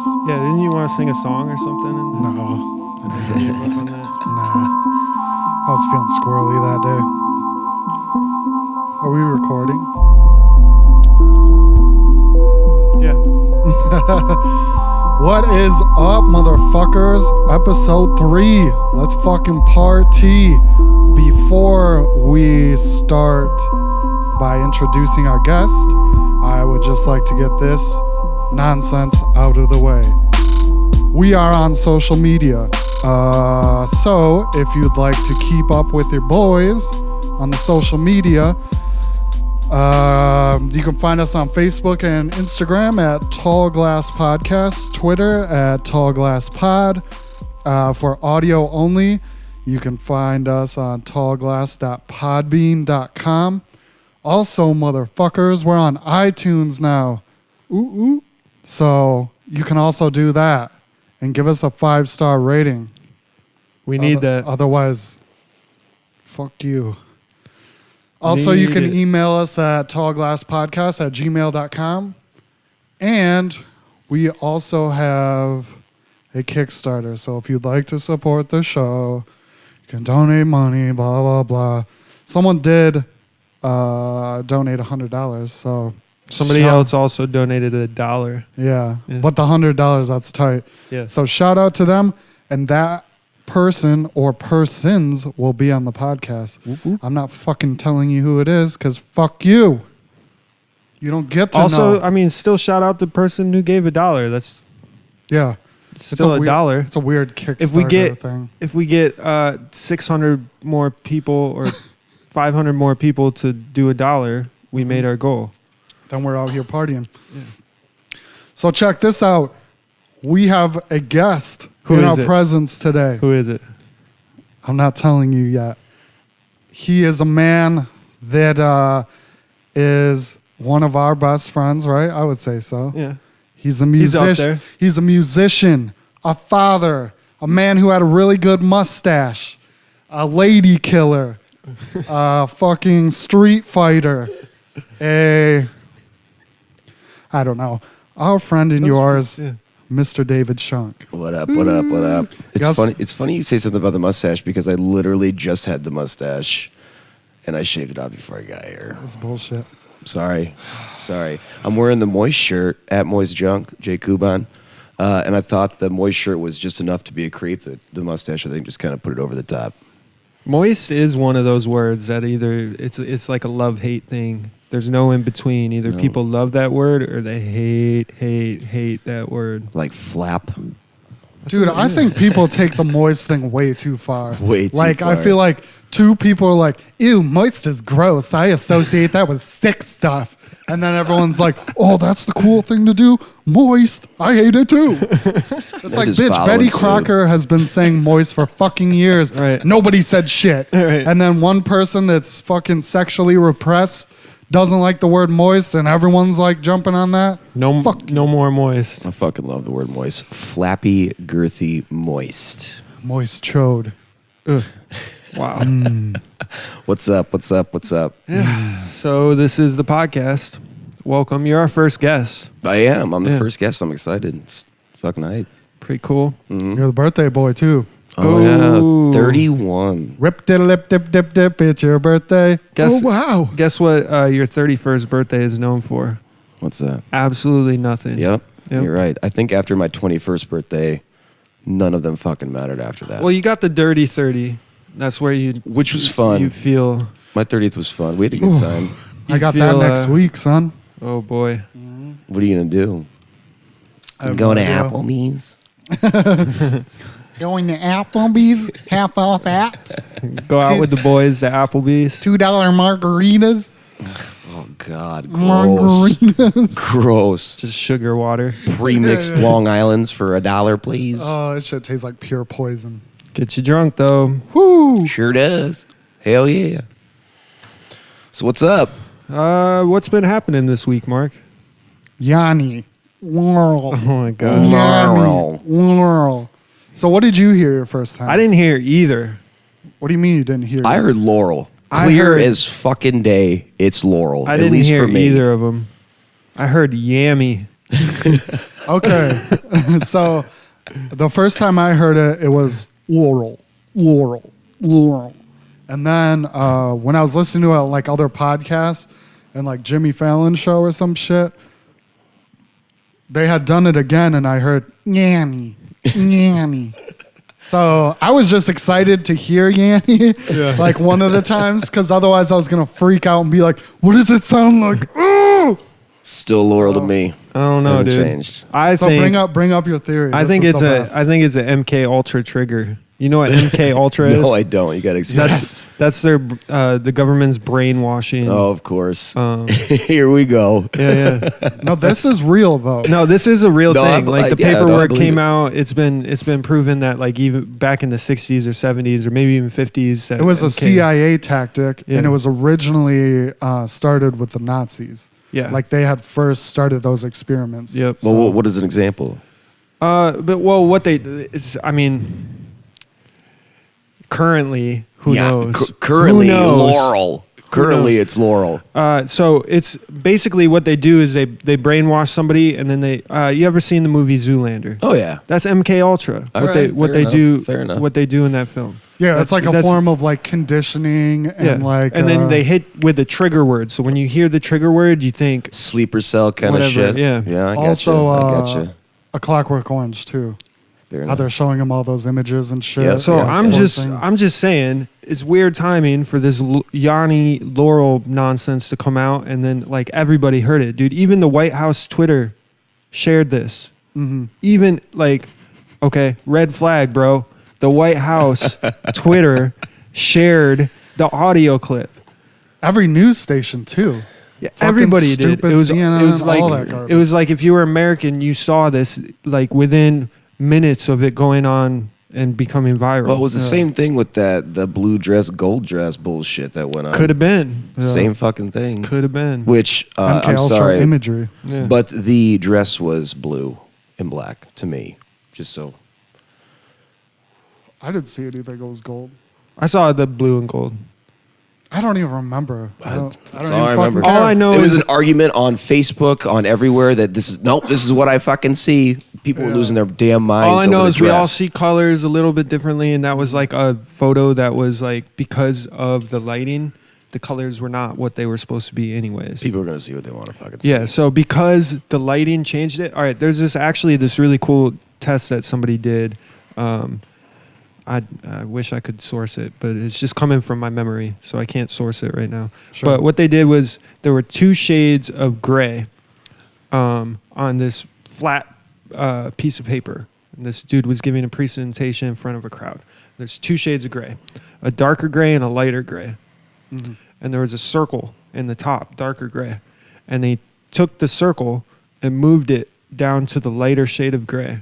this? Yeah, didn't you want to sing a song or something? No. Did you work on that? Nah. I was feeling squirrely that day. Are we recording? Yeah. What is up, motherfuckers? Episode 3. Let's fucking party. Before we start by introducing our guest, I would just like to get this nonsense out of the way. We are on social media. So if you'd like to keep up with your boys on the social media, you can find us on Facebook and Instagram at Tall Glass Podcast, Twitter at Tall Glass Pod. For audio only, you can find us on tallglass.podbean.com. Also, motherfuckers, we're on iTunes now. Ooh. So you can also do that and give us a 5-star rating. We need that. Otherwise, fuck you. Also, you can email us at tallglasspodcast@gmail.com. And we also have a Kickstarter. So if you'd like to support the show, you can donate money, blah, blah, blah. Someone did donate $100. So Somebody else also donated $1. Yeah. But the $100, that's tight. Yeah. So shout out to them. And that person or persons will be on the podcast. Whoop. I'm not fucking telling you who it is because fuck you. You don't get to Also, know. I mean, still shout out the person who gave $1. That's Yeah. still $1. It's a weird Kickstarter thing. If we get 600 more people or 500 more people to do $1, we made our goal. Then we're out here partying. Yeah. So check this out. We have a guest Who in is our it? presence today. Who is it? I'm not telling you yet. He is a man that is one of our best friends, right? I would say so. Yeah. He's a He's up musician. there. He's a musician, a father, a man who had a really good mustache, a lady killer, a fucking street fighter, I don't know. Our friend and yours, Yeah. Mr. David Shunk. What up? What up? What up? It's Yes. funny. It's funny you say something about the mustache because I literally just had the mustache, and I shaved it off before I got here. That's bullshit. Sorry. I'm wearing the Moist shirt at Moist Junk, Jay Kuban, and I thought the Moist shirt was just enough to be a creep. That the mustache, I think, just kind of put it over the top. Moist is one of those words that either it's like a love-hate thing. There's no in between. Either people love that word or they hate that word. Like flap. Dude, I think people take the moist thing way too far. Way too Like, I far. feel like two people are like, ew, moist is gross. I associate that with sick stuff. And then everyone's like, oh, that's the cool thing to do? Moist. I hate it too. It's like, just bitch, following Betty suit. Crocker has been saying moist for fucking years. Right. Nobody said shit. Right. And then one person that's fucking sexually repressed doesn't like the word moist, and everyone's like jumping on that. No more moist. I fucking love the word moist. Flappy, girthy, moist. Moist chode. Ugh. Wow. What's up? What's up? What's up? So this is the podcast. Welcome. You're our first guest. I am. I'm the Yeah. first guest. I'm excited. It's fucking hype. Pretty cool. You're the birthday boy, too. Oh, Ooh. yeah. 31. Rip diddle lip dip dip dip. It's your birthday. Guess- Oh wow! Guess what your 31st birthday is known for? What's that? Absolutely nothing. Yep. Yep. You're right. I think after my 21st birthday, none of them fucking mattered after that. Well, you got the dirty 30. That's where Which was fun. You feel. My 30th was fun. We had a good Ooh. time. I you got that feel, next week, son. Oh boy. What are you going to do? I have Go no to idea. Applebee's? Going to Applebee's, half off apps, Go out with the boys to Applebee's. $2 margaritas. Oh, God. Gross. Margaritas. Gross. Just sugar water. Pre-mixed Long Islands for $1, please. Oh, it shit tastes like pure poison. Get you drunk though. Whoo! Sure does. Hell yeah. So what's up? What's been happening this week, Mark? Yanny. Laurel. Oh my god. Yanny. Laurel. So what did you hear your first time? I didn't hear either. What do you mean you didn't hear? I heard Laurel. I Clear heard- as fucking day, it's Laurel. I at didn't least hear for me. either of them. I heard Yammy. Okay. So the first time I heard it, it was Laurel. And then when I was listening to like other podcasts and like Jimmy Fallon show or some shit, they had done it again and I heard Yanny. So I was just excited to hear Yanny like one of the times because otherwise I was going to freak out and be like, what does it sound like? Ooh! Still Laurel to me. I don't know, Hasn't dude. changed. I So think bring up your theory. I This think is it's the a best. I think it's an MK Ultra trigger. You know what MK Ultra is? No, I don't. You got to explain. That's their the government's brainwashing. Oh, of course. Here we go. Yeah. No, this is real though. No, this is a real No, thing. Like the paperwork believe came it. out. It's been proven that like even back in the 60s or 70s or maybe even 50s. It was a CIA tactic, Yeah. and it was originally started with the Nazis. Yeah. Like they had first started those experiments. Yep. Well, what is an example? What they it's I mean currently who knows? Currently, Who knows? Laurel. Currently, it's Laurel. So it's basically what they do is they brainwash somebody and then they you ever seen the movie Zoolander? Oh yeah. That's MK Ultra. All what they right, what fair they enough, do fair enough. what they do in that film. Yeah, it's like a that's- form of like conditioning and like. and then they hit with a trigger word. So when you hear the trigger word, you think Sleeper cell kind of Whatever, shit. yeah. Yeah. I also gotcha. A Clockwork Orange too. Fair How enough. they're showing them all those images and shit. Yeah, so. yeah, I'm forcing- just saying it's weird timing for this Yanni Laurel nonsense to come out, and then like everybody heard it, dude. Even the White House Twitter shared this. Mhm. Even like, okay, red flag, bro. The White House Twitter shared the audio clip. Every news station too. Yeah, Fucking everybody did. stupid CNN, it was like all that garbage. it was like if you were American, you saw this like within minutes of it going on and becoming viral. Well, it was the same thing with the blue dress, gold dress bullshit that went on. Could have been. Yeah. Same fucking thing. Could have been. Which MK I'm Ultra sorry, imagery. Yeah. but the dress was blue and black to me. Just so. I didn't see it either. It was gold. I saw the blue and gold. I don't even remember. I don't That's even all I fucking remember. care. All I know It was is an argument on Facebook, on everywhere that this is what I fucking see. People were Yeah. losing their damn minds. all I know over the is we all dress. see colors a little bit differently, and that was like a photo that was like because of the lighting, the colors were not what they were supposed to be anyways. People are gonna see what they want to fucking see. Yeah, so because the lighting changed it. All right, there's this really cool test that somebody did. I wish I could source it, but it's just coming from my memory, so I can't source it right now. Sure. But what they did was there were 2 shades of gray on this flat piece of paper. And this dude was giving a presentation in front of a crowd. There's 2 shades of gray, a darker gray and a lighter gray. Mhm. And there was a circle in the top, darker gray. And they took the circle and moved it down to the lighter shade of gray.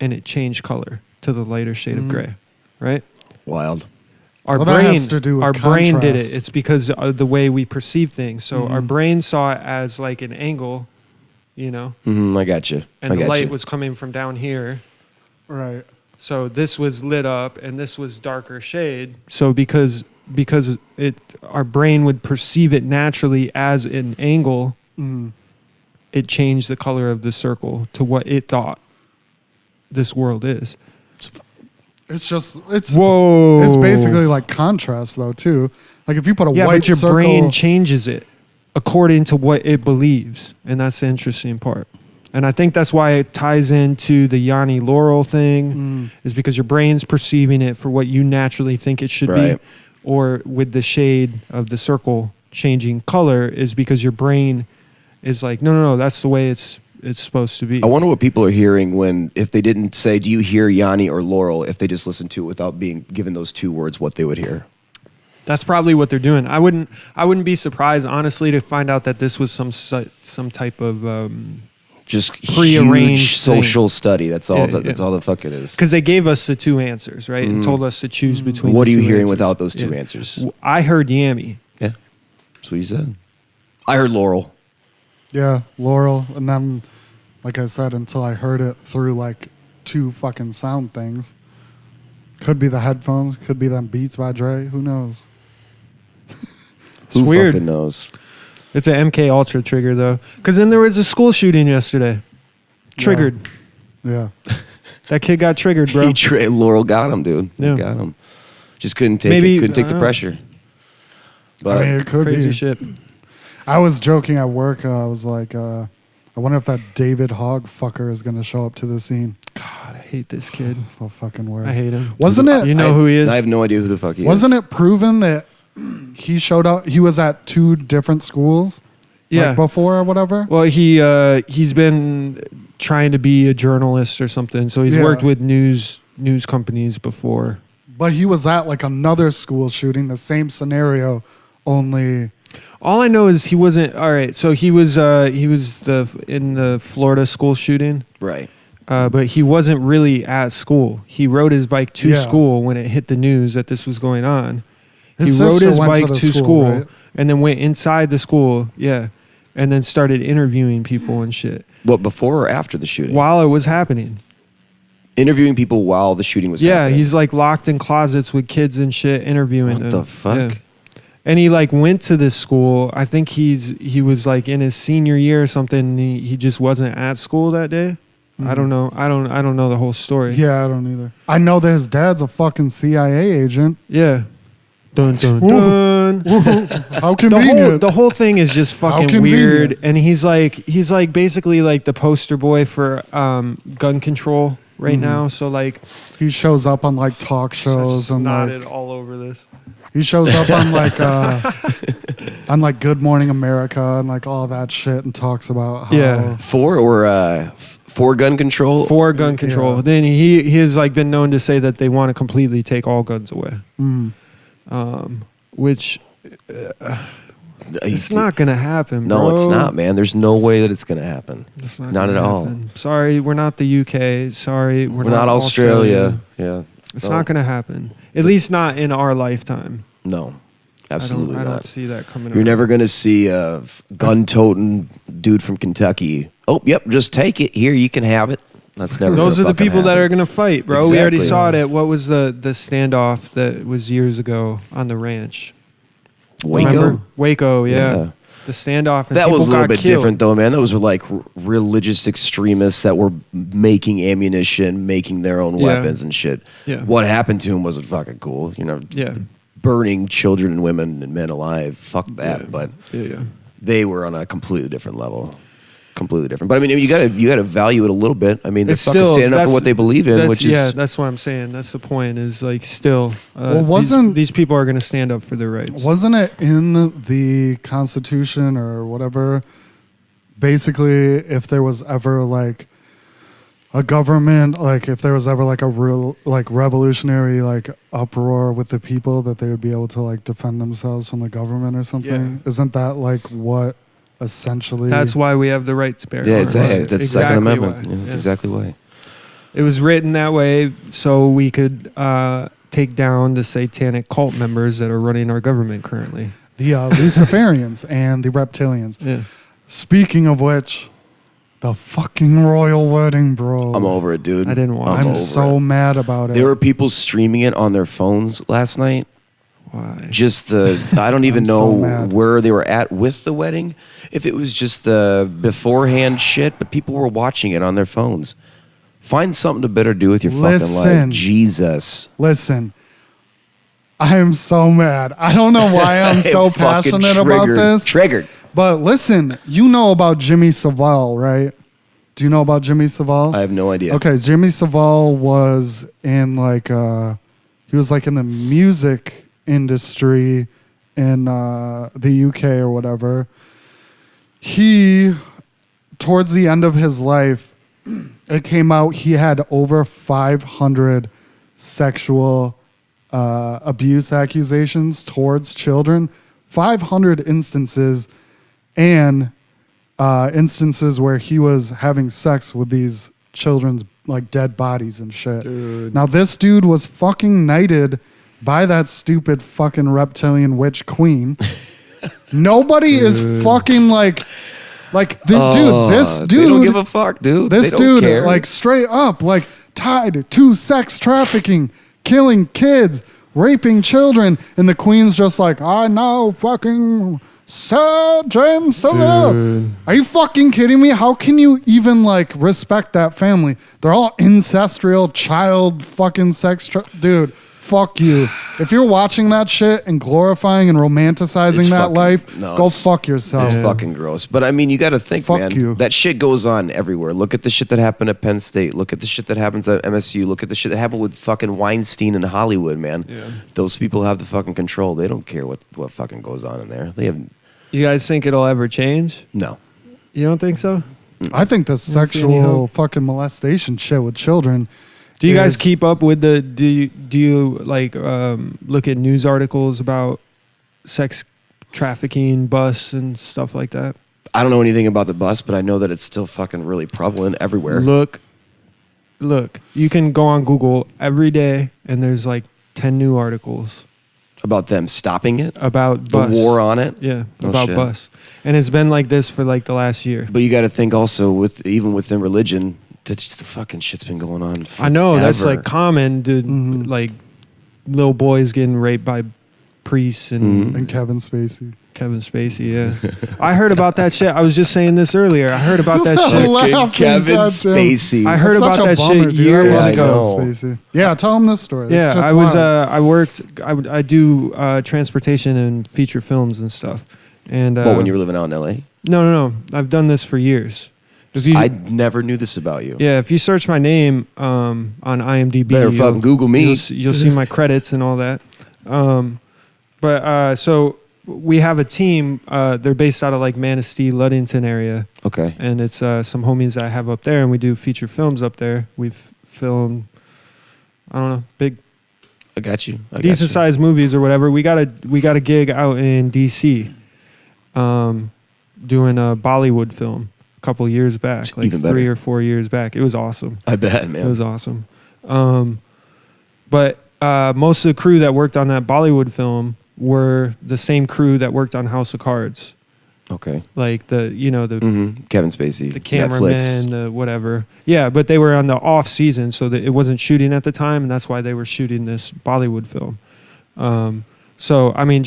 And it changed color to the lighter shade of gray, right? Wild. Our Well, that brain, has to do with our brain did contrast. it. It's because of the way we perceive things. So our brain saw it as like an angle, you know, I got you. and the light was coming from down here. Right. So this was lit up and this was darker shade. So because our brain would perceive it naturally as an angle, Mm. it changed the color of the circle to what it thought this world is. It's Whoa. It's basically like contrast though too. Like if you put a yeah, white but your circle, brain changes it according to what it believes, and that's the interesting part. And I think that's why it ties into the Yanni Laurel thing, is because your brain's perceiving it for what you naturally think it should Right. be, or with the shade of the circle changing color is because your brain is like, no, that's the way it's supposed to be. I wonder what people are hearing when, if they didn't say, do you hear Yanni or Laurel, if they just listened to it without being given those 2 words, what they would hear. That's probably what they're doing. I wouldn't be surprised, honestly, to find out that this was some type of Just Prearranged huge social study. That's all. Yeah, That's yeah. all the fuck it is. because they gave us the 2 answers, right, and told us to choose between. What the are you 2 hearing answers. without those 2 Yeah. answers? I heard Yammy. Yeah, that's what you said. I heard Laurel. yeah, Laurel, and then like I said, until I heard it through like 2 fucking sound things. Could be the headphones, could be them Beats by Dre. Who knows? It's Who weird. fucking knows? It's an MK Ultra trigger though, because then there was a school shooting yesterday. Triggered. Yeah. That kid got triggered, bro. Laurel got him, dude. Yeah. Got him. Just couldn't take Maybe, it. Couldn't take the I don't know. pressure. But I mean, it could Crazy be. shit. I was joking at work. I was like, I wonder if that David Hogg fucker is going to show up to the scene. God, I hate this kid. It's the fucking worst. I hate him. Wasn't it? You know who he is? I have no idea who the fuck he Wasn't is. it proven that he showed up? He was at 2 different schools. Yeah. Like before or whatever. Well, he's been trying to be a journalist or something, so he's Yeah. worked with news companies before. But he was at like another school shooting, the same scenario, only. All I know is he wasn't all right. So he was in the Florida school shooting, Right. but he wasn't really at school. He rode his bike to Yeah. school when it hit the news that this was going on. His He rode sister his went bike to the to school, school right? and then went inside the school, and then started interviewing people and shit What, before or after the shooting? while it was happening. Interviewing people while the shooting was Yeah, happening. he's like locked in closets with kids and shit, interviewing What them. the fuck? Yeah. And he like went to this school. I think he was like in his senior year or something. And he just wasn't at school that day. I don't know. I don't know the whole story. Mm-hmm. Yeah, I don't either. I know that his dad's a fucking CIA agent. Yeah. Dun dun dun. How convenient. The whole thing is just fucking convenient. weird. And he's like basically like the poster boy for gun control right Mm-hmm. now. So like He shows up on like talk I shows just and snotted like all over this. he shows up on like on like Good Morning America and like all that shit and talks about how Yeah. for gun control. For gun control. Yeah. Then he has like been known to say that they want to completely take all guns away. Mm. Which it's not gonna happen. No, bro. it's not, man. There's no way that it's gonna happen. It's Not gonna at all. happen. Sorry, we're not the UK. Sorry, We're not Australia. Yeah. It's No. not gonna happen. At least not in our lifetime. No. Absolutely I don't not. see that coming. You're around. never gonna see a gun-toting dude from Kentucky. Oh, yep, just take it. Here, you can have it. That's never. Those are gonna the people fucking that happen. are gonna fight, bro. We already Exactly. saw it at what was the standoff that was years ago on the ranch. Waco. Remember? Waco, yeah. Yeah. The standoff. And That was a people little got bit killed. different, though, man. Those were like religious extremists that were making ammunition, making their own Yeah. weapons and shit. Yeah. What happened to him wasn't fucking cool. You know, Yeah. burning children and women and men alive. Fuck that. Yeah. But Yeah. they were on a completely different level. Completely different. But I mean, you gotta value it a little bit. I mean, they're It's fucking still standing up for that's- what they believe in, that's- which is yeah, that's what I'm saying. That's the point. Is like still, Well, wasn't- these people are going to stand up for their rights? Wasn't it in the Constitution or whatever? Basically, if there was ever like a government, like if there was ever like a real like revolutionary like uproar with the people, that they would be able to like defend themselves from the government or something. Yeah. Isn't that like what essentially? That's why we have the right to bear yeah, arms. exactly. That's Second Exactly Amendment. why. Yeah, that's Yeah. exactly why. It was written that way so we could take down the satanic cult members that are running our government currently. the Luciferians and the reptilians. Yeah. Speaking of which, the fucking royal wedding, bro. I'm over it, dude. I didn't watch I'm I'm over so it. mad about it. There were people streaming it on their phones last night. Why? Just I don't even I'm so know mad. where they were at with the wedding. If it was just the beforehand shit, but people were watching it on their phones. Find something to better do with your fucking Listen. life. Jesus. Listen, I am so mad. I don't know why I'm so Fucking passionate about triggered. this. Triggered. But listen, you know about Jimmy Savile, right? Do you know about Jimmy Savile? I have no idea. Okay, Jimmy Savile was in like he was like in the music industry in the UK or whatever. He, towards the end of his life, it came out he had over 500 sexual abuse accusations towards children. 500 instances, and instances where he was having sex with these children's like dead bodies and shit. Dude. Now this dude was fucking knighted by that stupid fucking reptilian witch queen. Nobody is fucking like dude, this They don't dude, give a fuck, dude. this They don't dude care. like straight up like tied to sex trafficking, killing kids, raping children, and the queen's just like, I know fucking So dream so little. Dude. Are you fucking kidding me? How can you even like respect that family? They're all ancestral child fucking dude. Fuck you. If you're watching that shit and glorifying and romanticizing It's that fucking- life, no, go it's- fuck yourself. It's fucking gross. But I mean, you got to think, Fuck man. you. That shit goes on everywhere. Look at the shit that happened at Penn State. Look at the shit that happens at MSU. Look at the shit that happened with fucking Weinstein in Hollywood, man. Yeah. Those people have the fucking control. They don't care what fucking goes on in there. They have You guys think it'll ever change? no. You don't think so? I think the see any sexual hope. fucking molestation shit with children. Do you guys is- keep up with the? Do you like look at news articles about sex trafficking, busts, and stuff like that? I don't know anything about the bus, but I know that it's still fucking really prevalent everywhere. Look. You can go on Google every day, and there's like 10 new articles About them stopping it, about the bus. war on it. Yeah, No about shit. bus, and it's been like this for like the last year. But you got to think also with even within religion, that just the fucking shit's been going on. I know that's forever. like common, dude. Mhm. Like little boys getting raped by priests and Mhm. And Kevin Spacey. Kevin Spacey. Yeah, I heard about that shit. I was just saying this earlier. I heard about that shit. Laughing, Kevin goddamn. Spacey. I heard That's about such a that bummer, shit dude. I years love I ago. Kevin know. Spacey. Yeah, tell him this story. This Yeah, shit's I was. wild. I worked. I do transportation and feature films and stuff. And But when you were living out in LA, no, I've done this for years. If you, I never knew this about you. yeah, if you search my name on IMDb, Better fucking Google me. You'll see my credits and all that. So we have a team. They're based out of like Manistee, Ludington area, Okay. and it's some homies that I have up there, and we do feature films up there. We've filmed, I don't know, big, I got you. I got decent you. sized movies or whatever. We got a gig out in DC, doing a Bollywood film a couple years back, like Even better. 3 or 4 years back. It was awesome. I bet, man. It was awesome. But most of the crew that worked on that Bollywood film were the same crew that worked on House of Cards. Okay. Like the Kevin Spacey. the Netflix. cameraman, the whatever. Yeah, but they were on the off season, so that it wasn't shooting at the time, and that's why they were shooting this Bollywood film. So I mean,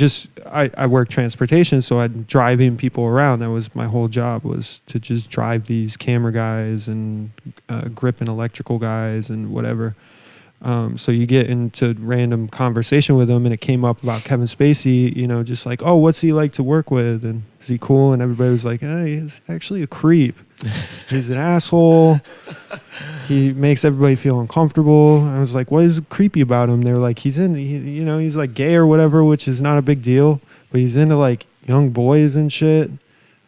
I work transportation, so I'm driving people around. That was my whole job, was to just drive these camera guys and grip and electrical guys and whatever. So you get into random conversation with them, and it came up about Kevin Spacey, just like, oh, what's he like to work with? And is he cool? And everybody was like, hey, he's actually a creep. He's an asshole. He makes everybody feel uncomfortable. I was like, what is creepy about him? They're like, he's like gay or whatever, which is not a big deal, but he's into like young boys and shit.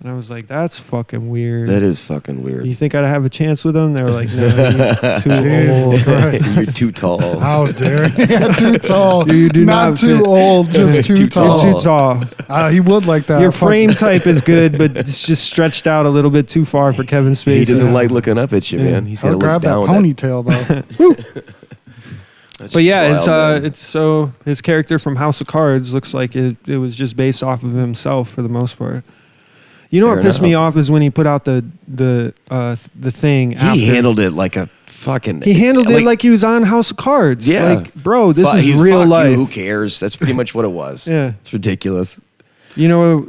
And I was like, that's fucking weird. That is fucking weird. You think I'd have a chance with him? They were like, no, you're too Jesus old. Christ. You're too tall. How dare you? Yeah, too tall. You do not not too fit. old, just too Too tall. You're too tall. He would like that. Your Fuck- frame type is good, but it's just stretched out a little bit too far for Kevin Spacey. He doesn't like looking up at you, Yeah. man. He's got I'll to grab look that down. with ponytail though. But yeah, wild, it's so his character from House of Cards looks like it was just based off of himself for the most part. You know Fair what pissed me enough. off is when he put out the thing. He after. handled it like a fucking. He handled it like he was on House of Cards. Yeah. Like, bro, this Fuck- is he's, real "Fuck you, life. who cares? That's pretty much what it was. Yeah. It's ridiculous. You know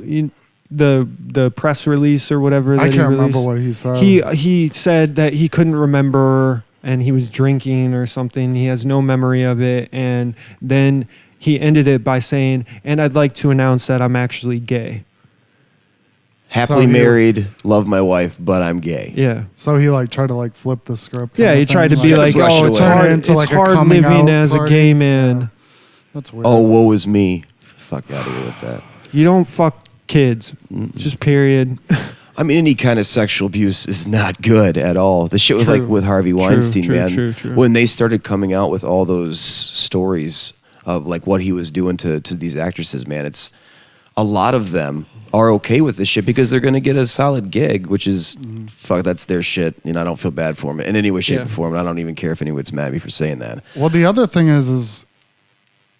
the press release or whatever. That I he can't remember released? what he said. He said that he couldn't remember and he was drinking or something. He has no memory of it. And then he ended it by saying, and I'd like to announce that I'm actually gay. Happily So he- married, love my wife, but I'm gay. Yeah. So he like tried to like flip the script. Yeah, kinda he tried to thing, be like- like, Rush oh, it's away. Turn it hard, into it's like a hard coming living out as a party. gay man. Yeah. That's weird. Oh, woe is me. Fuck out of here with that. You don't fuck kids. Just period. I mean, any kind of sexual abuse is not good at all. The shit was like True. with Harvey Weinstein, True, man. true. When they started coming out with all those stories of like what he was doing to these actresses, man, it's a lot of them are okay with this shit because they're going to get a solid gig, which is fuck. That's their shit. I don't feel bad for them in any way, shape, Yeah. or form. And I don't even care if anyone's mad at me for saying that. Well, the other thing is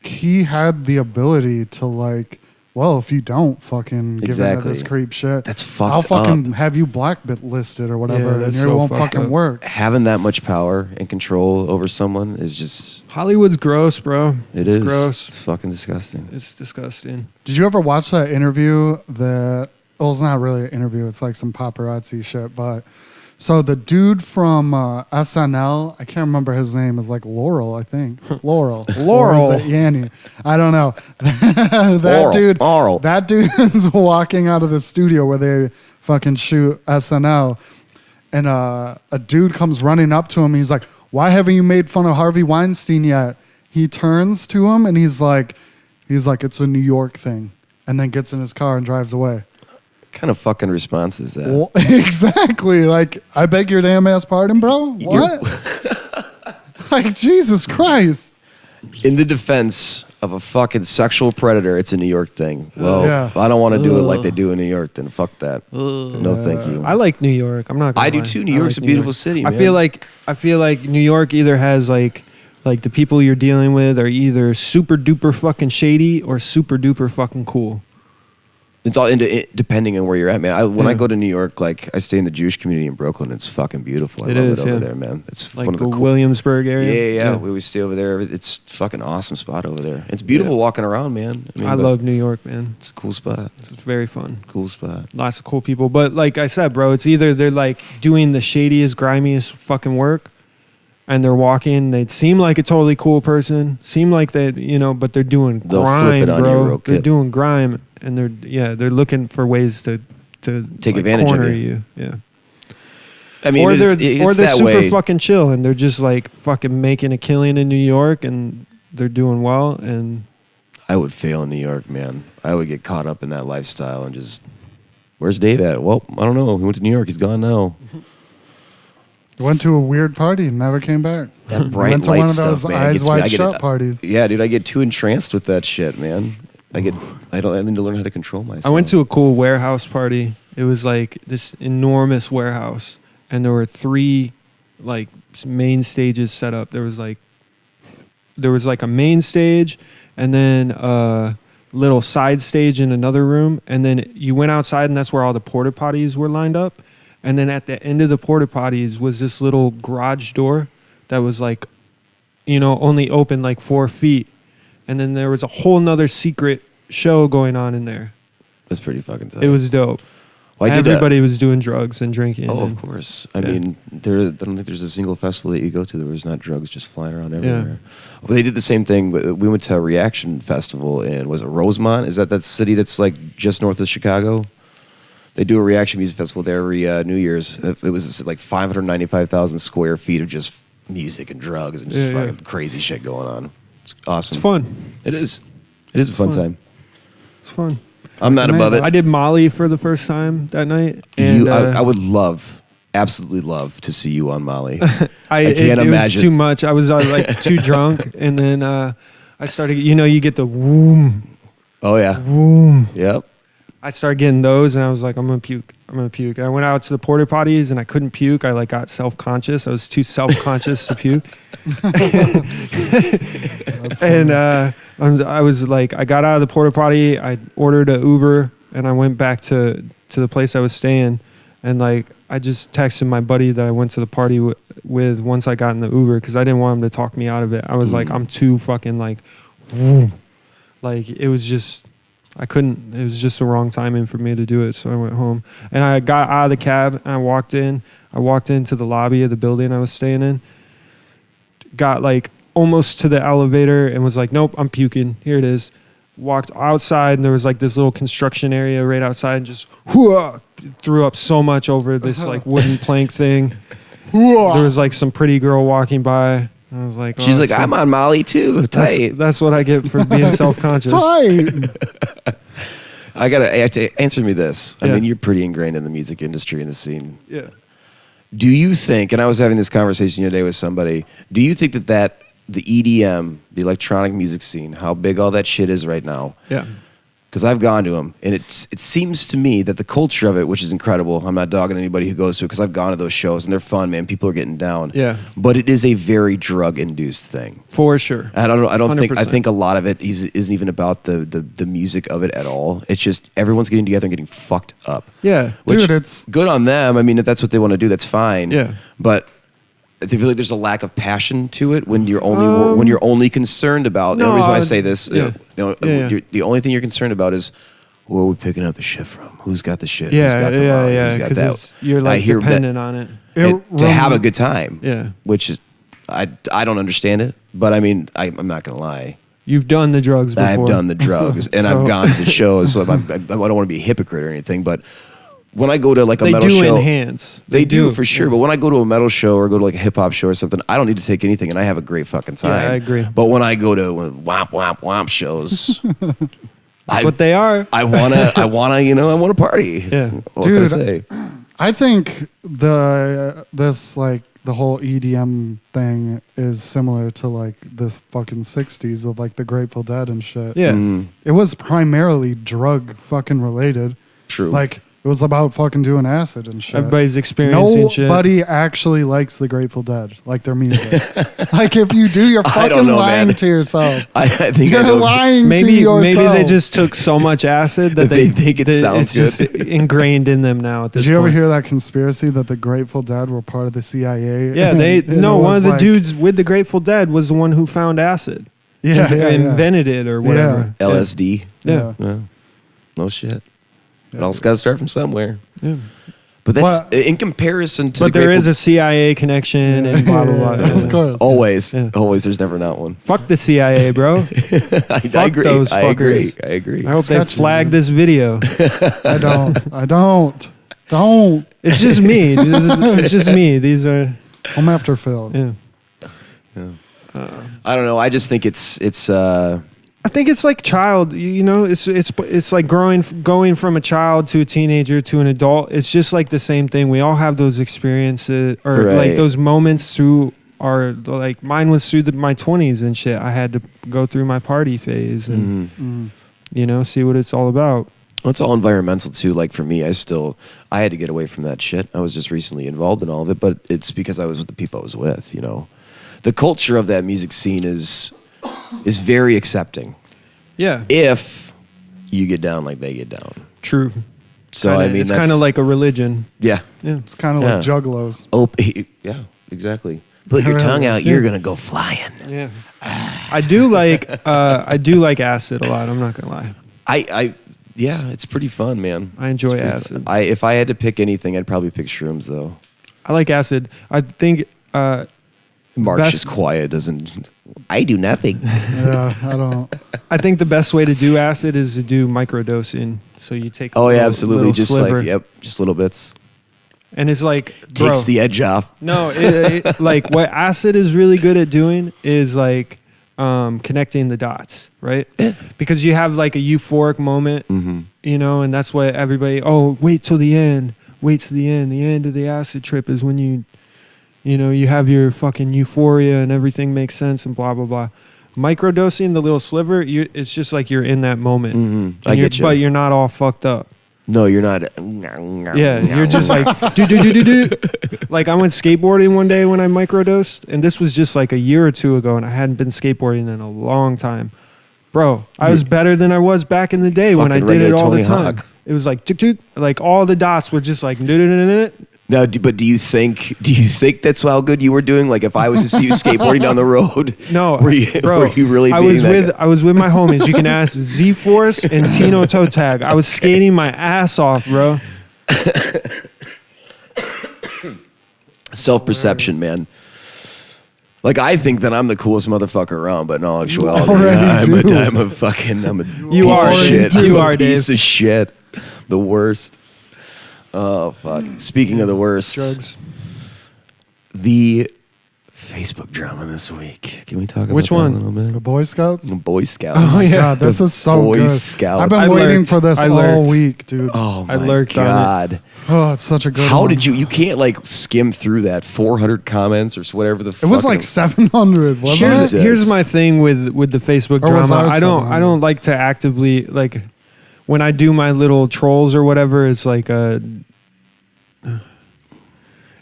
he had the ability to like well, if you don't fucking give into this creep shit, That's fucked I'll fucking up. have you blacklisted or whatever, Yeah, and that's it so won't fucked fucking up. work. Having that much power and control over someone is just Hollywood's gross, bro. it's gross. It's fucking disgusting. It's disgusting. Did you ever watch that interview that, well, it's not really an interview, it's like some paparazzi shit, but so the dude from SNL, I can't remember his name, is like Laurel, I think. Laurel. Laurel. Or is it Yanny? I don't know. That dude is walking out of the studio where they fucking shoot SNL, and a dude comes running up to him. He's like, why haven't you made fun of Harvey Weinstein yet? He turns to him and he's like, it's a New York thing, and then gets in his car and drives away. What kind of fucking response is that? Well, exactly. Like, I beg your damn ass pardon, bro. What? Like, Jesus Christ. In the defense of a fucking sexual predator, it's a New York thing. Well, Yeah. if I don't want to do it like they do in New York, then fuck that. No, thank you. I like New York. I'm not gonna I do lie. too. New I York's like a New beautiful York. city, I man. feel like New York either has like the people you're dealing with are either super duper fucking shady or super duper fucking cool. It's all depending on where you're at, man. When I go to New York, like I stay in the Jewish community in Brooklyn. It's fucking beautiful. I love it over there, man. It's Like one of the the cool. Williamsburg area. Yeah. We always stay over there. It's fucking awesome spot over there. It's beautiful walking around, man. I love New York, man. It's a cool spot. It's very fun. Cool spot. Lots of cool people. But like I said, bro, it's either they're like doing the shadiest, grimiest fucking work, and they're walking. They seem like a totally cool person. Seem like they, but they're doing They'll grime, flip it on you bro. real They're quick. doing grime, and they're looking for ways to Take like, advantage of corner you. Yeah. I mean, Or they're it's that super way. fucking chill, and they're just like fucking making a killing in New York, and they're doing well. And I would fail in New York, man. I would get caught up in that lifestyle and just, where's Dave at? Well, I don't know. He went to New York. He's gone now. Went to a weird party and never came back. That bright Went to light one of stuff, those man, eyes gets me- wide I get shut it- parties. Yeah, dude, I get too entranced with that shit, man. I need to learn how to control myself. I went to a cool warehouse party. It was like this enormous warehouse, and there were 3 like main stages set up. There was like a main stage, and then a little side stage in another room, and then you went outside, and that's where all the porta potties were lined up. And then at the end of the porta potties was this little garage door that was like, only open like 4 feet, and then there was a whole nother secret show going on in there. That's pretty fucking tough. It was dope. Well, Everybody was doing drugs and drinking. Oh, and- of course. I Yeah. mean, I don't think there's a single festival that you go to that was not drugs just flying around everywhere. Well, they did the same thing. We went to a Reaction Festival in, was it Rosemont? Is that city that's like just north of Chicago? They do a Reaction Music Festival there every New Year's. It was like 595,000 square feet of just music and drugs and just fucking crazy shit going on. It's awesome. It's fun. It is. It is a fun time. It's fun. I'm not above it. I did Molly for the first time that night. And I would absolutely love to see you on Molly. I it can't was imagine. too much. I was like too drunk, and then I started. You get the whoom, Oh yeah. whoom. Yep. I started getting those, and I was like, I'm gonna puke. I went out to the porta potties, and I couldn't puke. I like got self-conscious. I was too self-conscious to puke. And I was like, I got out of the porta potty. I ordered an Uber, and I went back to the place I was staying. And like, I just texted my buddy that I went to the party with once I got in the Uber, because I didn't want him to talk me out of it. I was like, I'm too fucking like, whoom. Like it was just. I couldn't. It was just the wrong timing for me to do it, so I went home. And I got out of the cab, and I walked in. I walked into the lobby of the building I was staying in. Got like almost to the elevator and was like, nope, I'm puking. Here it is. Walked outside, and there was like this little construction area right outside, and just threw up so much over this like wooden plank thing. There was like some pretty girl walking by. I was like, She's like, I'm on Molly too. Tight. That's what I get for being self-conscious. Tight. I gotta answer me this. I Yeah. mean, you're pretty ingrained in the music industry and the scene. Yeah. Do you think? And I was having this conversation the other day with somebody. Do you think that the EDM, the electronic music scene, how big all that shit is right now, Yeah. because I've gone to them, and it seems to me that the culture of it, which is incredible. I'm not dogging anybody who goes to it because I've gone to those shows and they're fun, man. People are getting down. Yeah. But it is a very drug-induced thing. For sure. I don't think. I 100%. think a lot of it isn't even about the music of it at all. It's just everyone's getting together and getting fucked up. Yeah. Which, Dude, it's good on them. I mean, if that's what they want to do, that's fine. Yeah. But I feel like there's a lack of passion to it when you're only concerned about. The only reason why I say this, yeah. the only thing you're concerned about is where are we picking up the shit from? Who's got the shit? Who's Yeah, got the money? yeah, Who's got because that? you're I like hear that- dependent on it. to have a good time. Yeah. Which is, I don't understand it, but I mean, I'm not gonna lie. You've done the drugs before. I've done the drugs and So- I've gone to the shows, so I don't want to be a hypocrite or anything, but when I go to like a They metal do show, enhance. they do for sure. Yeah. But when I go to a metal show or go to like a hip hop show or something, I don't need to take anything, and I have a great fucking time. Yeah, I agree. But when I go to womp womp womp shows, That's what they are. I wanna, I wanna party. Yeah. What can I Dude, say? I think the whole EDM thing is similar to like the fucking 60s with like the Grateful Dead and shit. Yeah. Mm, It was primarily drug fucking related. true. Like it was about fucking doing acid and shit. Everybody's experiencing shit. Nobody actually likes the Grateful Dead, like their music. Like if you do, you're I fucking don't know, lying man. to yourself. I think I You're know. lying to Maybe yourself. they just took so much acid that They think it sounds it's good. just ingrained in them now. At this Did you ever point. hear that conspiracy that the Grateful Dead were part of the CIA? Yeah, And one was of the like- dudes with the Grateful Dead was the one who found acid. Yeah, yeah, yeah. Invented it or whatever. LSD. Yeah. Yeah. No shit. It all's got to start from somewhere. Yeah. But that's But- in comparison to. But the there Grateful is a CIA connection and blah blah blah. Of course. Always, Yeah. always. There's never not one. Fuck the CIA, bro. I Fuck agree. those I agree. fuckers. I agree. I hope they Sketchy, flag man. this video. I don't. Don't. It's just me. It's just me. These are I'm after Phil. yeah. I don't know. I just think it's. I think it's like child, you know, it's like going from a child to a teenager to an adult. It's just like the same thing. We all have those experiences or Right. like those moments through our, like mine was through my 20s and shit. I had to go through my party phase and, you know, see what it's all about. Well, it's all environmental too. Like for me, I had to get away from that shit. I was just recently involved in all of it, but it's because I was with the people I was with. You know, the culture of that music scene is very accepting. Yeah. If you get down like they get down. True. So Kinda, I mean, it's that's kind of like a religion. yeah. Yeah. It's kind of Yeah. like juggalos. Yeah, exactly. Put your tongue out, you're gonna go flying. Yeah. I do like acid a lot. I'm not going to lie. Yeah, it's pretty fun, man. I enjoy It's pretty acid. fun. If I had to pick anything, I'd probably pick shrooms though. I like acid. I think Mark's Best- just quiet, doesn't. I do nothing. Yeah, I don't. I think the best way to do acid is to do microdosing. So you take a Oh yeah, little- absolutely. little Just sliver, like just little bits. and it's like bro, Takes the edge off. no, like what acid is really good at doing is like connecting the dots, right? Because you have like a euphoric moment, you know, and that's what everybody. Oh, wait till the end. Wait till the end. The end of the acid trip is when you know, you have your fucking euphoria and everything makes sense and blah, blah, blah. Microdosing, the little sliver, it's just like you're in that moment. And I get you. But you're not all fucked up. No, you're not. Yeah, you're just like, do. Like I went skateboarding one day when I microdosed, and this was just like a year or two ago, and I hadn't been skateboarding in a long time. Bro, I was better than I was back in the day when I Fucking did it regular all the Tony time. Hawk. It was like, like all the dots were just like, Now, but do you think that's how good you were doing? Like, if I was to see you skateboarding down the road, no, were you bro, really? I being was that with guy? I was with my homies. You can ask Z Force and Tino Toe Tag. I was skating my ass off, bro. Self-perception, man. Like, I think that I'm the coolest motherfucker around, but in all actuality, already do. I'm a You piece are, of shit. dude. You I'm a are, piece Dave. of shit. The worst. Oh fuck. Speaking of the worst, Drugs. the Facebook drama this week. Can we talk about Which that one? a little bit? The Boy Scouts. The Boy Scouts. Oh, yeah. God, this is so Boy good. Scouts. I've been I waiting lurked. for this I all lurked. week, dude. Oh I my lurked on it. god. Oh, it's such a good How one. did you can't like skim through that 400 comments or whatever the It fuck. was like 700, wasn't Jesus. it? Here's my thing with the Facebook Or was drama. ours I 700? don't like to actively like when I do my little trolls or whatever, it's like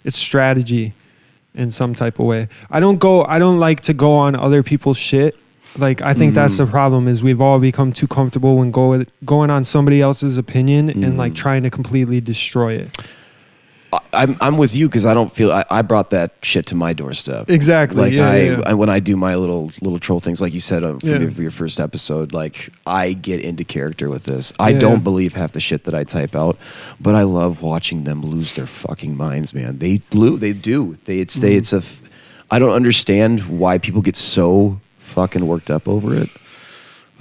it's strategy in some type of way. I don't like to go on other people's shit. Like, I think that's the problem, is we've all become too comfortable when going on somebody else's opinion and like trying to completely destroy it. I'm with you, because I don't feel I brought that shit to my doorstep. Exactly. Like I when I do my little troll things, like you said from your first episode, like I get into character with this. I don't believe half the shit that I type out, but I love watching them lose their fucking minds, man. They do. I don't understand why people get so fucking worked up over it,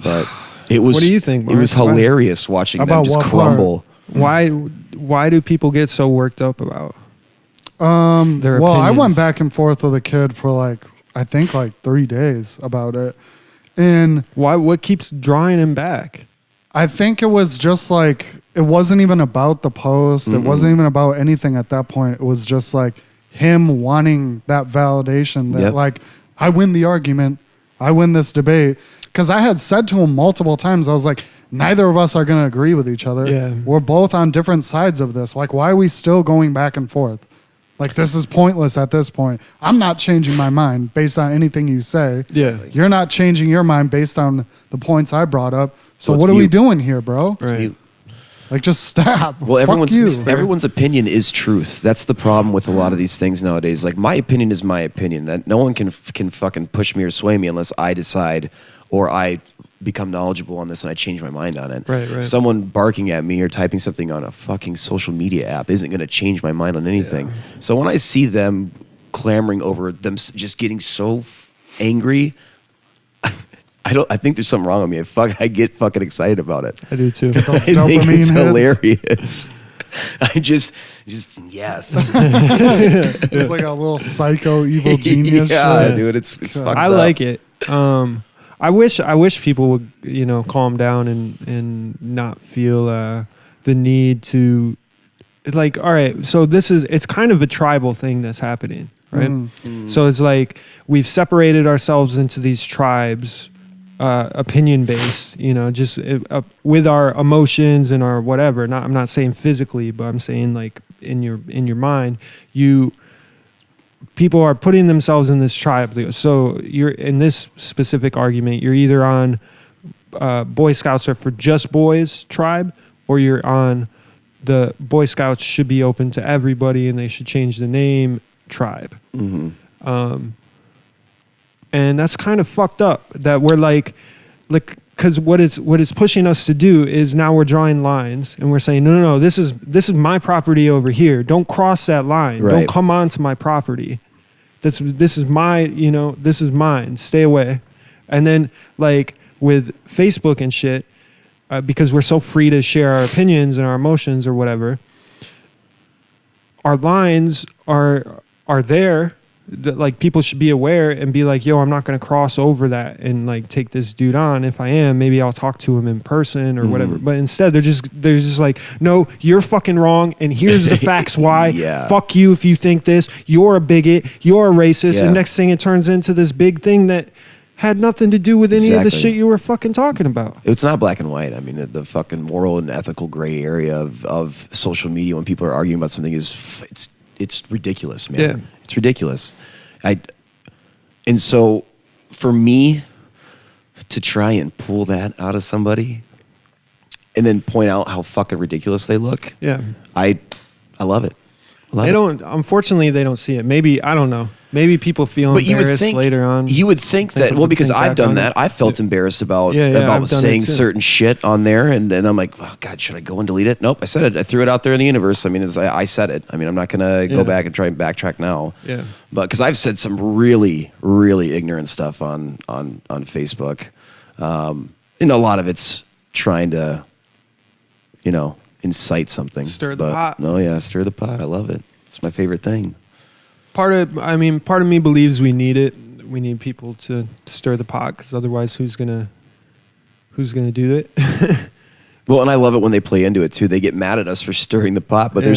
but it was. What do you think, Mark? It was hilarious watching them just crumble. Why do people get so worked up about their well, I opinions? went back and forth with a kid for I think 3 days about it. And what keeps drawing him back? I think it was just it wasn't even about the post. It wasn't even about anything at that point. It was just him wanting that validation that I win the argument. I win this debate. Because I had said to him multiple times, I was like, neither of us are going to agree with each other. Yeah. We're both on different sides of this. Why are we still going back and forth? This is pointless at this point. I'm not changing my mind based on anything you say. Yeah. You're not changing your mind based on the points I brought up. So Well, what are it's we mute. doing here, bro? Right. Just stop. Well, Fuck you. everyone's opinion is truth. That's the problem with a lot of these things nowadays. My opinion is my opinion. That no one can fucking push me or sway me unless I decide or I become knowledgeable on this and I change my mind on it. Right. Someone barking at me or typing something on a fucking social media app isn't going to change my mind on anything. Yeah. So when I see them clamoring over them just getting so angry, I think there's something wrong with me. I get fucking excited about it. I do too. Those I think dopamine it's hits. hilarious. I just yes. It's like a little psycho evil genius. Yeah, shit. dude, it's fucked I up. like it. I wish people would calm down and not feel the need to all right. So it's kind of a tribal thing that's happening, right? So it's we've separated ourselves into these tribes. Opinion based, just with our emotions and our whatever. I'm not saying physically, but I'm saying in your mind, people are putting themselves in this tribe. So you're in this specific argument, you're either on Boy Scouts are for just boys tribe, or you're on the Boy Scouts should be open to everybody and they should change the name tribe. And that's kind of fucked up that we're because what it's pushing us to do is now we're drawing lines and we're saying, no, this is my property over here. Don't cross that line. Right. Don't come onto my property. This is my, this is mine. Stay away. And then with Facebook and shit, because we're so free to share our opinions and our emotions or whatever, our lines are there. People should be aware and be yo, I'm not going to cross over that and take this dude on. If I am, maybe I'll talk to him in person or whatever. But instead they're just no, you're fucking wrong. And here's the facts why. Yeah. Fuck you if you think this. You're a bigot. You're a racist. Yeah. And next thing it turns into this big thing that had nothing to do with any of the Exactly. shit you were fucking talking about. It's not black and white. I mean, the fucking moral and ethical gray area of social media when people are arguing about something it's ridiculous, man. Yeah. It's ridiculous. And so for me to try and pull that out of somebody and then point out how fucking ridiculous they look, Yeah. I love it. Unfortunately, they don't see it. Maybe, I don't know. Maybe people feel But you would embarrassed think later on. You would think that, well, because I've done that. I felt embarrassed about I've done saying it too. certain shit on there, and I'm like, oh God, should I go and delete it? Nope, I said it. I threw it out there in the universe. I mean, I said it. I mean, I'm not gonna go back and try and backtrack now. Yeah. But because I've said some really, really ignorant stuff on Facebook, and a lot of it's trying to, incite something. Stir the pot. Oh yeah, stir the pot. I love it. It's my favorite thing. Part of me believes we need it. We need people to stir the pot, because otherwise, who's gonna do it? Well, and I love it when they play into it too. They get mad at us for stirring the pot, but they're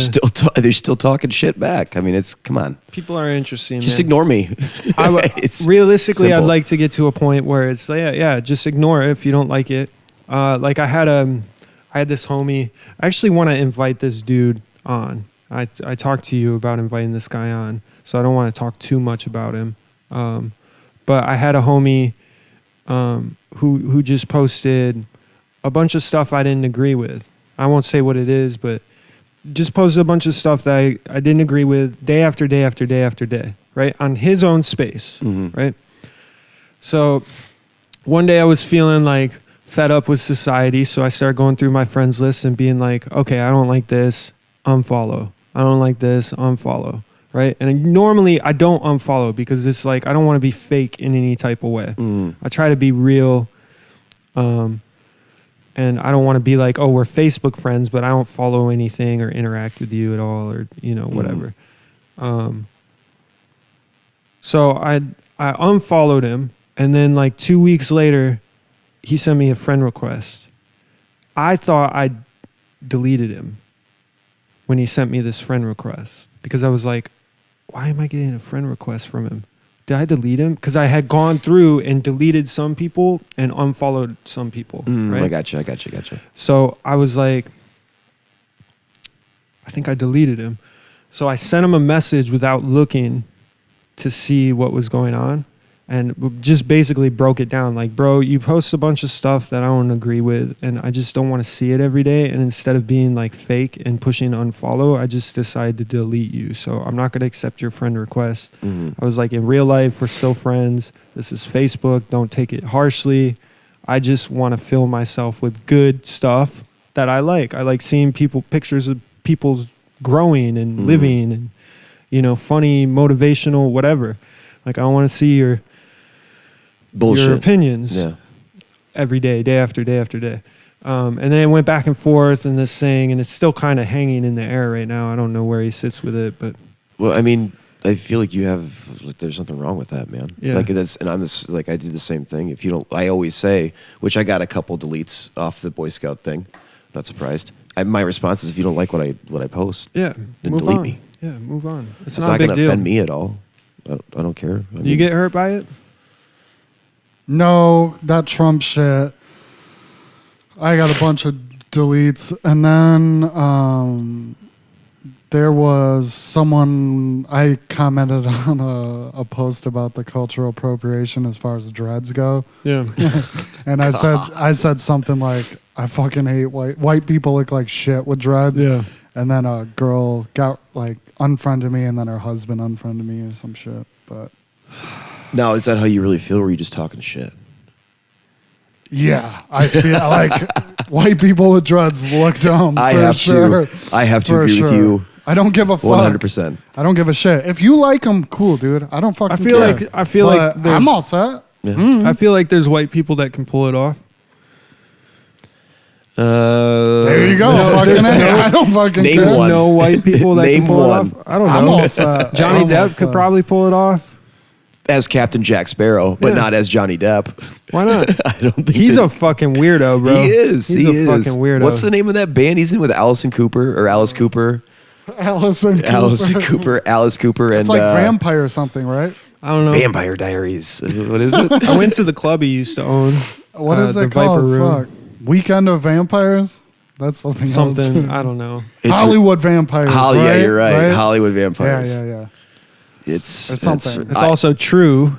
still talking shit back. I mean, come on. People are interesting. Just man. ignore me. It's Realistically, I'd simple. like to get to a point where it's just ignore it if you don't like it. I I had this homie. I actually want to invite this dude on. I talked to you about inviting this guy on, so I don't want to talk too much about him. But I had a homie who just posted a bunch of stuff I didn't agree with. I won't say what it is, but just posted a bunch of stuff that I didn't agree with day after day after day after day, right? On his own space, right? So one day I was feeling like fed up with society, so I started going through my friends list and being like, okay, I don't like this, unfollow. I don't like this, unfollow, right? And normally I don't unfollow because it's like I don't want to be fake in any type of way. I try to be real, and I don't want to be like, oh, we're Facebook friends, but I don't follow anything or interact with you at all, or whatever. So I unfollowed him, and then like 2 weeks later, he sent me a friend request. I thought I deleted him when he sent me this friend request because I was like, why am I getting a friend request from him? Did I delete him? Because I had gone through and deleted some people and unfollowed some people. Right? I got you. So I was like, I think I deleted him. So I sent him a message without looking to see what was going on, and just basically broke it down. Like, bro, you post a bunch of stuff that I don't agree with, and I just don't want to see it every day. And instead of being like fake and pushing unfollow, I just decided to delete you. So I'm not going to accept your friend request. I was like, in real life, we're still friends. This is Facebook. Don't take it harshly. I just want to fill myself with good stuff that I like. I like seeing pictures of people growing and living and, funny, motivational, whatever. Like, I don't want to see your bullshit, your opinions every day, day after day after day. And then it went back and forth and this thing, and it's still kind of hanging in the air right now. I don't know where he sits with it, but. Well, I mean, I feel like there's something wrong with that, man. Yeah. Like I do the same thing. If you don't, I always say, which I got a couple deletes off the Boy Scout thing. Not surprised. My response is, if you don't like what I post, then delete me. Yeah, move on. It's not going to offend me at all. I don't care. You get hurt by it? No, that Trump shit. I got a bunch of deletes, and then there was someone I commented on a post about the cultural appropriation as far as dreads go. Yeah. And I said something like, I fucking hate white people look like shit with dreads. Yeah. And then a girl got like unfriended me, and then her husband unfriended me or some shit. But now, is that how you really feel, or are you just talking shit? Yeah, I feel like white people with dreads look dumb. I have to agree with you. I don't give a fuck. 100%. I don't give a shit. If you like them, cool, dude. I don't fucking care. I feel like I'm all set. Yeah. I feel like there's white people that can pull it off. There you go. I don't fucking name care. There's one. no white people that Name can pull one. it off. I don't know. I'm all set. Johnny I'm all Depp set. could probably pull it off. As Captain Jack Sparrow, but not as Johnny Depp. Why not? I don't think He's a fucking weirdo, bro. He is. He's a fucking weirdo. What's the name of that band he's in with Alice Cooper, Alice Cooper, Alice Cooper, and It's like vampire or something, right? I don't know. Vampire Diaries. What is it? I went to the club he used to own. What is the it called? Viper Room. Fuck. Weekend of Vampires? That's something else. I don't know. Hollywood Vampires. Yeah, right? you're right. Hollywood Vampires. Yeah. It's Or something. It's also true,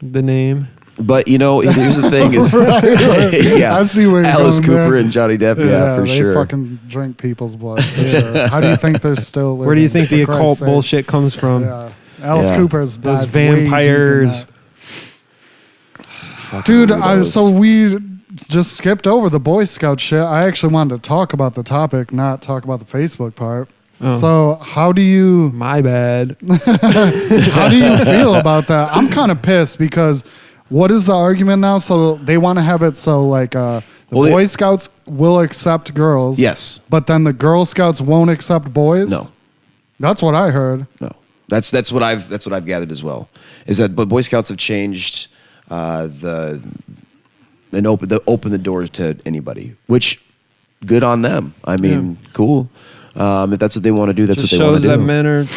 the name. But here's the thing: is yeah, I see where you're Alice going Cooper there. and Johnny Depp. Yeah, for they sure. fucking drink people's blood. For sure. How do you think they're still living? Where do you think the for occult Christ's sake? bullshit comes from? Yeah. Alice Yeah. Cooper's Those dived way deep in vampires. that. Dude, so we just skipped over the Boy Scout shit. I actually wanted to talk about the topic, not talk about the Facebook part. Oh. So how do you My bad. feel about that? I'm kind of pissed because what is the argument now? So they want to have it so like the Boy Scouts will accept girls. Yes. But then the Girl Scouts won't accept boys? No. That's what I heard. No. That's what I've gathered as well. Is that but Boy Scouts have changed open the doors to anybody, which good on them. I mean, cool. If that's what they want to do, that's Just what they want to do. shows that men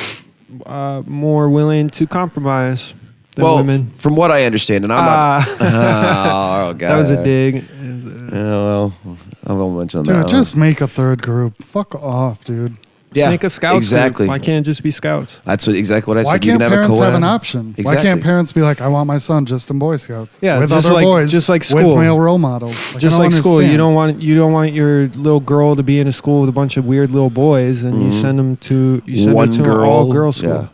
are more willing to compromise than women. From what I understand, and I'm not. Oh, God. That was a dig. well, I won't mention Dude, that. just make a third group. Fuck off, dude. yeah, Make a scouts exactly. group. Why can't it just be scouts? That's exactly what I Why said. You can't can have a parents co-ed. have an option? Exactly. Why can't parents be like, I want my son just in Boy Scouts? Yeah, with just other like- boys, just like with school. male role models. Like, Just I don't like school, you understand. don't want your little girl to be in a school with a bunch of weird little boys, and you send them to One an girl, all girl school. yeah.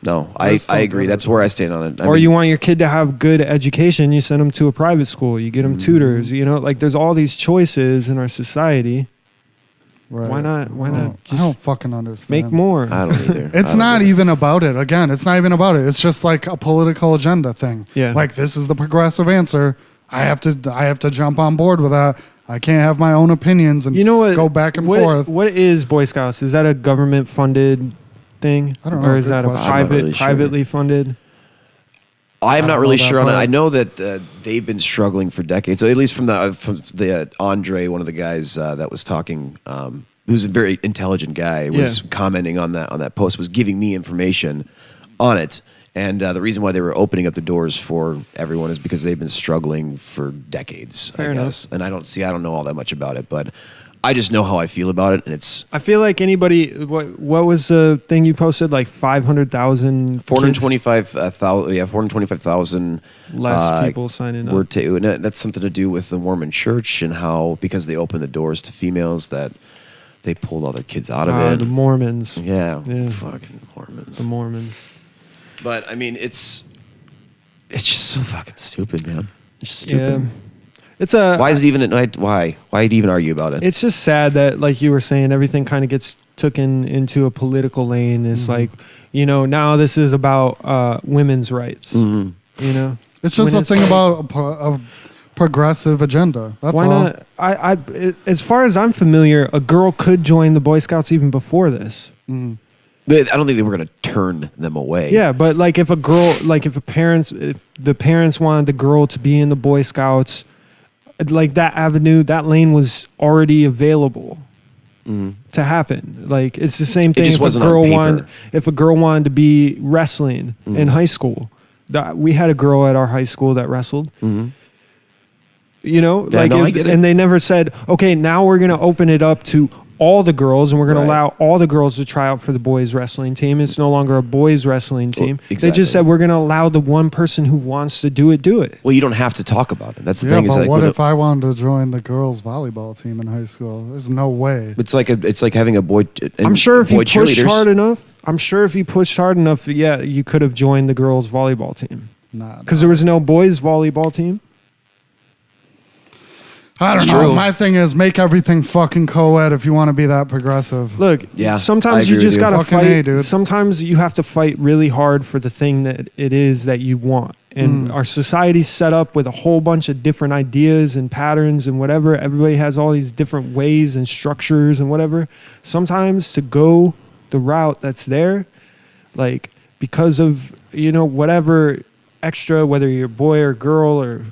No, That's I so agree. good. That's where I stand on it. I Or mean, you want your kid to have good education, you send them to a private school. You get them tutors. You know, like there's all these choices in our society. Right. Why not? Why I not don't just fucking understand. make more? I don't either. It's I don't not either. even about it. Again, it's not even about it. It's just like a political agenda thing. Yeah. Like this is the progressive answer. I have to jump on board with that. I can't have my own opinions and You know what? go back and what, forth. What is Boy Scouts? Is that a government funded thing? I don't know. Or is Good that a question. I'm not really sure. privately funded? I'm not don't really know that sure on it. part. I know that they've been struggling for decades. So at least from the Andre, one of the guys that was talking, who's a very intelligent guy, was commenting on that post, was giving me information on it. And the reason why they were opening up the doors for everyone is because they've been struggling for decades, Fair I enough. guess. And I don't know all that much about it, but I just know how I feel about it, and it's I feel like anybody. What was the thing you posted? Like 500,000. 425,000. Yeah, 425,000 Less people signing up. and that's something to do with the Mormon Church and how because they opened the doors to females that they pulled all their kids out of it. The Mormons. Yeah, Yeah. fucking Mormons. The Mormons. But I mean, it's just so fucking stupid, man. It's just stupid. Yeah. It's a. Why is it even? Why do you even argue about it? It's just sad that, like you were saying, everything kind of gets taken into a political lane. It's like, now this is about women's rights. Mhm. You know, It's just when a it's thing like- about a progressive agenda. That's why all. not? As far as I'm familiar, a girl could join the Boy Scouts even before this. But I don't think they were going to turn them away. Yeah, but like if the parents wanted the girl to be in the Boy Scouts, like that avenue, that lane was already available to happen. Like it's the same thing. just If wasn't on paper. a girl wanted to be wrestling in high school, we had a girl at our high school that wrestled. Mhm. You know, Yeah, no, I get it. and they never said, okay, now we're going to open it up to all the girls and we're going Right. to allow all the girls to try out for the boys wrestling team. It's no longer a boys wrestling team. They exactly. just said, we're going to allow the one person who wants to do it. Well, you don't have to talk about it. That's the Yeah, thing. Is but like what when if I wanted to join the girls volleyball team in high school? There's no way. it's like having a boy. I'm sure if you boy pushed cheerleaders. hard enough, yeah, you could have joined the girls volleyball team. Nah, Because there was no boys volleyball team. I don't It's know. true. My thing is make everything fucking co-ed if you want to be that progressive. Look, Yeah, I sometimes you agree just with you. gotta Fucking fight. A, dude. Sometimes you have to fight really hard for the thing that it is that you want. And our society's set up with a whole bunch of different ideas and patterns and whatever. Everybody has all these different ways and structures and whatever. Sometimes to go the route that's there, like because of whatever extra, whether you're a boy or girl or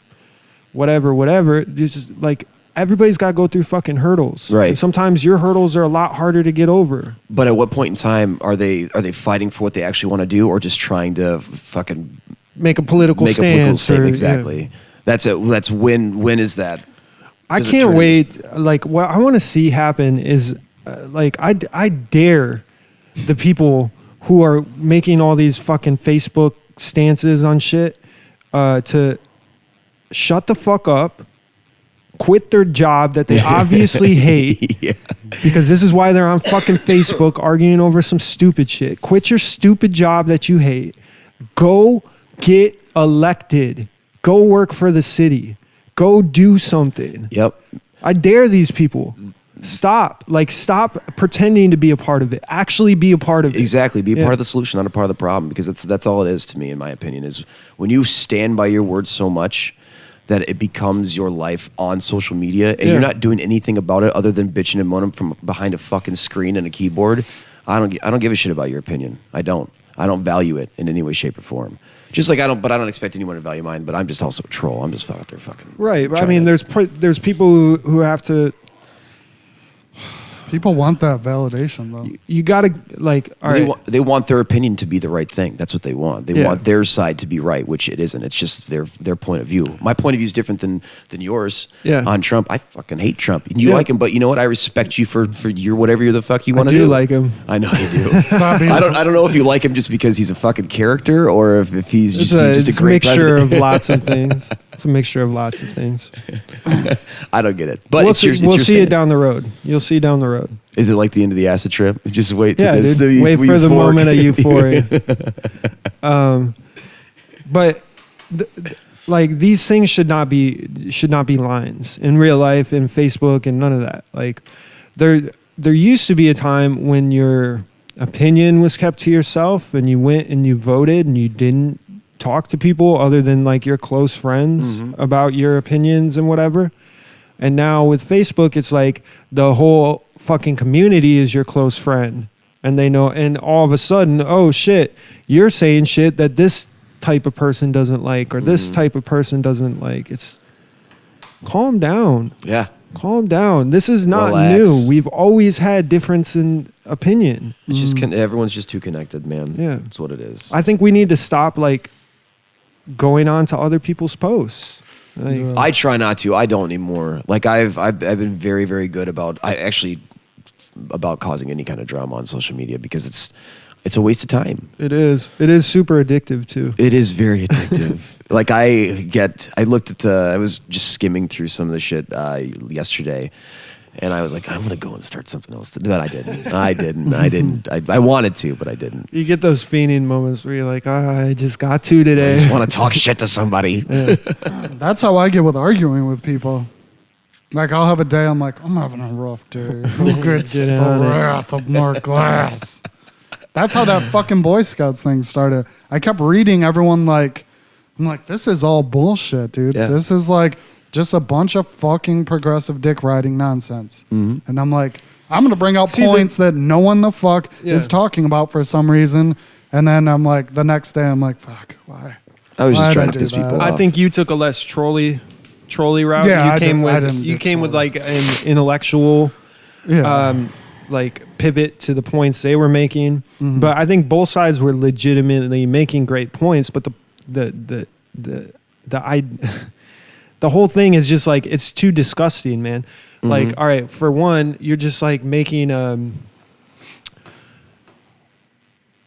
whatever, there's just like everybody's got to go through fucking hurdles. Right. And sometimes your hurdles are a lot harder to get over. But at what point in time are they fighting for what they actually want to do, or just trying to fucking Make a political make a political stance. statement? Or, Exactly. yeah. That's when is that? I Does it can't turn wait. Like what I want to see happen is like I dare the people who are making all these fucking Facebook stances on shit to shut the fuck up, quit their job that they obviously hate, Yeah. because this is why they're on fucking Facebook arguing over some stupid shit. Quit your stupid job that you hate. Go get elected. Go work for the city. Go do something. Yep. I dare these people. Stop pretending to be a part of it. Actually be a part of it. Exactly. Be a Yeah. part of the solution, not a part of the problem, because that's all it is to me, in my opinion, is when you stand by your words so much that it becomes your life on social media and Yeah. you're not doing anything about it other than bitching and moaning from behind a fucking screen and a keyboard. I don't give a shit about your opinion. I don't value it in any way, shape, or form. Just like I don't expect anyone to value mine, but I'm just also a troll. I'm just out there fucking Right. But I trying mean, to- there's people who have to. People want that validation, though. You gotta like, all right. They want their opinion to be the right thing. That's what they want. They Yeah. want their side to be right, which it isn't. It's just their point of view. My point of view is different than yours. Yeah. On Trump, I fucking hate Trump. You Yeah. like him, but you know what? I respect you for your whatever you're the fuck you want I to do. do like him. I know you do. Stop being I don't know if you like him just because he's a fucking character or if he's It's just it's a great mixture president. of lots of things. It's a mixture of lots of things. I don't get it. But we'll it's see, your, it's we'll your see it stance. down the road. You'll see down the road. Is it like the end of the acid trip? Just wait till Yeah, this. dude. Wait for the euphoric- moment of euphoria. But like these things should not be lines in real life, in Facebook, and none of that. Like there used to be a time when your opinion was kept to yourself, and you went and you voted, and you didn't talk to people other than like your close friends about your opinions and whatever. And now with Facebook, it's like the whole fucking community is your close friend. And they know, and all of a sudden, oh shit, you're saying shit that this type of person doesn't like, or this type of person doesn't like. It's calm down. Yeah. Calm down. This is not Relax. new. We've always had difference in opinion. It's just everyone's just too connected, man. Yeah. That's what it is. I think we need to stop like going on to other people's posts. Like, Yeah. I try not to. I don't anymore. Like I've been very, very good about causing any kind of drama on social media because it's a waste of time. It is. It is super addictive too. It is very addictive. Like I was just skimming through some of the shit yesterday, and I was like, I'm gonna go and start something else. But I didn't. I wanted to, but I didn't. You get those fiending moments where you're like, I just got to I today. just want to talk shit to somebody. Yeah. That's how I get with arguing with people. Like, I'll have a day, I'm like, I'm having a rough day. Who gets Get the on it. wrath of Mark Glass? That's how that fucking Boy Scouts thing started. I kept reading everyone like, I'm like, this is all bullshit, dude. Yeah. This is like just a bunch of fucking progressive dick riding nonsense. And I'm like, I'm going to bring out See, points that no one the fuck Yeah. is talking about for some reason. And then I'm like, the next day, I'm like, fuck, why? I was just I trying don't to do piss that. people I off. think you took a less trolley route. Yeah, you I came didn't with get like an intellectual Yeah. like pivot to the points they were making. Mhm. But I think both sides were legitimately making great points, but the whole thing is just like, it's too disgusting, man. Like, all right, for one, you're just like making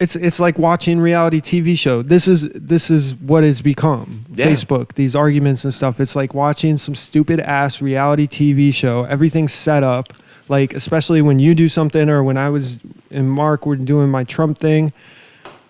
it's like watching reality TV show. This is what it's become. Yeah. Facebook, these arguments and stuff. It's like watching some stupid ass reality TV show. Everything's set up. Like, especially when you do something, or when I was and Mark were doing my Trump thing,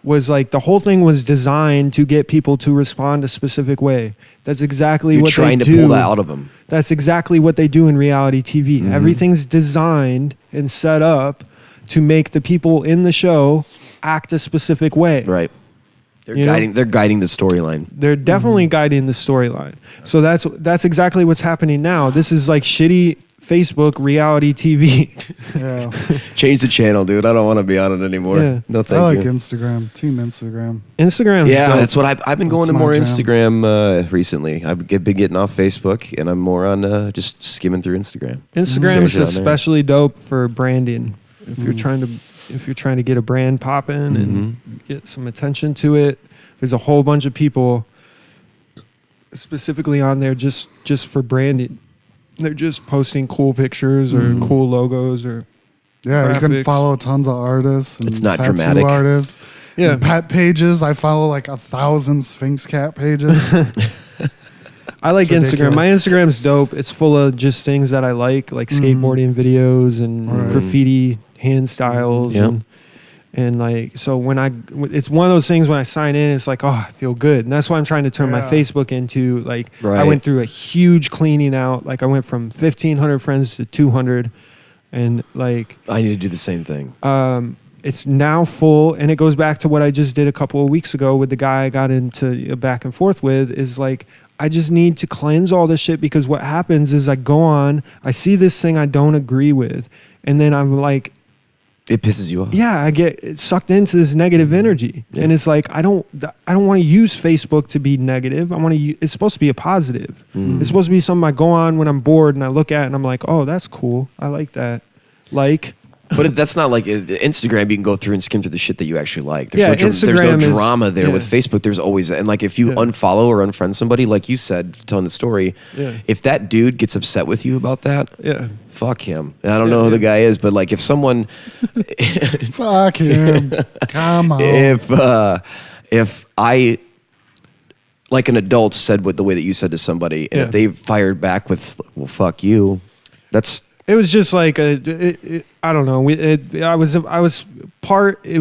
was like the whole thing was designed to get people to respond a specific way. That's exactly You're what trying they to do. pull that out of them. That's exactly what they do in reality TV. Everything's designed and set up to make the people in the show act a specific way. Right. They're You know? guiding the storyline. They're definitely guiding the storyline. So that's exactly what's happening now. This is like shitty Facebook reality TV. Yeah. Change the channel, dude. I don't want to be on it anymore. Yeah. No, I thank like you. Instagram. Team Instagram. Instagram's Yeah, dope. that's what I've been going That's to more my jam. Instagram recently. I've been getting off Facebook, and I'm more on just skimming through Instagram. Instagram is Search it on there. especially dope for branding. If you're trying to get a brand popping and get some attention to it, there's a whole bunch of people specifically on there just for branding. They're just posting cool pictures or cool logos or Yeah, you can graphics. follow tons of artists and It's not tattoo dramatic. artists. Yeah. And pet pages. I follow like 1,000 Sphinx cat pages. I like It's Instagram. ridiculous. My Instagram's dope. It's full of just things that I like skateboarding videos and Right. graffiti hand styles Yep. and like, so it's one of those things when I sign in, it's like, oh, I feel good. And that's why I'm trying to turn my Yeah. Facebook into like, I Right. went through a huge cleaning out. Like I went from 1,500 friends to 200, and like, I need to do the same thing. it's now full, and it goes back to what I just did a couple of weeks ago with the guy I got into a back and forth with. Is like, I just need to cleanse all this shit, because what happens is I go on, I see this thing I don't agree with, and then I'm like, It pisses you off. yeah, I get sucked into this negative energy. Yeah. And it's like, I don't want to use Facebook to be negative. It's supposed to be a positive. It's supposed to be something I go on when I'm bored and I look at and I'm like, oh, that's cool. I like that. like. But that's not like Instagram. You can go through and skim through the shit that you actually like. There's Yeah, there's no Instagram is- drama there. yeah. With Facebook, there's always, and like if you Yeah. unfollow or unfriend somebody, like you said, telling the story, Yeah. if that dude gets upset with you about that, Yeah. fuck him. And I don't Yeah, know who yeah. the guy is, but like if someone, Fuck him. Come on. if I, like an adult said with the way that you said to somebody, and Yeah. if they fired back with, well, fuck you, that's It was just like I don't know. It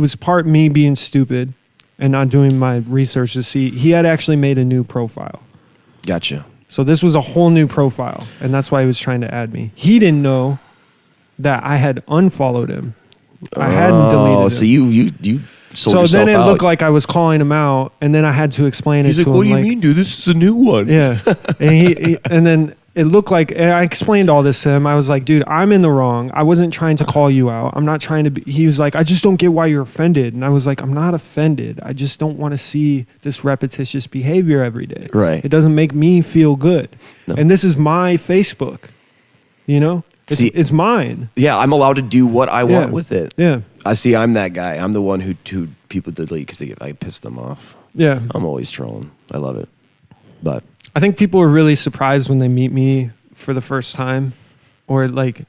was part me being stupid and not doing my research to see. He had actually made a new profile. gotcha. So this was a whole new profile, and that's why he was trying to add me. He didn't know that I had unfollowed him. I hadn't deleted him. Oh, so you sold So yourself then it out. looked like I was calling him out, and then I had to explain it He's to like, him. what do you mean, dude? This is a new one. Yeah, and and then it looked like, and I explained all this to him. I was like, dude, I'm in the wrong. I wasn't trying to call you out. I'm not trying to be. He was like, I just don't get why you're offended. And I was like, I'm not offended. I just don't want to see this repetitious behavior every day. Right. It doesn't make me feel good. No. And this is my Facebook. You know, it's mine. Yeah, I'm allowed to do what I want with it. Yeah. I see. I'm that guy. I'm the one who people delete because I piss them off. Yeah. I'm always trolling. I love it. But I think people are really surprised when they meet me for the first time, or like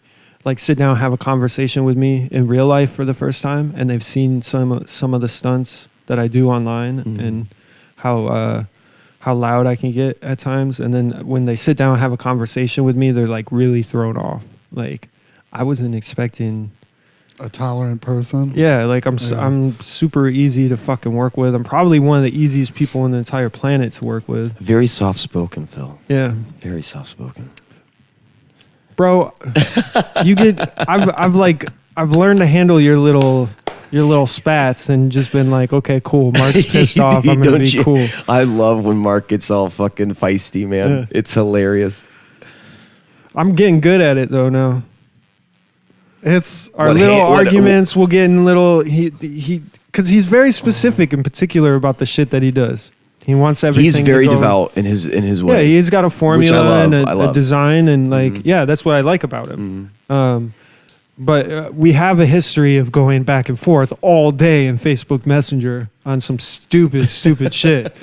sit down and have a conversation with me in real life for the first time, and they've seen some of the stunts that I do online and how loud I can get at times. And then when they sit down and have a conversation with me, they're like really thrown off. Like, I wasn't expecting. A tolerant person. Yeah, like I'm super easy to fucking work with. I'm probably one of the easiest people on the entire planet to work with. very soft spoken, Phil. Yeah. Very soft spoken. Bro, I've learned to handle your little spats and just been like, okay, cool. Mark's pissed off. I'm gonna be cool. I love when Mark gets all fucking feisty, man. Yeah. It's hilarious. I'm getting good at it though now. It's Our little arguments will get in little because he's very specific and particular about the shit that he does. He wants everything. He's very to go, devout in his way. Yeah, he's got a formula and love. a design and like yeah, that's what I like about him. But we have a history of going back and forth all day in Facebook Messenger on some stupid shit.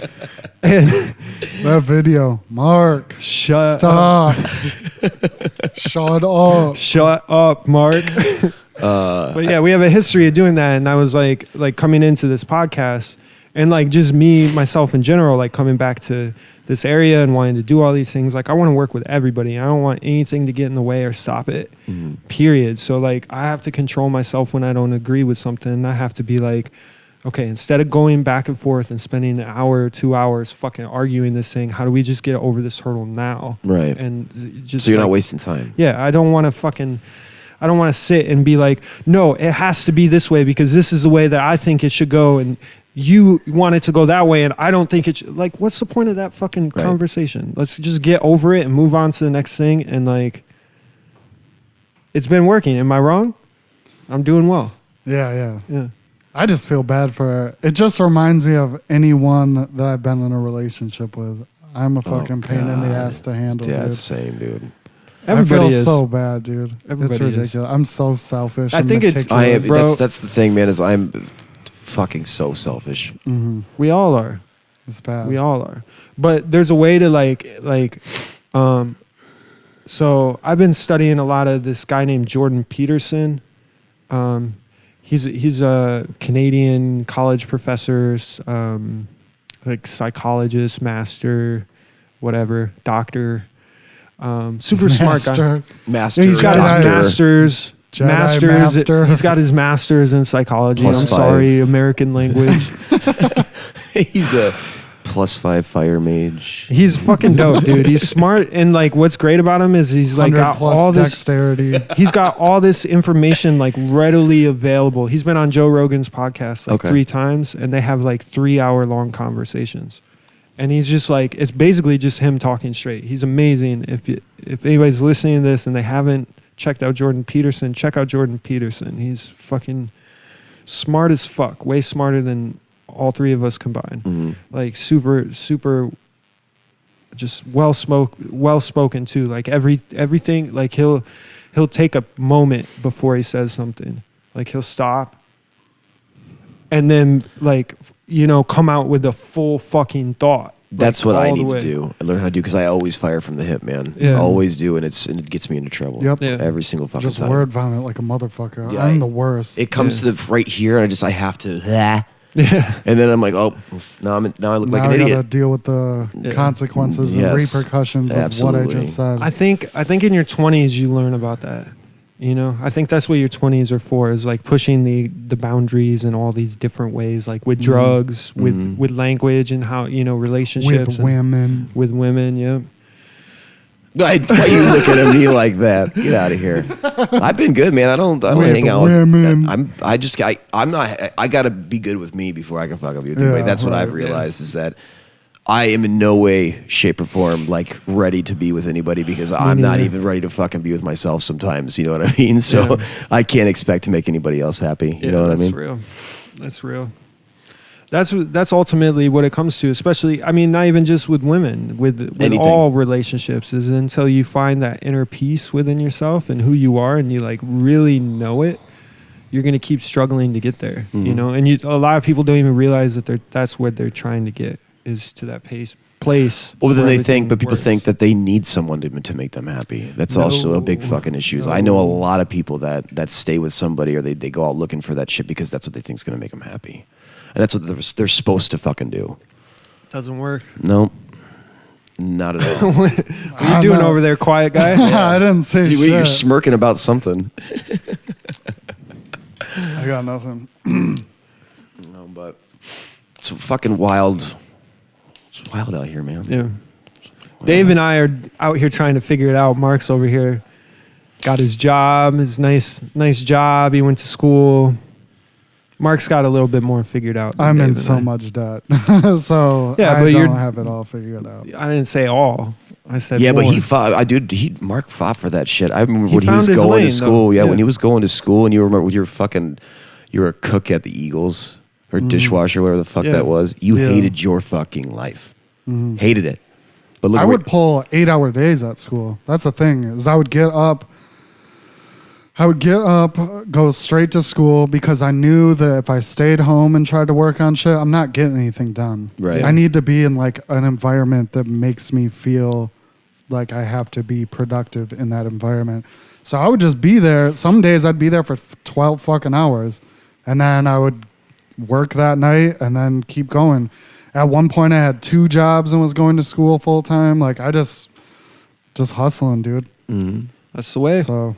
And that video. Mark. Shut Stop. Shut up. Shut up, Mark. But yeah, we have a history of doing that. And I was like coming into this podcast and like just me, myself in general, like coming back to this area and wanting to do all these things. Like I want to work with everybody. I don't want anything to get in the way or stop it, period. So like I have to control myself when I don't agree with something. I have to be like, okay, instead of going back and forth and spending an hour or 2 hours fucking arguing this thing, how do we just get over this hurdle now? Right. And just so you're not wasting time. Yeah, I don't want to sit and be like, no, it has to be this way because this is the way that I think it should go. And you want it to go that way. And I don't think it should. Like, what's the point of that fucking conversation? Let's just get over it and move on to the next thing. And like, it's been working. Am I wrong? I'm doing well. Yeah. Yeah. I just feel bad for it. Just reminds me of anyone that I've been in a relationship with. I'm a fucking pain in the ass to handle, Yeah, dude. same, dude. Everybody I feel is. so bad, dude. Everybody it's is. ridiculous. I'm so selfish. I and think it's- meticulous. Bro. That's the thing, man. Is I'm fucking so selfish. We all are. It's bad. We all are. But there's a way to so I've been studying a lot of this guy named Jordan Peterson. He's a Canadian college professor, like psychologist, master, whatever, doctor. Super smart guy. Master. He's got his Jedi. masters. Jedi Masters. master. He's got his masters in psychology. +5. I'm sorry, American language. He's a +5 fire mage. He's fucking dope, dude. He's smart, and like, what's great about him is he's like 100 got plus all this. dexterity. He's got all this information like readily available. He's been on Joe Rogan's podcast like 3 times, and they have like 3-hour-long conversations. And he's just like, it's basically just him talking straight. He's amazing. If anybody's listening to this and they haven't checked out Jordan Peterson, check out Jordan Peterson. He's fucking smart as fuck, way smarter than all 3 of us combined. Like super just well spoken too. Like everything, like he'll he'll take a moment before he says something. Like he'll stop and then like, you know, come out with a full fucking thought. That's like, what I all the need to way. do. I learn how to do because I always fire from the hip, man. Yeah. I always do, and it gets me into trouble. Yep. Yeah. Every single fucking Just time. word vomit like a motherfucker. Yeah, I'm the worst. It comes to the right here, and I have to. Yeah. And then I'm like, oh, now I look now like an I gotta idiot. deal with the Yeah. consequences and Yes. repercussions of what I Absolutely. just said. I think in your 20s you learn about that. You know, I think that's what your 20s are for, is like pushing the boundaries in all these different ways, like with drugs, with language, and how, you know, relationships with and women. with women. Yeah. Why are you looking at me like that? Get out of here. I've been good, man. I don't With hang out women. with. I'm not. I gotta be good with me before I can fuck up with anybody. Yeah, That's what I've right. realized is that I am in no way, shape, or form like ready to be with anybody because I'm not neither. even ready to fucking be with myself sometimes. You know what I mean? So Yeah. I can't expect to make anybody else happy. You know what I mean? That's real. That's real. That's ultimately what it comes to, especially, I mean, not even just with women, with Anything. all relationships, is until you find that inner peace within yourself and who you are, and you like really know it, you're going to keep struggling to get there, you know? And a lot of people don't even realize that that's what they're trying to get, is to that place. Well, then where they think, but everything people works. think that they need someone to make them happy. That's also a big No. fucking issue. No. I know a lot of people that stay with somebody or they go out looking for that shit because that's what they think is going to make them happy. And that's what they're supposed to fucking do. Doesn't work. Nope. Not at all. What are you doing over there, quiet guy? I didn't say shit. You're smirking about something. I got nothing. No, but it's fucking wild. It's wild out here, man. Yeah. Dave and I are out here trying to figure it out. Mark's over here, got his job, his nice job. He went to school. Mark's got a little bit more figured out. than I'm Dave in and so I. much debt. So Yeah, I but don't you're- have it all figured out. I didn't say all. I said Yeah, but more. he fought. Mark fought for that shit. I remember He when he found was his going lane, to school. though. Yeah, Yeah. when he was going to school, and you remember you were a cook at the Eagles or dishwasher, whatever the fuck Yeah. that was. You Yeah. hated your fucking life. Hated it. But look, I where- would pull 8-hour days at school. That's the thing, is I would get up, go straight to school because I knew that if I stayed home and tried to work on shit, I'm not getting anything done. Right. I need to be in like an environment that makes me feel like I have to be productive in that environment. So I would just be there. Some days I'd be there for 12 fucking hours, and then I would work that night and then keep going. At one point I had 2 jobs and was going to school full time. Like I just hustling, dude. That's the way. So,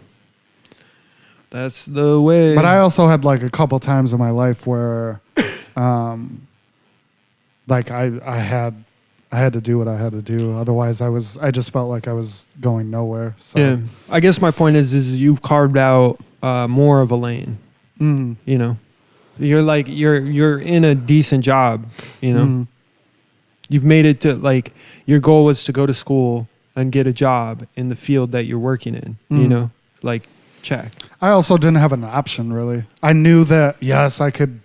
That's the way. but I also had like a couple times in my life where, like I had to do what I had to do. Otherwise, I just felt like I was going nowhere. So, yeah, I guess my point is you've carved out more of a lane. Mhm. You know, you're in a decent job. You know, Mhm. you've made it to, like, your goal was to go to school and get a job in the field that you're working in. You Mhm. know, like, check. I also didn't have an option really. I knew that yes, I could,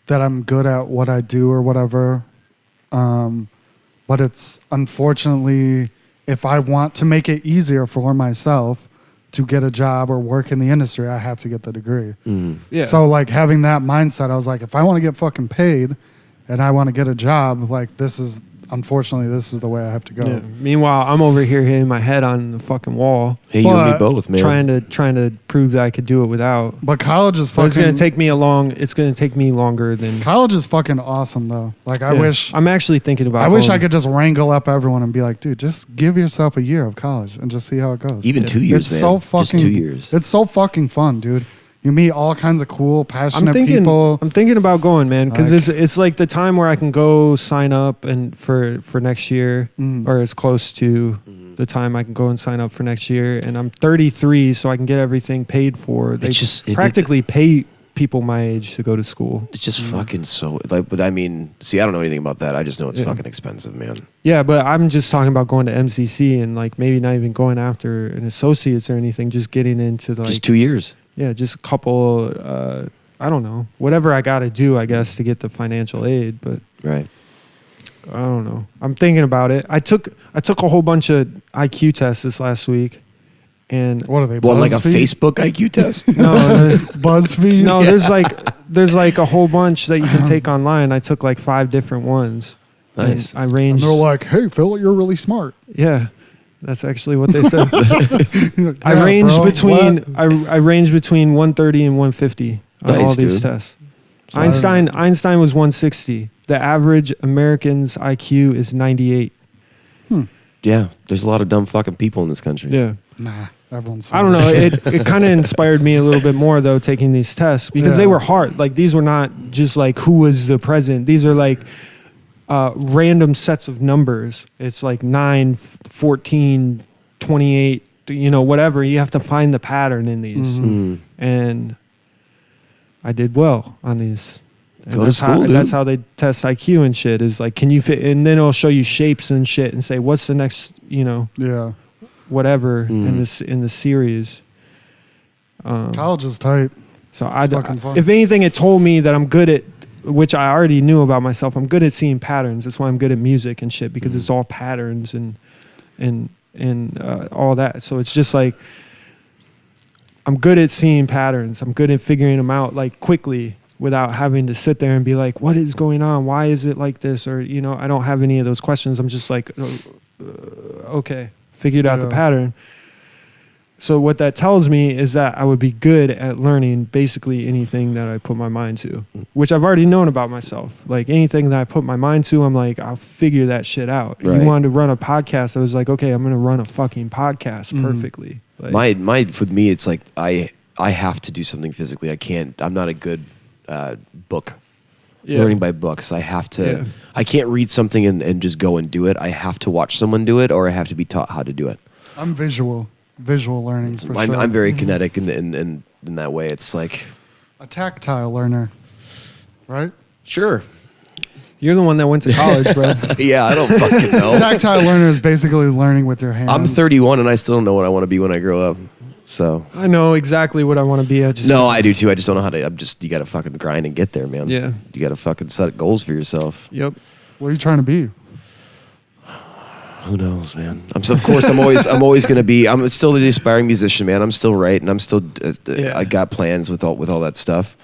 that I'm good at what I do or whatever. But it's unfortunately, if I want to make it easier for myself to get a job or work in the industry, I have to get the degree. Yeah. So like having that mindset, I was like, if I want to get fucking paid and I want to get a job, like this is the way I have to go. Yeah. Meanwhile, I'm over here hitting my head on the fucking wall, hey, you and me But both, man. trying to prove that I could do it without. But college is But it's fucking. gonna take me It's gonna take me longer than. College is fucking awesome though. Like I Yeah. wish. I'm actually thinking about. I wish I going- could just wrangle up everyone and be like, dude, just give yourself a year of college and just see how it goes. Even Yeah. 2 years, It's man. so fucking. Just 2 years. It's so fucking fun, dude. You meet all kinds of cool, passionate people. I'm thinking about going, man, because Like- it's like the time where I can go sign up and for next year, Mm. or as close to the time I can go and sign up for next year. And I'm 33, so I can get everything paid for. They practically pay people my age to go to school. It's just fucking so like. But I mean, see, I don't know anything about that. I just know it's Yeah. fucking expensive, man. Yeah, but I'm just talking about going to MCC and like maybe not even going after an associate's or anything, just getting into like Just 2 years. yeah, just a couple. I don't know, whatever I got to do, I guess, to get the financial aid. But Right. I don't know. I'm thinking about it. I took a whole bunch of IQ tests this last week, And What are they? Well, like a BuzzFeed? Facebook IQ test? no, BuzzFeed. no, there's like a whole bunch that you can take online. I took like 5 different ones. Nice. And I And ranged. they're like, "Hey, Phil, you're really smart." Yeah, that's actually what they said. You're like, I "Yeah, ranged bro, between what?" I ranged between 130 and 150 on Nice, all these dude. tests. So I don't know. Einstein was 160. The average American's IQ is 98. Yeah, there's a lot of dumb fucking people in this country. Yeah. Nah, everyone's. I don't know. It kind of inspired me a little bit more though, taking these tests, because they Yeah. were hard. Like, these were not just like who was the president. These are like random sets of numbers. It's like 9, 14, 28, you know, whatever. You have to find the pattern in these. Mhm. Mm. And I did well on these. And Go to that's school, how, dude. That's how they test IQ and shit. Is like, can you fit? And then it'll show you shapes and shit, and say what's the next, you know, Yeah, whatever Mm. in the series. college is tight. So I, fucking fun. if anything, it told me that I'm good at, which I already knew about myself. I'm good at seeing patterns. That's why I'm good at music and shit, because it's all patterns and all that. So it's just like, I'm good at seeing patterns. I'm good at figuring them out like quickly without having to sit there and be like, what is going on? Why is it like this? Or, you know, I don't have any of those questions. I'm just like, okay, figured out the Yeah. pattern. So what that tells me is that I would be good at learning basically anything that I put my mind to, which I've already known about myself. Like, anything that I put my mind to, I'm like, I'll figure that shit out. Right. You wanted to run a podcast, I was like, okay, I'm going to run a fucking podcast perfectly. Like, My for me, it's like I have to do something physically. I can't. I'm not a good book. Yeah. Learning by books. I have to. Yeah. I can't read something and just go and do it. I have to watch someone do it, or I have to be taught how to do it. I'm visual learning for sure. I'm very kinetic in that way. It's like, a tactile learner, right? sure. You're the one that went to college, bro. Yeah, I don't fucking know. Tactile learner is basically learning with your hands. I'm 31 and I still don't know what I want to be when I grow up. So I know exactly what I want to be. I just no, I do too. I just don't know how to. You got to fucking grind and get there, man. Yeah. You got to fucking set goals for yourself. Yep. What are you trying to be? Who knows, man? Of course, I'm always gonna be. I'm still the aspiring musician, man. I'm still writing. I'm still. Yeah. I got plans with all that stuff.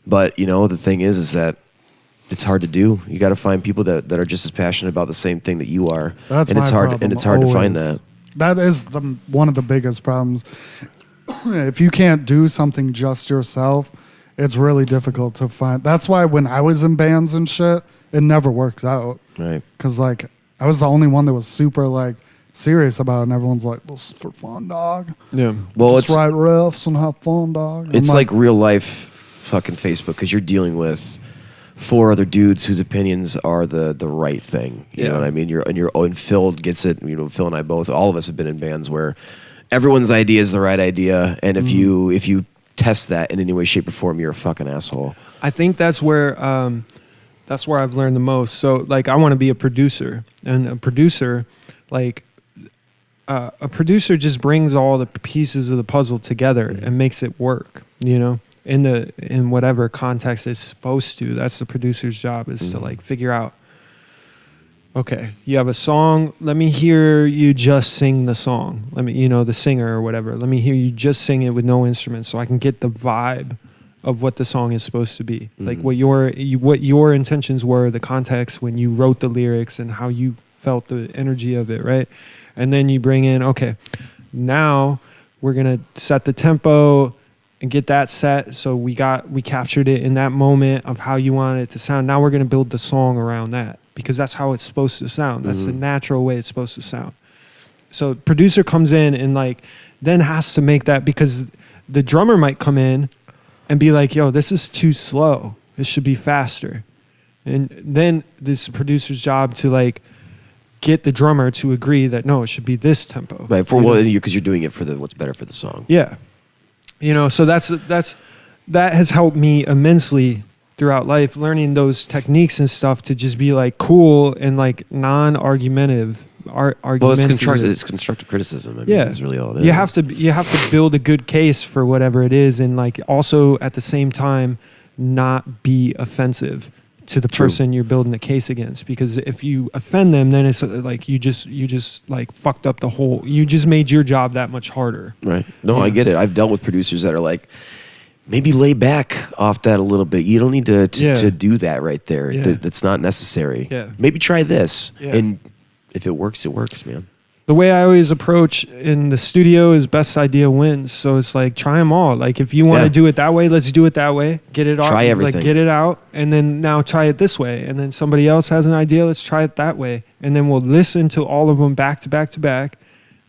But you know, the thing is that it's hard to do. You got to find people that are just as passionate about the same thing that you are. That's and my it's hard. problem, And it's hard to find always. that. That is one of the biggest problems. If you can't do something just yourself, it's really difficult to find. That's why when I was in bands and shit, it never worked out. Right. Because, like, I was the only one that was super, like, serious about it. And everyone's like, this is for fun, dog. Yeah. Well, Just write riffs and have fun, dog. And it's I'm like real life fucking Facebook because you're dealing with 4 other dudes whose opinions are the right thing. You know Yeah. what I mean? And Phil gets it. You know, Phil and I both. All of us have been in bands where everyone's idea is the right idea, and if you test that in any way, shape, or form, you're a fucking asshole. I think that's where I've learned the most. So, like, I want to be a producer, and a producer, like, a producer just brings all the pieces of the puzzle together and makes it work. You know, in whatever context it's supposed to. That's the producer's job, is to like figure out. Okay, you have a song. Let me hear you just sing the song. Let me, the singer or whatever. Let me hear you just sing it with no instruments, so I can get the vibe of what the song is supposed to be. Like what your intentions were, the context when you wrote the lyrics and how you felt the energy of it, right? And then you bring in, okay, now we're gonna set the tempo and get that set. So we captured it in that moment of how you wanted it to sound. Now we're gonna build the song around that, because that's how it's supposed to sound. That's the natural way it's supposed to sound. So producer comes in and like then has to make that, because the drummer might come in and be like, yo, this is too slow. This should be faster. And then this producer's job to like get the drummer to agree that no, it should be this tempo. Right. Because you're doing it for what's better for the song. Yeah. So that has helped me immensely throughout life, learning those techniques and stuff to just be like cool and like non-argumentative. Well, it's constructive criticism. I mean, Yeah, that's really all it is. You have to build a good case for whatever it is, and like also at the same time not be offensive. to the True. person you're building the case against. Because if you offend them, then it's like you just like fucked up the whole. You just made your job that much harder. Right. No, Yeah. I get it. I've dealt with producers that are like, maybe lay back off that a little bit. You don't need to Yeah. to do that right there. Yeah. That's not necessary. Yeah. Maybe try this. Yeah. And if it works, man. The way I always approach in the studio is best idea wins. So it's like try them all. Like if you want to Yeah. do it that way, let's do it that way. Get it out. Try everything. Like get it out, and then now try it this way. And then somebody else has an idea. Let's try it that way. And then we'll listen to all of them back to back to back,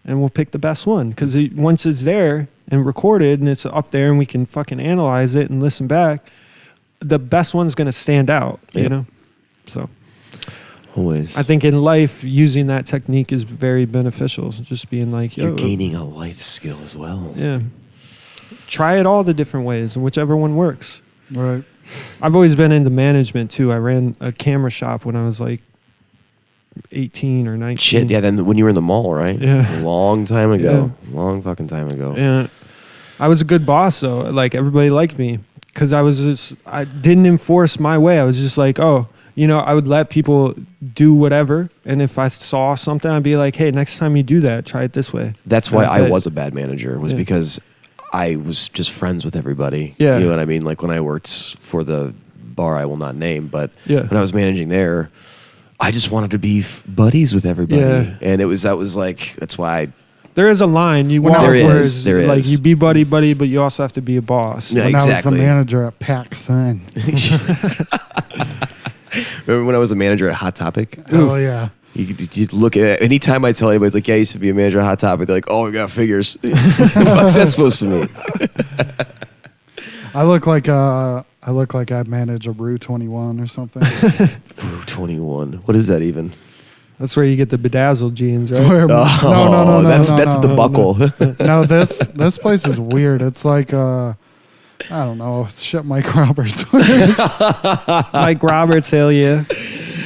and we'll pick the best one. Because once it's there and recorded and it's up there and we can fucking analyze it and listen back, the best one's gonna stand out. You Yep. know. So. Always. I think in life, using that technique is very beneficial. Just being like, yo, You're gaining a life skill as well. yeah, try it all the different ways and whichever one works. Right. I've always been into management too. I ran a camera shop when I was like 18 or 19. Shit, yeah, then when you were in the mall, right? Yeah. A long time ago. Long fucking time ago. And I was a good boss though. Like everybody liked me because I didn't enforce my way. I was just like, oh, you know, I would let people do whatever. And if I saw something, I'd be like, hey, next time you do that, try it this way. That's why I bet- was a bad manager, was Yeah. because I was just friends with everybody. Yeah. You know what I mean? Like when I worked for the bar I will not name, but Yeah. when I was managing there, I just wanted to be buddies with everybody. Yeah. And that's why There is a line you When I walk was- where There it's like is. you be buddy, but you also have to be a boss. Yeah. When I was the exactly. manager at PacSun. Remember when I was a manager at Hot Topic? Oh yeah. You look at anytime I tell anybody, it's like, yeah, I used to be a manager at Hot Topic. They're like, oh, we got figures. What's that supposed to mean? I look like I manage a Brew 21 or something. Brew 21. What is that even? That's where you get the bedazzled jeans, It's right? where- no, that's no. the buckle. No, this place is weird. It's like I don't know, shit Mike Roberts wears. Mike Roberts, hell yeah.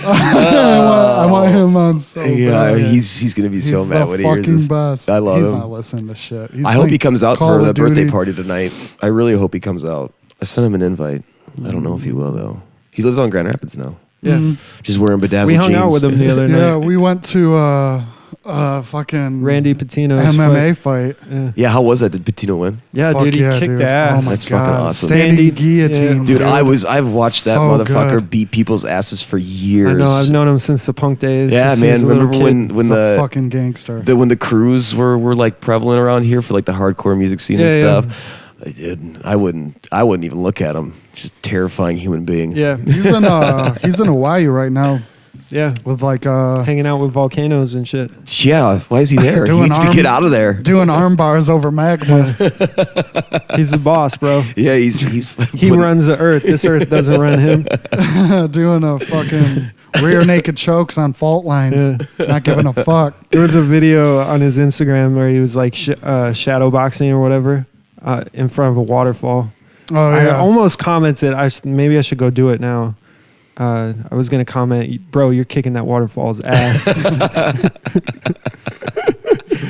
I want him on so Yeah, bad. he's gonna be so He's mad the when he hears fucking this. best. I love He's him. not listening to shit. He's I hope he playing comes out Call for of the birthday Duty. party tonight. I really hope he comes out. I sent him an invite. I don't know if he will though. He lives on Grand Rapids now. Yeah. Mhm. Just wearing bedazzled We hung jeans. out with him the other Yeah, night. we went to fucking Randy Patino's MMA fight. Yeah, Yeah, how was that? Did Patino win? yeah Fuck dude, he yeah, kicked dude. ass. Oh my That's god, fucking awesome. standing Standing- guillotine, Dude, I've watched that So motherfucker good. beat people's asses for years. I know, I've known him since the punk days. Yeah, since he was man. a little Remember kid. when He's a the fucking gangster. when the crews were like prevalent around here for like the hardcore music scene and Yeah, stuff? I wouldn't even look at him. Just terrifying human being. Yeah, He's in Hawaii right now yeah. with like Hanging out with volcanoes and shit. Yeah, why is he there? He Doing needs to arm- get out of there. doing arm bars over magma. He's the boss, bro. Yeah, he's He runs the earth. This earth doesn't run him. Doing a fucking rear naked chokes on fault lines. Not giving a fuck. There was a video on his Instagram where he was like shadow boxing or whatever in front of a waterfall. Oh I yeah. almost commented, maybe I should go do it now. I was going to comment, bro, you're kicking that waterfall's ass.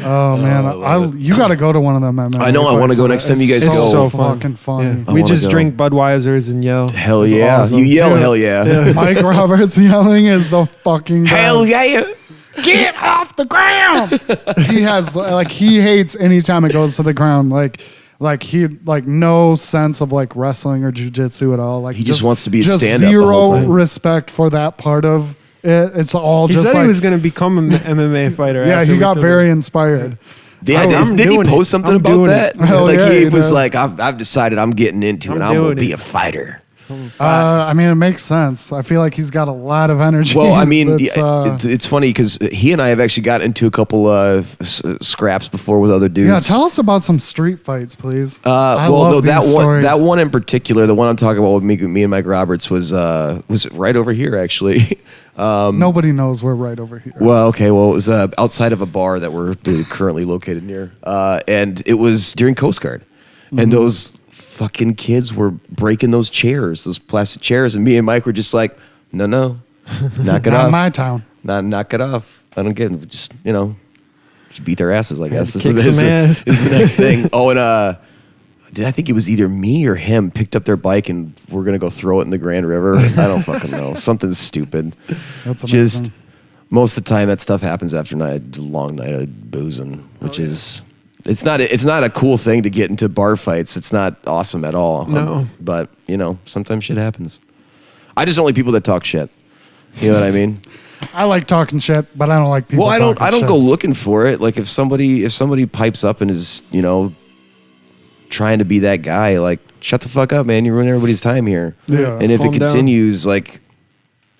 Oh man, you got to go to one of them. MMA I know, I wanna fights. go next time you guys It's go. So So fun. fucking funny. I We wanna just go. drink Budweisers and yell. Hell It's yeah. awesome. You yell Yeah. hell yeah. Mike Roberts yelling is the fucking best. Hell yeah. Get off the ground. He hates anytime it goes to the ground. Like he no sense of like wrestling or jujitsu at all. Like He just wants to be a just stand-up the whole zero time. respect for that part of it. It's all He just said like he was going to become an MMA fighter. yeah. after He we got took very him. inspired. Yeah, I'm did he doing it. post something I'm about doing that? it. Hell Like yeah, he he was does. like, I've decided I'm getting into it. I'm I'm gonna doing be it. a fighter. I mean, it makes sense. I feel like he's got a lot of energy. Well, I mean, That's, it's funny because he and I have actually got into a couple of scraps before with other dudes. yeah. Tell us about some street fights, please. I well, love no, these stories. that one in particular, the one I'm talking about with me and Mike Roberts was right over here actually. Nobody knows we're right over here. Well, okay. Well, it was outside of a bar that we're currently located near, and it was during Coast Guard, and those fucking kids were breaking those chairs, those plastic chairs, and me and Mike were just like, no, knock it Not off, in my town. knock it off. I don't get it. Just just beat their asses. I guess kick some ass. is the next thing. Oh, and I think it was either me or him picked up their bike and we're gonna go throw it in the Grand River. I don't fucking know. Something stupid. That's Just amazing. most of the time that stuff happens after a long night of boozing, which is it's not a cool thing to get into bar fights. It's not awesome at all. No. But sometimes shit happens. I just don't like people that talk shit. You know what I mean? I like talking shit, but I don't like people. Well, I don't talking shit. go looking for it. Like if somebody pipes up and is, trying to be that guy, like shut the fuck up, man. You're ruining everybody's time here. Yeah. And if Calm it down. continues, like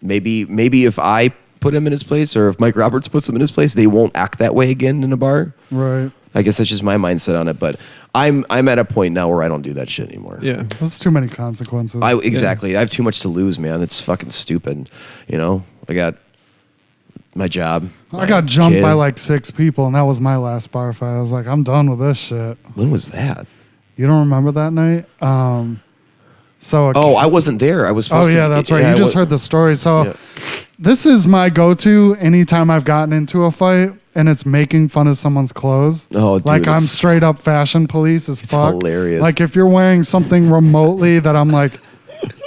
maybe if I put him in his place or if Mike Roberts puts him in his place, they won't act that way again in a bar. Right. I guess that's just my mindset on it. But I'm at a point now where I don't do that shit anymore. Yeah. There's too many consequences. Exactly. I have too much to lose, man. It's fucking stupid. I got my job. I got jumped kid. by like 6 people, and that was my last bar fight. I was like, I'm done with this shit. When was that? You don't remember that night? I wasn't there. I was supposed Oh, to. yeah, that's right. Yeah, You just heard the story. So Yeah. this is my go-to anytime I've gotten into a fight, and it's making fun of someone's clothes. Oh, dude, like I'm it's- straight up fashion police as fuck. hilarious. Like if you're wearing something remotely that I'm like,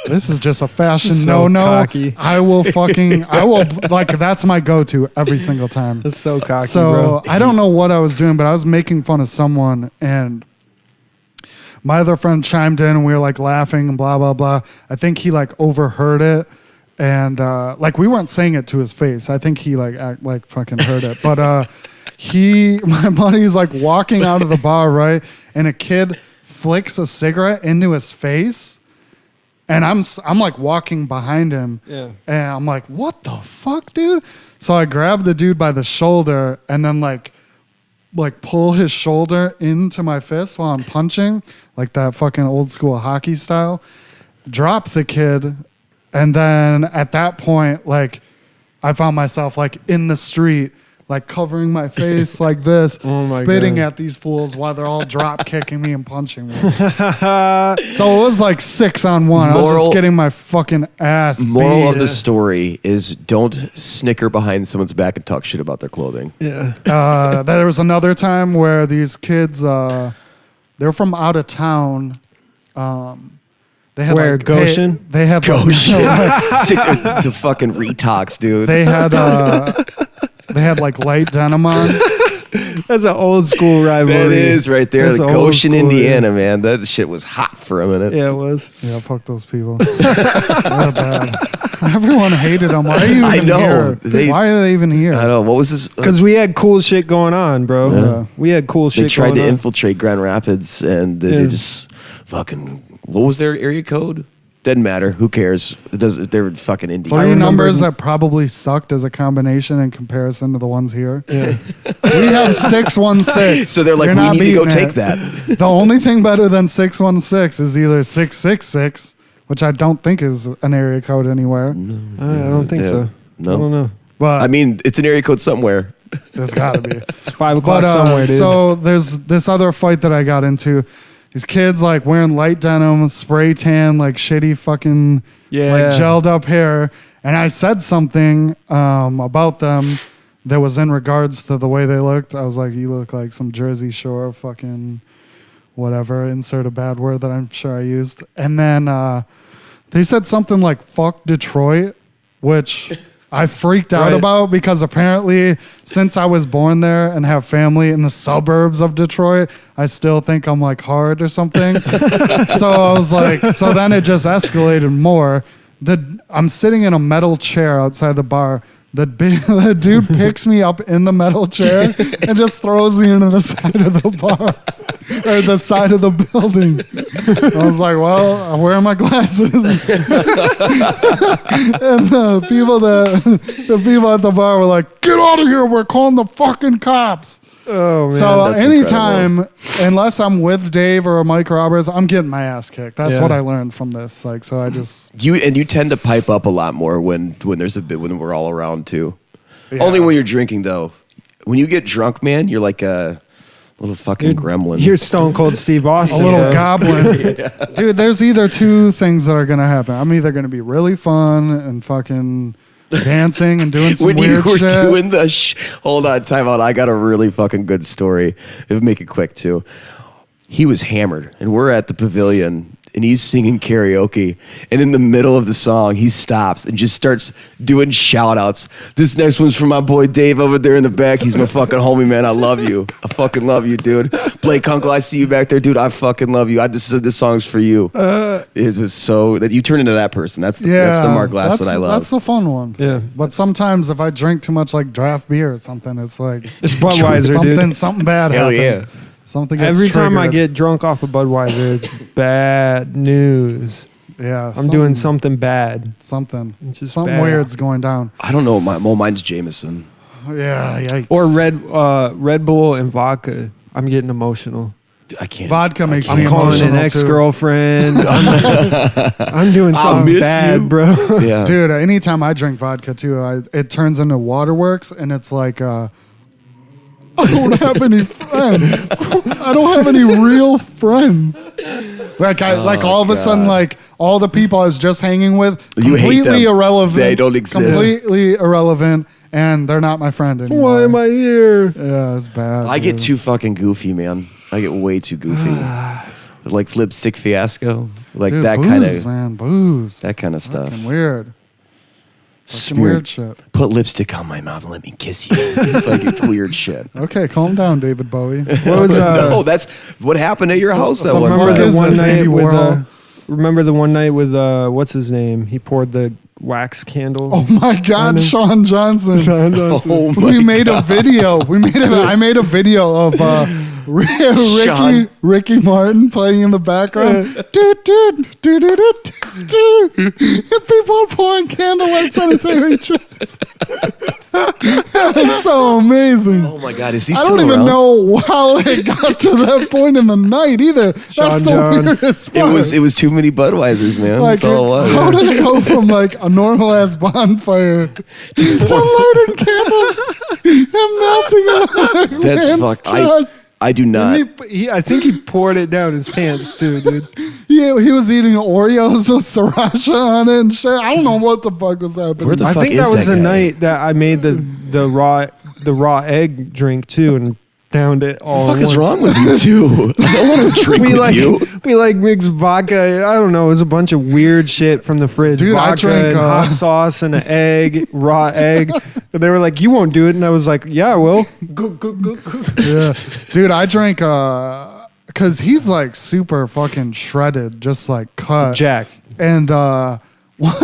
this is just a fashion So no. cocky. I will like that's my go-to every single time. That's so cocky, So bro. I don't know what I was doing, but I was making fun of someone, and my other friend chimed in, and we were like laughing and blah blah blah. I think he like overheard it, and like we weren't saying it to his face. I think he like fucking heard it, but my buddy's like walking out of the bar, right, and a kid flicks a cigarette into his face. And I'm like walking behind him, Yeah. and I'm like, what the fuck, dude? So I grab the dude by the shoulder and then like pull his shoulder into my fist while I'm punching, like that fucking old school hockey style. Drop the kid, and then at that point, like I found myself like in the street, like covering my face like this, Oh my spitting God. at these fools while they're all drop kicking me and punching me. So it was like 6-on-1. I was Moral- just getting my fucking ass Moral of beat. the story is don't snicker behind someone's back and talk shit about their clothing. Yeah. There was another time where these kids, they're from out of town. They had Where, like, Goshen? They had Sick to fucking retox, dude. they had like light denim on. That's an old school rivalry. That is right there. That's The old Goshen, school, Indiana, man. That shit was hot for a minute. Yeah, it was. Yeah, fuck those people. They're bad. Everyone hated them. Why are you even I know. here? Why are they even here? I don't know. What was this? Because we had cool shit going on, bro. Yeah. We had cool shit They tried going to on. infiltrate Grand Rapids and they Yeah. just fucking. What was their area code? Doesn't matter. Who cares? It does. They're fucking Indiana. 3 remember- numbers that probably sucked as a combination in comparison to the ones here. Yeah. We have 616. So they're like, You're we not need to go beating take it. that. The only thing better than 616 is either 666, which I don't think is an area code anywhere. I don't think Yeah. so. No. I don't know. But I mean, it's an area code somewhere. there's got to be. It's 5 o'clock But somewhere, dude. so there's this other fight that I got into. These kids like wearing light denim, spray tan, like shitty fucking Yeah. like gelled up hair. And I said something about them that was in regards to the way they looked. I was like, you look like some Jersey Shore fucking whatever. Insert a bad word that I'm sure I used. And then they said something like fuck Detroit, which I freaked out Right. about because apparently since I was born there and have family in the suburbs of Detroit, I still think I'm like hard or something. So I was like, so then it just escalated more. I'm sitting in a metal chair outside the bar. The dude picks me up in the metal chair and just throws me into the side of the bar or the side of the building. I was like, well, where are my glasses? And the people at the bar were like, get out of here. We're calling the fucking cops. oh, man. So that's anytime, unless I'm with Dave or Mike Roberts, I'm getting my ass kicked. That's Yeah. what I learned from this. Like, so I just You tend to pipe up a lot more when there's a bit when we're all around too. Yeah. Only when you're drinking though. When you get drunk, man, you're like a little fucking gremlin. You're Stone Cold Steve a Austin. little bro. goblin. Dude, there's either two things that are going to happen. I'm either going to be really fun and fucking dancing and doing some when you weird were shit. doing the hold on, time out. I got a really fucking good story. It'll make it quick too. he was hammered, and we're at the pavilion, and he's singing karaoke, and in the middle of the song, he stops and just starts doing shout-outs. This next one's from my boy Dave over there in the back. He's my fucking homie, man. I love you. I fucking love you, dude. Blake Kunkel, I see you back there, dude. I fucking love you. This song's for you. It was so that you turn into that person. That's the Mark Glass that I love. That's the fun one. Yeah. But sometimes if I drink too much like draft beer or something, it's like It's Budweiser, dude. something bad Hell happens. yeah. Something gets Every time I triggered. get drunk off of Budweiser, it's bad news. Yeah, I'm doing something bad. something. It's just Something bad. weird's going down. I don't know. Mine's Jameson. Yeah, yikes. Or Red Bull and vodka. I'm getting emotional. I can't. Vodka makes I'm me calling emotional an ex-girlfriend. I'm doing I'll something miss bad, you. bro. Yeah. Dude, anytime I drink vodka too, it turns into waterworks, and it's like, I don't have any friends. I don't have any real friends. Like all of a sudden, like all the people I was just hanging with, You hate completely them. irrelevant. They don't exist. Completely irrelevant, and they're not my friend anymore. Why am I here? Yeah, it's bad. I get dude. too fucking goofy, man. I get way too goofy. Like lipstick fiasco, like Dude, that booze, kind of man, booze. that kind of stuff. Fucking weird. Fucking Spirit. weird shit. Put lipstick on my mouth and let me kiss you. Like it's weird shit. Okay, calm down, David Bowie. What was Oh, that's what happened at your house that one remember time. the one Is night Andy with Warhol. remember the one night with what's his name? He poured the wax candle. Oh my God, Sean Johnson. Sean Johnson. Oh my We made God. a video. I made a video of Sean. Ricky Martin playing in the background. And people are pouring candle wax on his hairy chest. That was so amazing. Oh my God, is he I still don't even around? know how it got to that point in the night either. That's Sean the John. weirdest part. It was too many Budweisers, man. Like, That's all it was. how did it go from like a normal ass bonfire to lighting candles and melting on a That's man's fucked. chest? I do not. I think he poured it down his pants too, dude. Yeah, he was eating Oreos with sriracha on it and shit. I don't know what the fuck was happening. Where the I fuck think is that was that the guy? night that I made the raw egg drink too and downed it all. What the in fuck is one. wrong with you two? I don't want to drink with you. We like mixed vodka. I don't know. It was a bunch of weird shit from the fridge. Dude, I vodka drank, and hot sauce and an egg, raw egg. And they were like, "You won't do it," and I was like, "Yeah, I will." Yeah, dude, I drank because he's like super fucking shredded, just like cut. Jack. And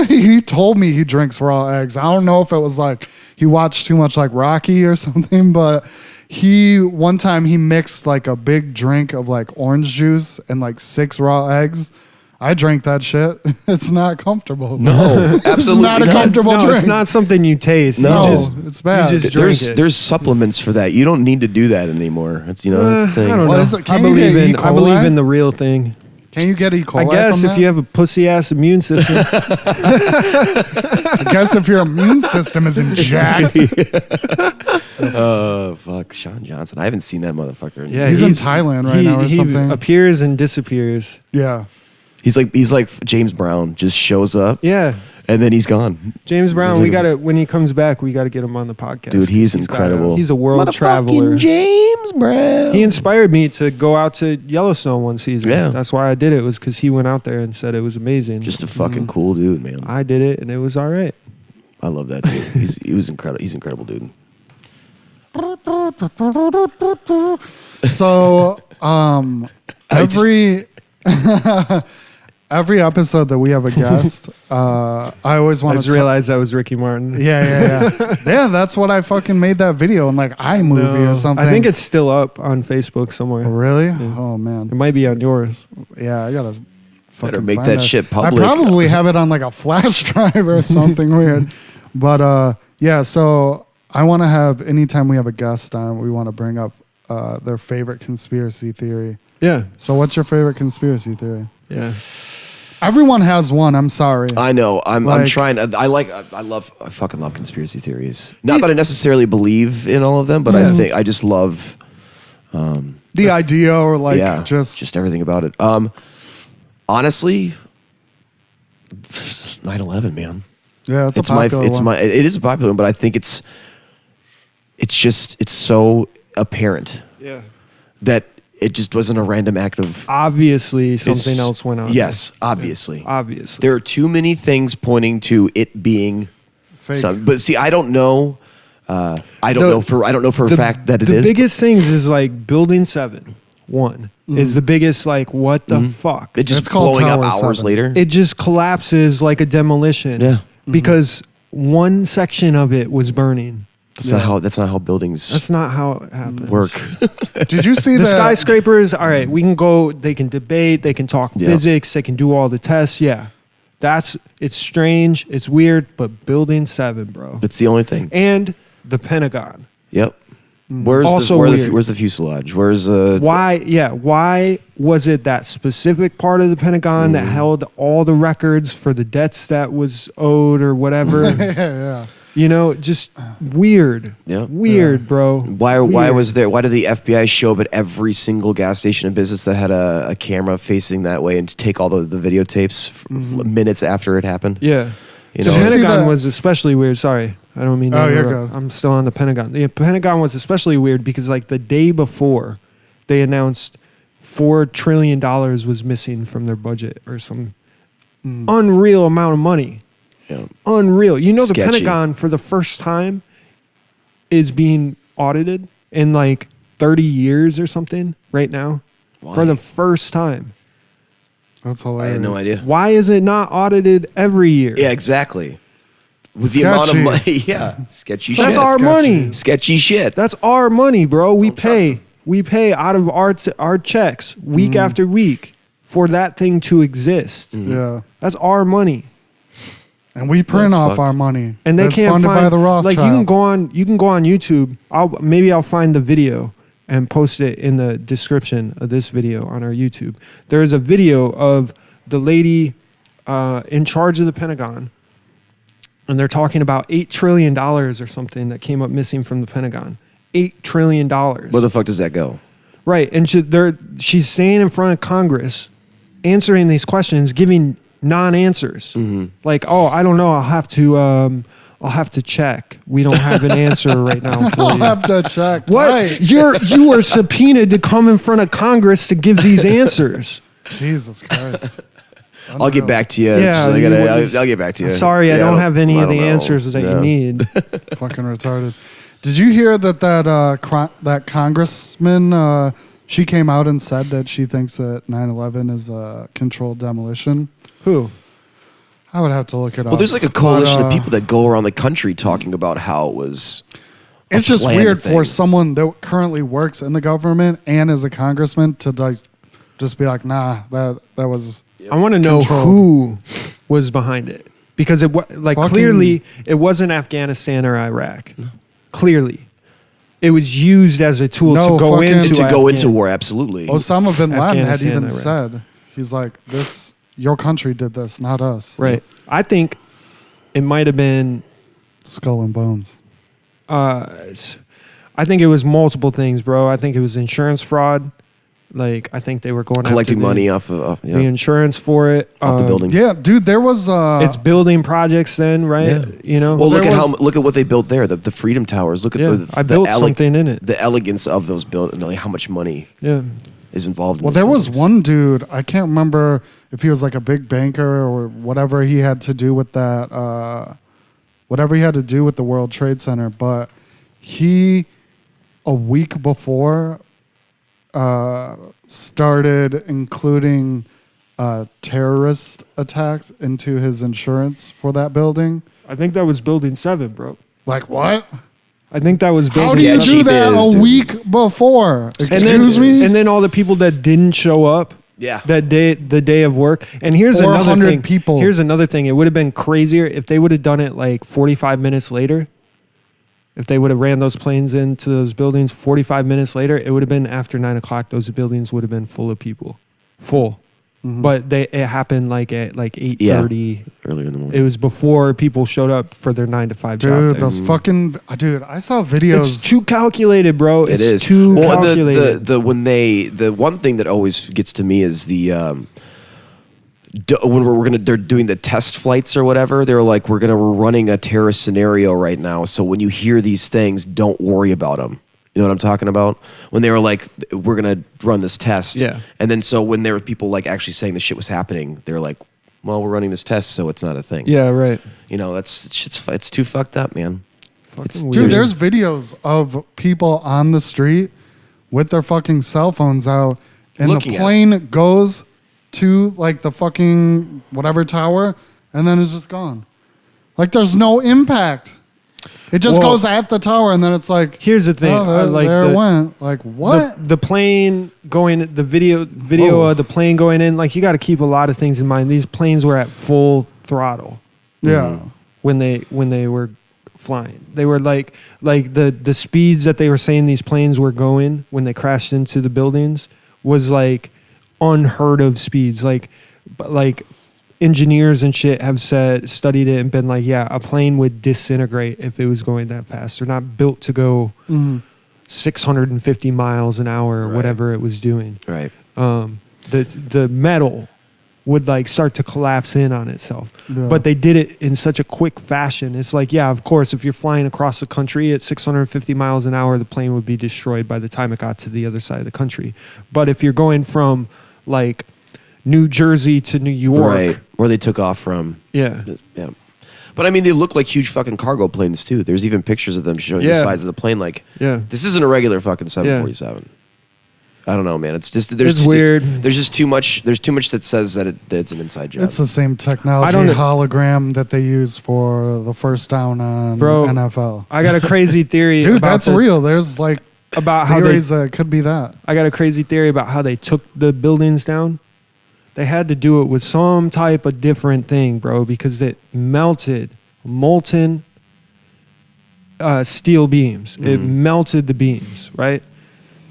he told me he drinks raw eggs. I don't know if it was like he watched too much like Rocky or something, but one time he mixed like a big drink of like orange juice and like 6 raw eggs. I drank that shit. It's not comfortable. No, It's absolutely not a not. comfortable No, drink. it's not something you taste. No. You just, It's bad. You just drink it. There's supplements for that. You don't need to do that anymore. It's that's the thing. I don't Well, know. is it- I can you believe get in. E. I believe coli? in the real thing. Can you get E. coli? I guess from if that? you have a pussy ass immune system. I guess if your immune system isn't jacked. Fuck, Sean Johnson. I haven't seen that motherfucker. Yeah, He's in Thailand right now or he something. appears and disappears. Yeah. he's like James Brown. Just shows up Yeah. and then he's gone. James Brown, we gotta when he comes back, we gotta get him on the podcast. Dude, he's got incredible. he's a world Motherfucking traveler. James Brown. He inspired me to go out to Yellowstone one season. Yeah. That's why I did it, was because he went out there and said it was amazing. Just a fucking cool dude, man. I did it and it was all right. I love that dude. He was incredible. He's an incredible dude. So, every every episode that we have a guest, I always I want just to realized that was Ricky Martin. Yeah. Yeah, that's what I fucking made that video in like iMovie No, or something. I think it's still up on Facebook somewhere. Oh, really? Yeah. Oh It man. might be on yours. Yeah, I gotta fucking make find that shit public. I probably have it on like a flash drive or something weird. But yeah, so I want to have anytime we have a guest on, we want to bring up their favorite conspiracy theory. Yeah. So what's your favorite conspiracy theory? Yeah. Everyone has one. I'm sorry. I know. I'm Like- trying. I fucking love conspiracy theories. Not that I necessarily believe in all of them, but I just love. The idea or like just everything about it. Honestly, 9/11, man. yeah, it's It's a popular one. it is a popular one, but I think it's so apparent Yeah. that it just wasn't a random act of. Obviously, something It's- else went on. Yes, obviously. Obviously. There are too many things pointing to it being Fake. but see, I don't know. I don't know for a fact that it is. The biggest things is like Building 7, is the biggest, like, what the fuck? It just It's called blowing up Tower hours 7. later. It just collapses like a demolition. Yeah. Because one section of it was burning. That's not how buildings That's not how it happens. work. Did you see The that? skyscrapers, all right, we can go, they can debate, they can talk Yeah. physics, they can do all the tests. Yeah. It's strange, it's weird, but Building 7, bro. That's the only thing. And the Pentagon. Yep. Where's Also the weird. where's the fuselage? Where's Why was it that specific part of the Pentagon that held all the records for the debts that was owed or whatever? yeah. You know, just weird. Yeah. Weird, bro. Why Weird. did the FBI show up at every single gas station in business that had a camera facing that way and take all the videotapes minutes after it happened? Yeah. You The know, Did you see Pentagon that- was especially weird. Sorry, I don't mean to Oh, you're interrupt. good. I'm still on the Pentagon. The Pentagon was especially weird because, like, the day before, they announced $4 trillion was missing from their budget or some unreal amount of money. yeah. Unreal. You know, the Sketchy. Pentagon for the first time is being audited in like 30 years or something right now. For Why? the first time. That's I hilarious. had no idea. Why is it not audited every year? Yeah, exactly. With the amount of Sketchy. money, yeah, sketchy That's shit. our sketchy. money. Sketchy shit. That's our money, bro. We Don't trust pay. them. We pay out of our checks week after week for that thing to exist. Yeah. That's our money. And we print That's off fucked. our money. And they That's can't funded find by the Rothschilds. like you can go on YouTube. I'll find the video and post it in the description of this video on our YouTube. There is a video of the lady in charge of the Pentagon, and they're talking about $8 trillion or something that came up missing from the Pentagon. $8 trillion. Where the fuck does that go? Right, and she's staying in front of Congress, answering these questions, giving non-answers. Like, oh, I don't know. I'll have to check. We don't have an answer right now for I'll you. have to check. What? Right. You were subpoenaed to come in front of Congress to give these answers. Jesus Christ. I'll get back to you. Yeah, I'll get back to you. Sorry, I Yeah, don't have any I of the don't know. answers that No. you need. Fucking retarded. Did you hear that congressman? She came out and said that she thinks that 9/11 is a controlled demolition. Who? I would have to look it up. Well, there's like a coalition But, of people that go around the country talking about how it was. a It's just planned weird thing. for someone that currently works in the government and is a congressman to like just be like, nah, that was. I want to know Controlled. who was behind it because Fucking- clearly it wasn't Afghanistan or Iraq. Clearly, it was used as a tool No, to go fucking- into to go into Afghan- war. Absolutely. Osama bin Laden had Afghanistan, even Iraq. said, he's like, this, your country did this, not us. Right. I think it might have been. Skull and bones. I think it was multiple things, bro. I think it was insurance fraud. Like, I think they were going collecting after the- money off of the insurance for it. off the buildings. Yeah, dude, there was. It's building projects, then, right? Yeah. You know. Well, there look at was- look at what they built there. The Freedom Towers. Look at yeah, the I built ele- something in it. The elegance of those buildings. Like how much money Yeah. is involved. In Well, those there was buildings. one dude, I can't remember if he was like a big banker or whatever he had to do with that, whatever he had to do with the World Trade Center, but he, a week before, started including terrorist attacks into his insurance for that building. I think that was Building 7, bro. Like, what? I think that was How Building do you 7. Sketchy do that biz, a dude. week before? And Excuse then, me? And then all the people that didn't show up Yeah. that day, the day of work. And here's another 400 thing. people. Here's another thing. It would have been crazier if they would have done it like 45 minutes later. If they would have ran those planes into those buildings 45 minutes later, it would have been after 9 o'clock. Those buildings would have been full of people, full. Mhm. But it happened like at like 8:30. Earlier in the morning. It was before people showed up for their 9 to 5 job. Dude, there. those fucking dude, I saw videos. It's too calculated, bro. It It's is too well, and calculated. the one thing that always gets to me is the when they're doing the test flights or whatever. They're like, we're running a terrorist scenario right now. So when you hear these things, don't worry about them. You know what I'm talking about? When they were like, we're going to run this test. Yeah. And then so when there were people like actually saying the shit was happening, they were like, well, we're running this test, so it's not a thing. Yeah, right. You know, it's too fucked up, man. Fucking Dude, weird. there's videos of people on the street with their fucking cell phones out, and Looking the at plane goes to like the fucking whatever tower, and then it's just gone. Like there's no impact. It just Well, goes at the tower, and then it's like, here's the thing. oh, there, I like there the, it went. Like what? The plane going, the video Whoa. of the plane going in. Like you got to keep a lot of things in mind. These planes were at full throttle yeah. when they were flying. They were like the speeds that they were saying these planes were going when they crashed into the buildings was like unheard of speeds. Like engineers and shit have studied it and been like, yeah, a plane would disintegrate if it was going that fast. They're not built to go 650 miles an hour or whatever it was doing. Right. The metal would like start to collapse in on itself. Yeah. But they did it in such a quick fashion. It's like, yeah, of course, if you're flying across the country at 650 miles an hour, the plane would be destroyed by the time it got to the other side of the country. But if you're going from like New Jersey to New York, Right. Where they took off from. yeah, Yeah. But I mean, they look like huge fucking cargo planes too. There's even pictures of them showing the Yeah. sides of the plane. Like, yeah. this isn't a regular fucking 747. I don't know, man. It's just It's weird. There's just too much. There's too much that says that it's an inside job. It's the same I technology don't- hologram that they use for the first down on Bro, NFL. I got a crazy theory. Dude, about that's real. There's like About how they theories that it could be that. I got a crazy theory about how they took the buildings down. They had to do it with some type of different thing, bro, because it melted molten steel beams. It melted the beams, right?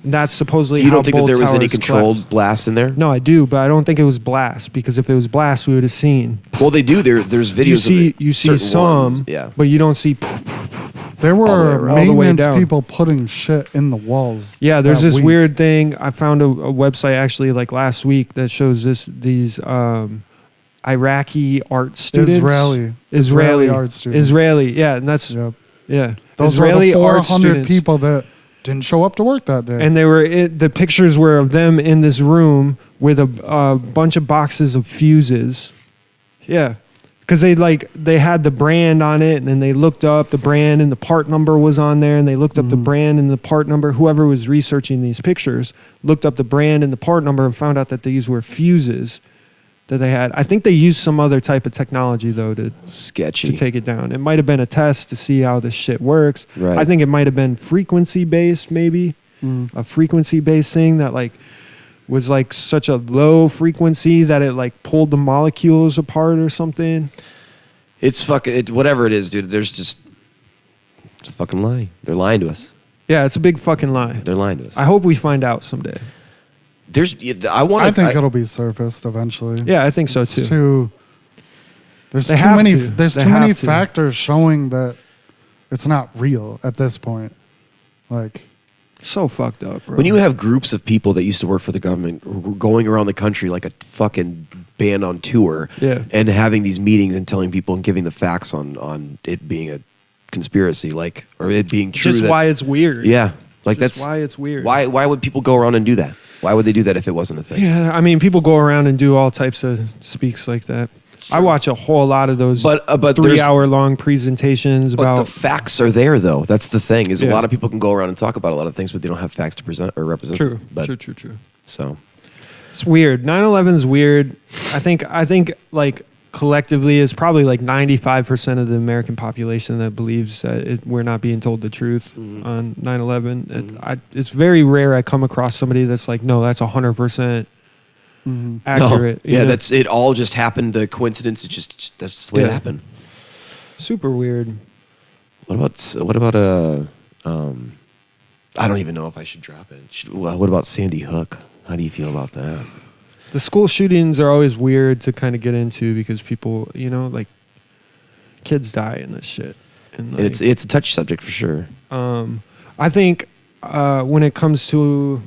And that's supposedly you how don't think that both there was any towers controlled collapsed. blasts in there? No, I do, but I don't think it was blast, because if it was blast, we would have seen. Well, they do. There's videos. You see certain some, ones. Yeah. but you don't see. There the way were around. All the way maintenance down. people putting shit in the walls. Yeah, there's that this week. weird thing. I found a website actually like last week that shows these Iraqi art students. Israeli art students. Israeli, yeah, and that's Yep. yeah. Those Israeli were the art 400 students. people that didn't show up to work that day. And they were the pictures were of them in this room with a bunch of boxes of fuses. Yeah. Because they had the brand on it, and then they looked up the brand, and the part number was on there, and they looked up the brand and the part number. Whoever was researching these pictures looked up the brand and the part number and found out that these were fuses that they had. I think they used some other type of technology though to Sketchy. take it down. It might have been a test to see how this shit works. Right. I think it might have been frequency based, maybe a frequency based thing that like was like such a low frequency that it like pulled the molecules apart or something. It's fucking whatever it is, dude. It's a fucking lie. They're lying to us. Yeah, it's a big fucking lie. They're lying to us. I hope we find out someday. I think it'll be surfaced eventually. Yeah, I think so It's too. There's They too have many. to. There's They too many have to. factors showing that it's not real at this point. Like, So fucked up, bro. When you have groups of people that used to work for the government going around the country like a fucking band on tour, Yeah. and having these meetings and telling people and giving the facts on it being a conspiracy, like, or it being true. just that- why it's weird. Yeah, like Just that's why it's weird. Why would people go around and do that? Why would they do that if it wasn't a thing? Yeah, I mean, people go around and do all types of speaks like that. I watch a whole lot of those But there's- 3-hour-long presentations But about. the facts are there, though. That's the thing. Is a Yeah. lot of people can go around and talk about a lot of things, but they don't have facts to present or represent. True, But, true. So It's weird. 9/11's weird. I think like collectively is probably like 95% of the American population that believes that we're not being told the truth on 9/11. It's very rare I come across somebody that's like, no, that's 100% accurate. No. Yeah, you know? that's it. All just happened. The coincidence. It's just that's the way it Yeah. happened. super weird. What about I don't even know if I should drop it. What about Sandy Hook? How do you feel about that? The school shootings are always weird to kind of get into because people, like kids die in this shit. And And it's a touchy subject for sure. I think when it comes to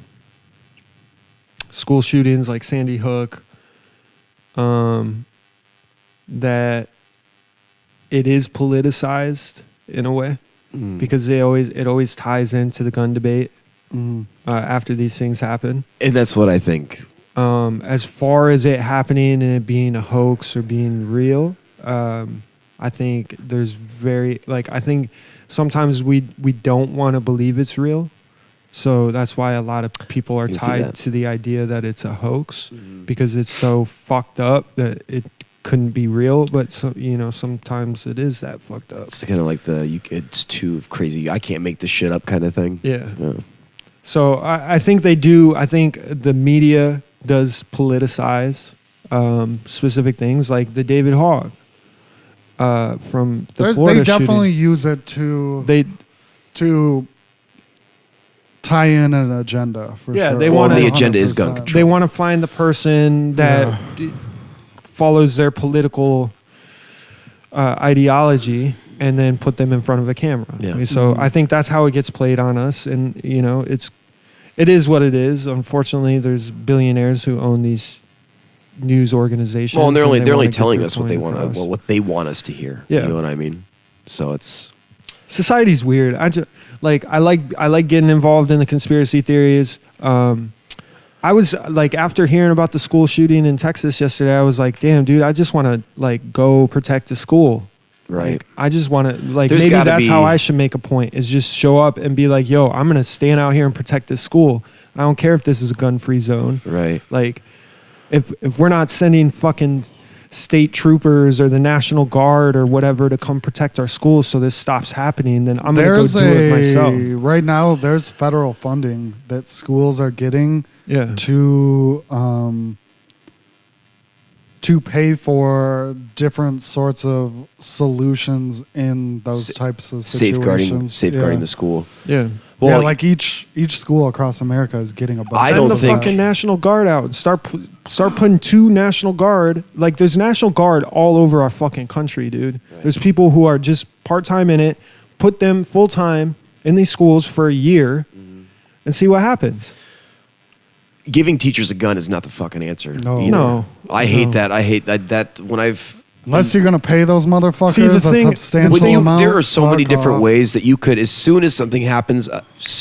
school shootings like Sandy Hook, that it is politicized in a way. because it always ties into the gun debate Mm. after these things happen. And that's what I think. As far as it happening and it being a hoax or being real, I think there's I think sometimes we don't want to believe it's real. So that's why a lot of people are You can see tied that. to the idea that it's a hoax because it's so fucked up that it couldn't be real. But sometimes it is that fucked up. It's kind of like it's too crazy. I can't make this shit up kind of thing. Yeah. Yeah. So I think they do. I think the media does politicize specific things, like the David Hogg from the Florida They definitely shooting. use it to tie in an agenda for Yeah, sure. they Well, wanna- the agenda is gun 100%. control. They want to find the person that Yeah. follows their political ideology and then put them in front of a camera. Yeah. So Mhm. I think that's how it gets played on us, and it is what it is. Unfortunately, there's billionaires who own these news organizations. Well, and they're only wanna get telling their us what they point want across. what they want us to hear. Yeah. You know what I mean? So it's Society's weird. I like getting involved in the conspiracy theories. I was like, after hearing about the school shooting in Texas yesterday, I was like, damn, dude, I just want to like go protect the school. right. Like, I just want to like, There's maybe gotta that's be- how I should make a point, is just show up and be like, yo, I'm going to stand out here and protect this school. I don't care if this is a gun-free zone. Right. Like, if we're not sending fucking state troopers or the National Guard or whatever to come protect our schools so this stops happening, then I'm going to go do it myself. Right now, there's federal funding that schools are getting Yeah. to pay for different sorts of solutions in those types of situations. Safeguarding Yeah. the school. Yeah. Well, yeah, like each school across America is getting a budget. I Send don't the think- fucking National Guard out and start putting 2 National Guard. Like, there's National Guard all over our fucking country, dude. Right. There's people who are just part-time in it. Put them full-time in these schools for a year and see what happens. Giving teachers a gun is not the fucking answer. No. either. No. I hate No. that. I hate that when I've Unless you're gonna pay those motherfuckers See, the a thing- substantial Well, amount. there are so many fuck different off. ways that you could, as soon as something happens,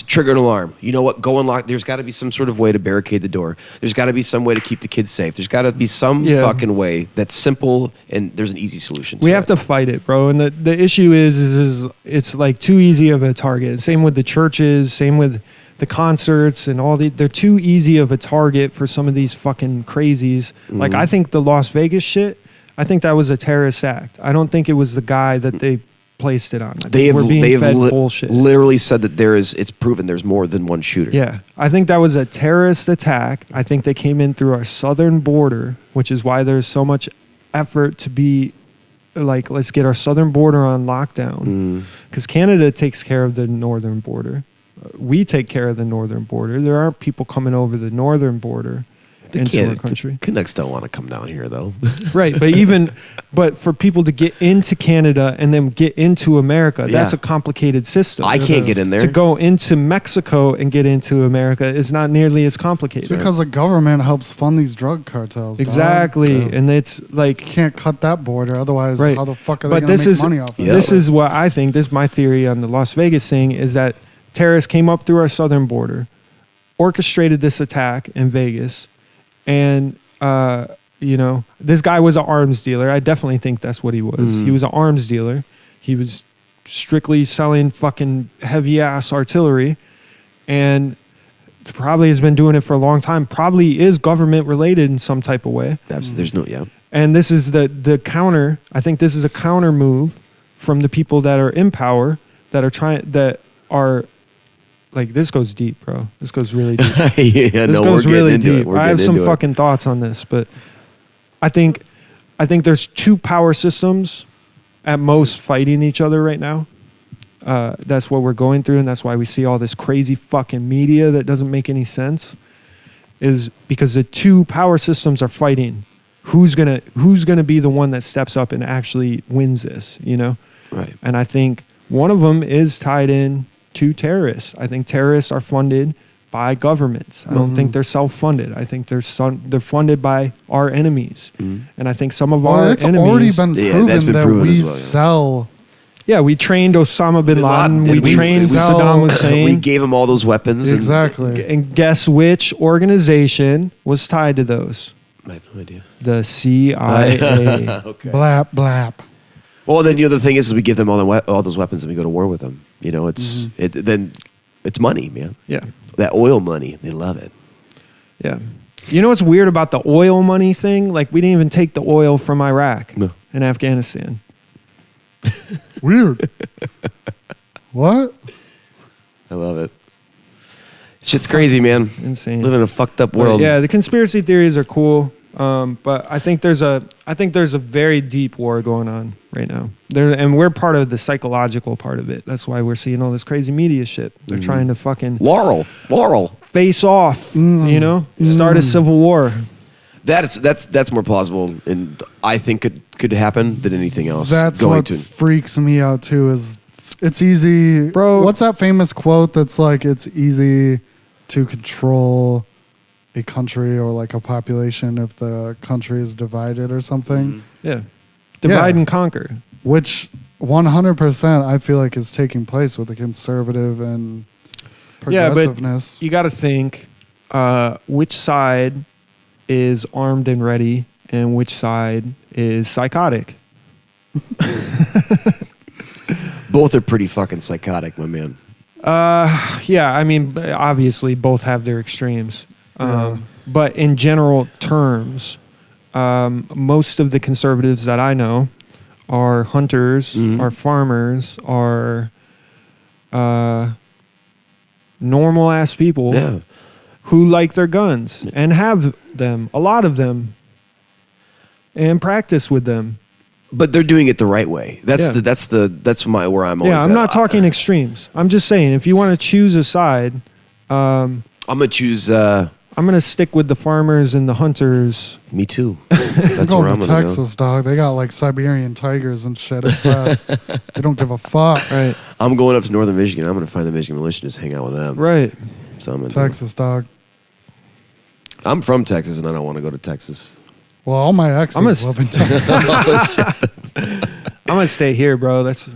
trigger an alarm. You know what? Go and lock. There's got to be some sort of way to barricade the door. There's got to be some way to keep the kids safe. There's got to be some Yeah. fucking way that's simple and there's an easy solution. We have to fight it, bro. And the issue is it's like too easy of a target. Same with the churches, same with the concerts and all they're too easy of a target for some of these fucking crazies. Like, I think the Las Vegas shit, I think that was a terrorist act. I don't think it was the guy that they placed it on. I think we're being fed bullshit. literally said that it's proven there's more than one shooter. Yeah, I think that was a terrorist attack. I think they came in through our southern border, which is why there's so much effort to be like, let's get our southern border on lockdown. Because Canada takes care of the northern border. We take care of the northern border. There aren't people coming over the northern border into our country. The Canucks don't want to come down here though. Right, but for people to get into Canada and then get into America, that's Yeah. a complicated system. I can't get in there. To go into Mexico and get into America is not nearly as complicated. It's because the government helps fund these drug cartels. dog. Exactly, Yeah. and it's like, You can't cut that border, otherwise, Right. how the fuck are they but going this to make is money off of Yeah. it? this is what I think. This is my theory on the Las Vegas thing, is that terrorists came up through our southern border, orchestrated this attack in Vegas, and this guy was an arms dealer. I definitely think that's what he was. He was an arms dealer. He was strictly selling fucking heavy ass artillery, and probably has been doing it for a long time. Probably is government related in some type of way. There's no, yeah. And this is the counter. I think this is a counter move from the people that are in power, that are like, this goes deep, bro. This goes really deep. Yeah, This no, goes we're really getting into deep. it. We're I have getting some into it. fucking thoughts on this, but I think there's 2 power systems at most fighting each other right now. That's what we're going through, and that's why we see all this crazy fucking media that doesn't make any sense. Is because the 2 power systems are fighting. Who's gonna be the one that steps up and actually wins this? You know. Right. And I think one of them is tied in to terrorists. I think terrorists are funded by governments. I don't think they're self-funded. I think they're funded by our enemies. And I think some of Well, our it's enemies... already been Yeah, proven that's been that proven we as well, yeah. sell Yeah, we trained Osama bin Laden. We We- trained we- Saddam Hussein. We gave him all those weapons. Exactly. And guess which organization was tied to those? I have no idea. The CIA. Okay. Blap, blap. Well, then the other thing is we give them all those weapons and we go to war with them. You know, then it's money, man. Yeah. That oil money, they love it. Yeah. You know what's weird about the oil money thing? Like, we didn't even take the oil from Iraq No. and Afghanistan. Weird. What? I love it. Shit's crazy, man. Insane. Living in a fucked up But world. yeah, the conspiracy theories are cool. But I think there's a very deep war going on right now. And we're part of the psychological part of it. That's why we're seeing all this crazy media shit. They're trying to fucking Laurel. face off, you know, start a civil war. That's more plausible, and I think could happen than anything else. That's going what to. freaks me out too. Is it's easy, Bro. What's that famous quote that's like it's easy to control a country or like a population if the country is divided or something? Yeah. Divide Yeah. and conquer. Which 100% I feel like is taking place with the conservative and Yeah, but progressiveness. you got to think which side is armed and ready and which side is psychotic. Both are pretty fucking psychotic, my man. Yeah, I mean, obviously both have their extremes. Yeah. But in general terms, most of the conservatives that I know are hunters, are farmers, are normal ass people Yeah. who like their guns and have them, a lot of them, and practice with them. But they're doing it the right way. That's Yeah. that's where I'm always. Yeah, I'm at. not talking extremes. I'm just saying, if you want to choose a side, I'm gonna choose. I'm going to stick with the farmers and the hunters. Me too. I'm That's where going I'm to gonna Texas, dog. They got like Siberian tigers and shit as pets. They don't give a fuck. Right. go. I'm going up to northern Michigan. I'm gonna find the Michigan militia and just hang out with them. Right. So I'm gonna do it. Texas, dog. I'm from Texas and I don't want to go to Texas. Well, all my exes I'm gonna live in Texas. I'm going to stay here, bro. That's it.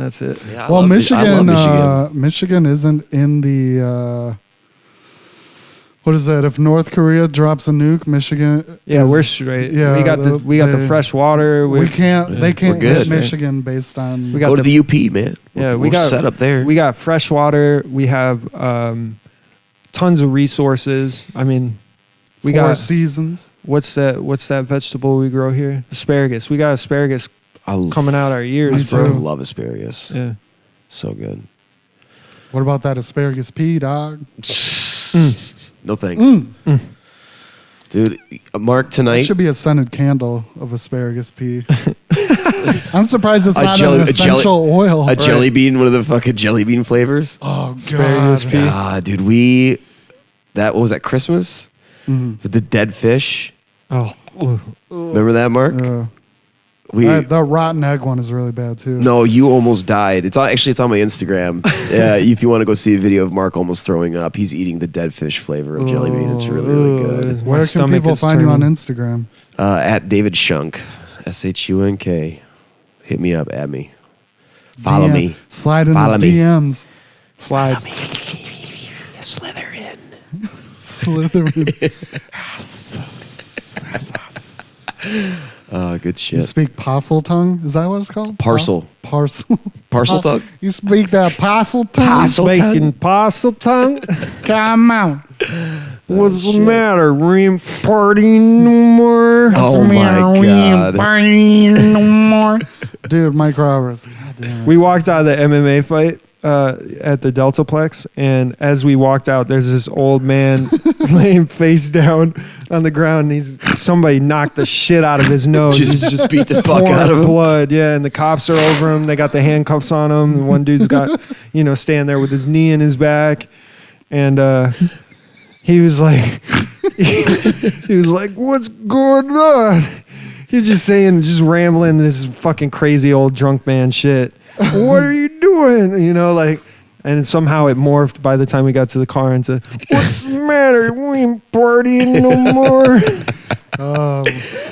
Yeah, Well, I love Michigan, Michigan. Michigan isn't in the. What is that? If North Korea drops a nuke, Michigan. Yeah, is- we're straight. Yeah, we got the they- fresh water. We can't. They can't good, hit man. Michigan based on. We got Go to the- the UP, man. Yeah, we're set up there. We got fresh water. We have tons of resources. I mean, we Four got seasons. what's that vegetable we grow here? Asparagus. We got asparagus coming out our Me ears, I too. bro. love asparagus. Yeah. So good. What about that asparagus pea, dog? No thanks. Dude, Mark, That tonight. should be a scented candle of asparagus pea. I'm surprised it's A not jelly- an a jelly- essential oil. A jelly bean, one of the fucking jelly bean flavors. Oh Asparagus god. pea. Ah, dude, what was that, Christmas? With the dead fish. Oh. Remember that, Mark? The rotten egg one is really bad too. No, you almost died. It's on my Instagram. Yeah, if you want to go see a video of Mark almost throwing up, he's eating the dead fish flavor of jelly bean. It's really, really good. Where can people find you on Instagram? At David Shunk, SHUNK. Hit me up, add me. Follow DM. me. Slide in Follow his me. DMs. Slide. Slytherin. Slytherin. Oh, good You shit. speak parcel tongue? Is that what it's called? Parcel. Parcel. Parcel tongue? You speak that parcel tongue? Parcel tongue? Making parcel tongue? Come on. What's the matter? We ain't partying no more. Oh my God. Dude, Mike Roberts. God damn it. We walked out of the MMA fight at the Deltaplex, and as we walked out, there's this old man laying face down on the ground. Somebody knocked the shit out of his nose. He's Just beat the fuck pouring out of him. blood. Yeah, and the cops are over him. They got the handcuffs on him. And one dude's got, standing there with his knee in his back, and he was like, "What's going on?" He was just rambling this fucking crazy old drunk man shit. What are you doing? And somehow it morphed by the time we got to the car into, what's the matter? We ain't partying no more.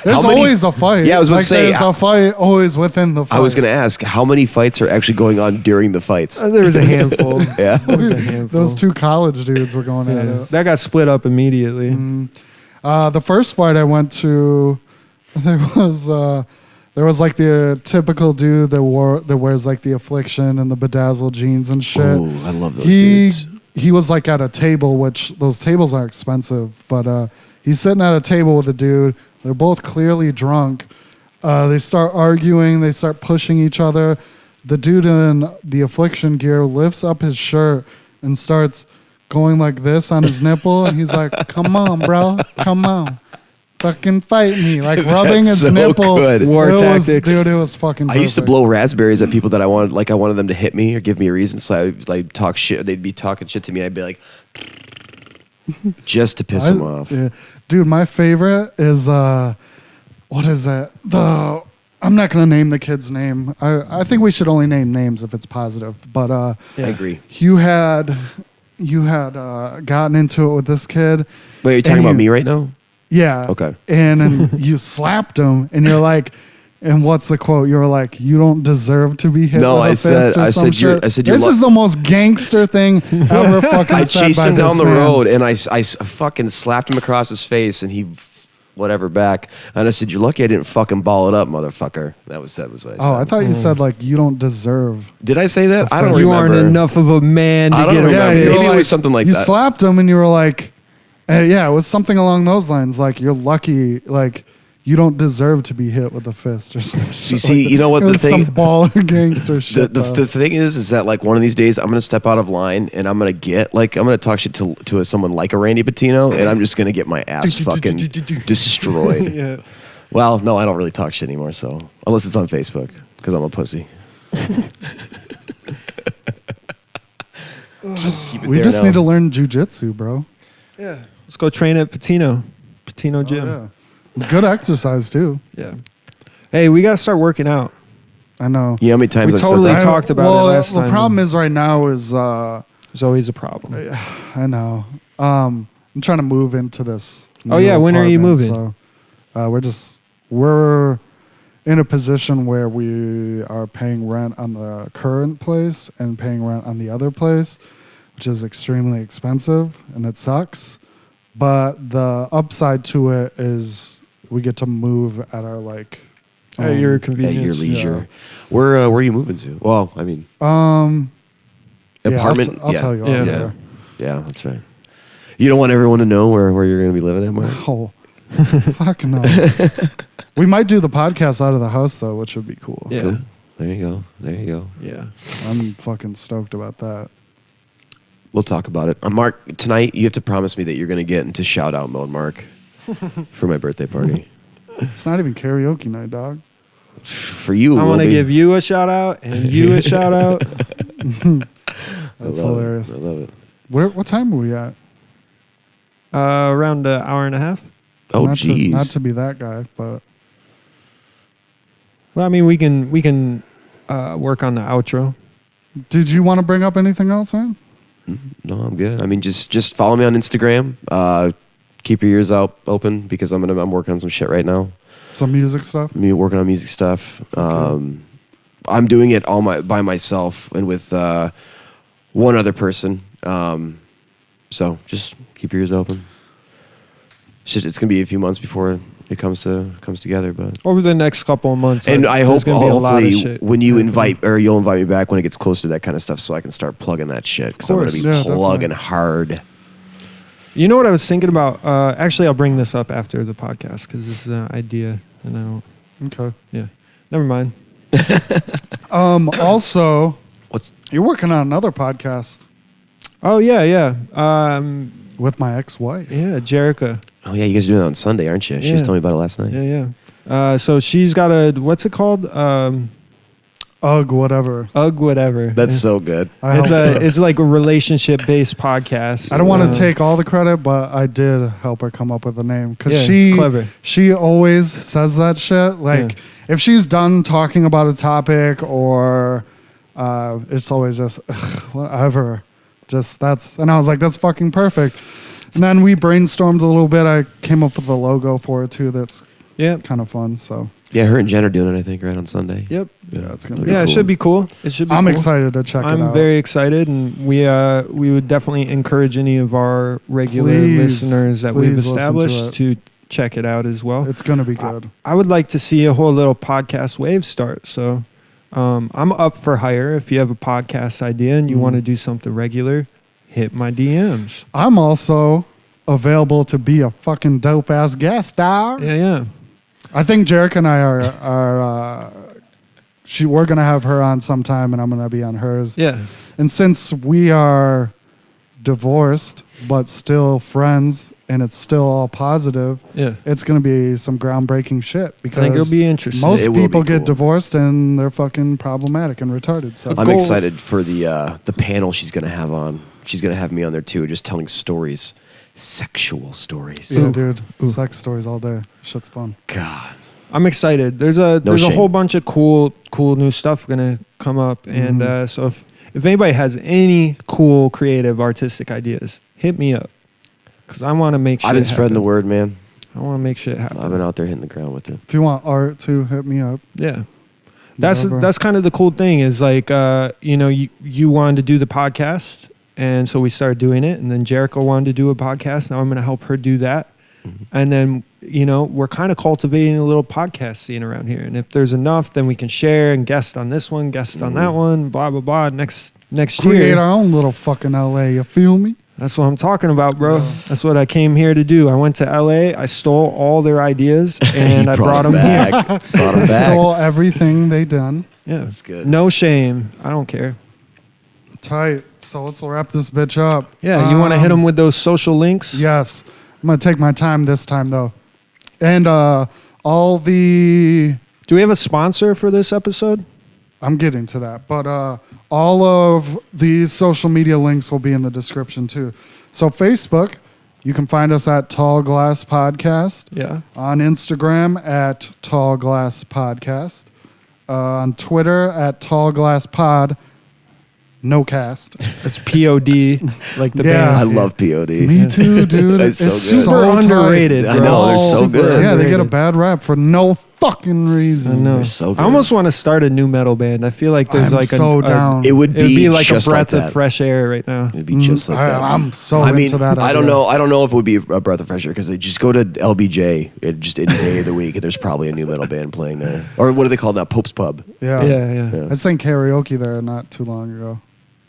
There's always a fight. Yeah, I was about to say, there's a fight always within the fight. I was going to ask, how many fights are actually going on during the fights? There was a handful. Yeah. There was a handful. Those two college dudes were going at it. That got split up immediately. The first fight I went to, there was like the typical dude that wears like the Affliction and the bedazzled jeans and shit. Oh, I love those dudes. He was like at a table, which those tables are expensive, but he's sitting at a table with a dude. They're both clearly drunk. They start arguing. They start pushing each other. The dude in the Affliction gear lifts up his shirt and starts going like this on his nipple. And he's like, come on, bro. Come on. Fucking fight me. Like rubbing That's his so nipple. good. War tactics. Dude, it was fucking I used to perfect. blow raspberries at people that I wanted them to hit me or give me a reason. So I would like talk shit. They'd be talking shit to me. I'd be like, just to piss them off. Yeah. Dude, my favorite is what is that? I'm not gonna name the kid's name. I think we should only name names if it's positive. But I agree. you had gotten into it with this kid. Wait, are you talking and about me right now? Yeah. Okay. And you slapped him, and you're like, and what's the quote? You were like, "You don't deserve to be hit." No, with a I said- fist or I some said you're- shit. I said you're This lu- is the most gangster thing ever fucking I said chased by him down this the man. road and I fucking slapped him across his face and he whatever back. And I said, you're lucky I didn't fucking ball it up, motherfucker. That was what I said. Oh, I thought you said like you don't deserve. Did I say that? I don't You remember. aren't enough of a man to I don't get remember. away. you Maybe were it was like- something like you that. slapped him, and you were like, yeah, it was something along those lines. Like you're lucky, like you don't deserve to be hit with a fist or something. You see, you know what it the was thing. some baller gangster shit. The thing is that like one of these days I'm gonna step out of line and I'm gonna talk shit to someone like a Randy Patino and I'm just gonna get my ass fucking destroyed. Yeah. Well, no, I don't really talk shit anymore. So unless it's on Facebook because I'm a pussy. We just need to learn jujitsu, bro. Yeah. Let's go train at Patino Gym. Yeah. It's good exercise too. Yeah. Hey, we gotta start working out. I know. You know how many times We I've said totally that? talked about it last the time. problem is right now is There's always a problem. I know. I'm trying to move into this. Oh, new yeah, when are you apartment, So we're in a position where we are paying rent on the current place and paying rent on the other place, which is extremely expensive and it sucks. But the upside to it is we get to move at our like At your At convenience. your leisure. Where are you moving to? Well, I mean, yeah, apartment. I'll tell you. Yeah. off Yeah. air. Yeah, that's right. You don't want everyone to know where you're going to be living at, Mark? Oh, fuck no. We might do the podcast out of the house though, which would be cool. Yeah. Cool. There you go. There you go. Yeah. I'm fucking stoked about that. We'll talk about it. Mark, tonight you have to promise me that you're going to get into shout out mode, Mark, for my birthday party. It's not even karaoke night, dog. For you, it I will want to be. give you a shout out and you a shout out. That's I love hilarious. It. I love it. What time are we at? Around an hour and a half. Oh, not jeez. to be that guy, but Well, I mean, we can work on the outro. did you want to bring up anything else, man? No, I'm good. I mean, just follow me on Instagram. Keep your ears out open because I'm working on some shit right now. Some music stuff. Me working on music stuff. I'm doing it by myself and with one other person. So just keep your ears open. It's gonna be a few months before it comes together, but Over the next couple of months. and I there's hope gonna be a lot of hopefully shit when you happening. you'll invite me back when it gets close to that kind of stuff, so I can start plugging that shit because I'm gonna course. be Yeah, plugging definitely. hard. You know what I was thinking about? Actually, I'll bring this up after the podcast because this is an idea, and I don't. Okay. Yeah, never mind. Also, What's you're working on another podcast Oh yeah. with my ex-wife. Yeah, Jerica. Oh yeah, you guys are doing that on Sunday, aren't you? She was Yeah. telling me about it last night. Yeah. So she's got what's it called? Ugh, whatever. Whatever. That's so good. It's like a relationship based podcast. I don't want to take all the credit, but I did help her come up with a name because Yeah, it's clever. she always says that shit. Like if she's done talking about a topic or it's always just whatever. And I was like, that's fucking perfect. And then we brainstormed a little bit. I came up with a logo for it too. That's kind of fun. So yeah, her and Jen are doing it, I think, right on Sunday. Yep. Yeah, it's gonna be Yeah, cool. it should be cool. It should be. I'm cool. excited to check it out. I'm very excited, and we would definitely encourage any of our regular listeners that we've please listen to established it. to check it out as well. It's gonna be good. I would like to see a whole little podcast wave start. So I'm up for hire. If you have a podcast idea and you want to do something regular, hit my DMs. I'm also available to be a fucking dope ass guest star. Yeah. I think Jarek and I we're gonna have her on sometime, and I'm gonna be on hers. Yeah. And since we are divorced but still friends, and it's still all positive, it's gonna be some groundbreaking shit. Because I think it'll be interesting. most It will people be get cool. divorced and they're fucking problematic and retarded. So I'm excited for the panel she's gonna have on. She's gonna have me on there too, just telling stories, sexual stories. yeah, dude, sex stories all day. Shit's fun. God, I'm excited. There's a shame. whole bunch of cool new stuff gonna come up, and so if anybody has any cool, creative, artistic ideas, hit me up, because I want to make shit I've been spreading the happen. word, man. I want to make shit happen. I've been out there hitting the ground with it. If you want art too, hit me up. Yeah. That's Whatever. kind of the cool thing is like you wanted to do the podcast, and so we started doing it, and then Jericho wanted to do a podcast. Now I'm going to help her do that. And then, we're kind of cultivating a little podcast scene around here. And if there's enough, then we can share and guest on this one, guest on that one, blah, blah, blah. Next Create year. our own little fucking LA. You feel me? That's what I'm talking about, bro. That's what I came here to do. I went to LA. I stole all their ideas, and I brought them here. Brought them back. Stole everything they done. Yeah. That's good. No shame. I don't care. Tight. So let's wrap this bitch up. Yeah, you want to hit them with those social links? Yes. I'm going to take my time this time, though. And all the... Do we have a sponsor for this episode? I'm getting to that. But all of these social media links will be in the description, too. So Facebook, you can find us at Tall Glass Podcast. Yeah. On Instagram at Tall Glass Podcast. On Twitter at Tall Glass Pod. No cast. It's POD, like the Yeah. I band. love POD. Me too, dude. It's so good. Super tight. underrated, I bro. know, they're so Super good. Yeah, they get a underrated. bad rap for no fucking reason. I know. They're so good. I almost want to start a new metal band. I feel like there's I'm like so down. It would be like a just breath like of that. fresh air right now. It'd be just like that. I'm so I mean, into that. I don't idea. know. I don't know if it would be a breath of fresh air because they just go to LBJ just any day of the week, and there's probably a new metal band playing there. Or what do they call it now? Pope's Pub. Yeah. Yeah. I sang karaoke there not too long ago.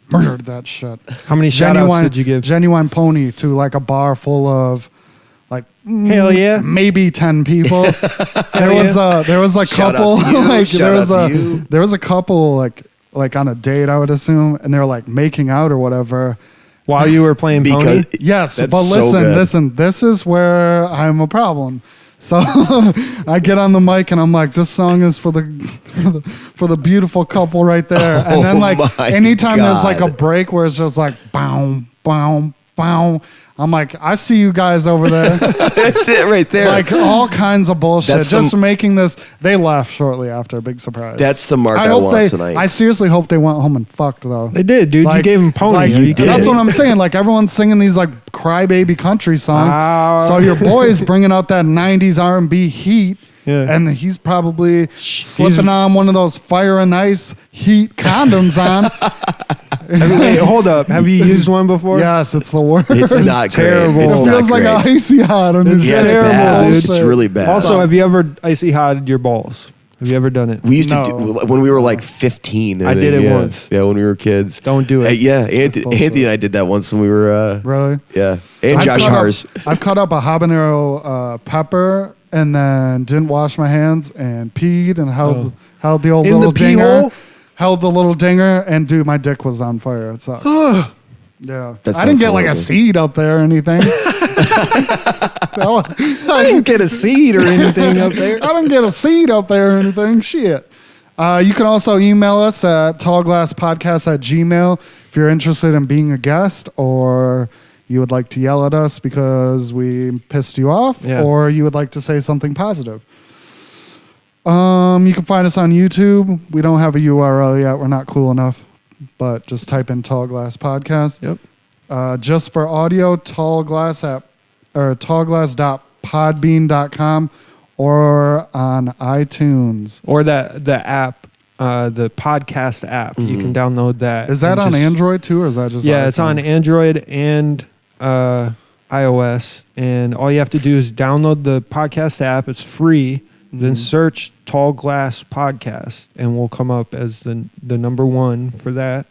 Murdered that shit. How many shout outs did you give? Genuine Pony to like a bar full of like Hell yeah. maybe 10 people. there was a Shout out couple to you. like Shout there was out to you. there was a couple like on a date, I would assume, and they were like making out or whatever. While you were playing Pony? Because Yes, That's but so good. listen, this is where I'm a problem. So I get on the mic and I'm like, this song is for the beautiful couple right there. And then like my anytime there's like a God. break where it's just like bow, bow, bow, I'm like, I see you guys over there. that's it right there. Like all kinds of bullshit. That's Just the- making this. They left shortly after. Big surprise. That's the mark I hope want they, tonight. I seriously hope they went home and fucked though. They did, dude. You Like- gave him Pony. like, Are you did. That's kidding? what I'm saying. Like everyone's singing these like crybaby country songs. So your boy's bringing out that '90s R&B heat, Yeah. and he's probably slipping on one of those Fire and Ice heat condoms on. Wait, hold up. Have you used one before? Yes, it's the worst. it's not terrible. great. It's It not feels like great. a icy hot. And it's Yeah, it's terrible, bad. dude. It's really bad. Also, have you ever icy hotted your balls? Have you ever done it? We used to No. do when we were like 15. I did it yeah. once. Yeah, when we were kids. Don't do it. Yeah, Anthony bullshit. and I did that once when we were. Really? Yeah, and I've Josh cut up- Hars. I've cut up a habanero pepper and then didn't wash my hands and peed and held the old In the little pee dinger. hole? Held the little dinger, and dude, my dick was on fire. It sucked. Yeah. That I didn't sounds get like a horrible. seed up there or anything. I didn't get a seed or anything up there. I didn't get a seed up there or anything. Shit. You can also email us at tallglasspodcast@gmail.com if you're interested in being a guest or you would like to yell at us because we pissed you off Yeah. or you would like to say something positive. You can find us on YouTube. We don't have a URL yet. We're not cool enough. But just type in Tall Glass Podcast. Yep. Just for audio, tallglass.podbean.com or on iTunes. Or the app, the podcast app. You can download that. Is that on Android too, or is that just Yeah, iPhone? it's on Android and iOS. And all you have to do is download the podcast app. It's free. Then search Tall Glass Podcast, and we'll come up as the number one for that.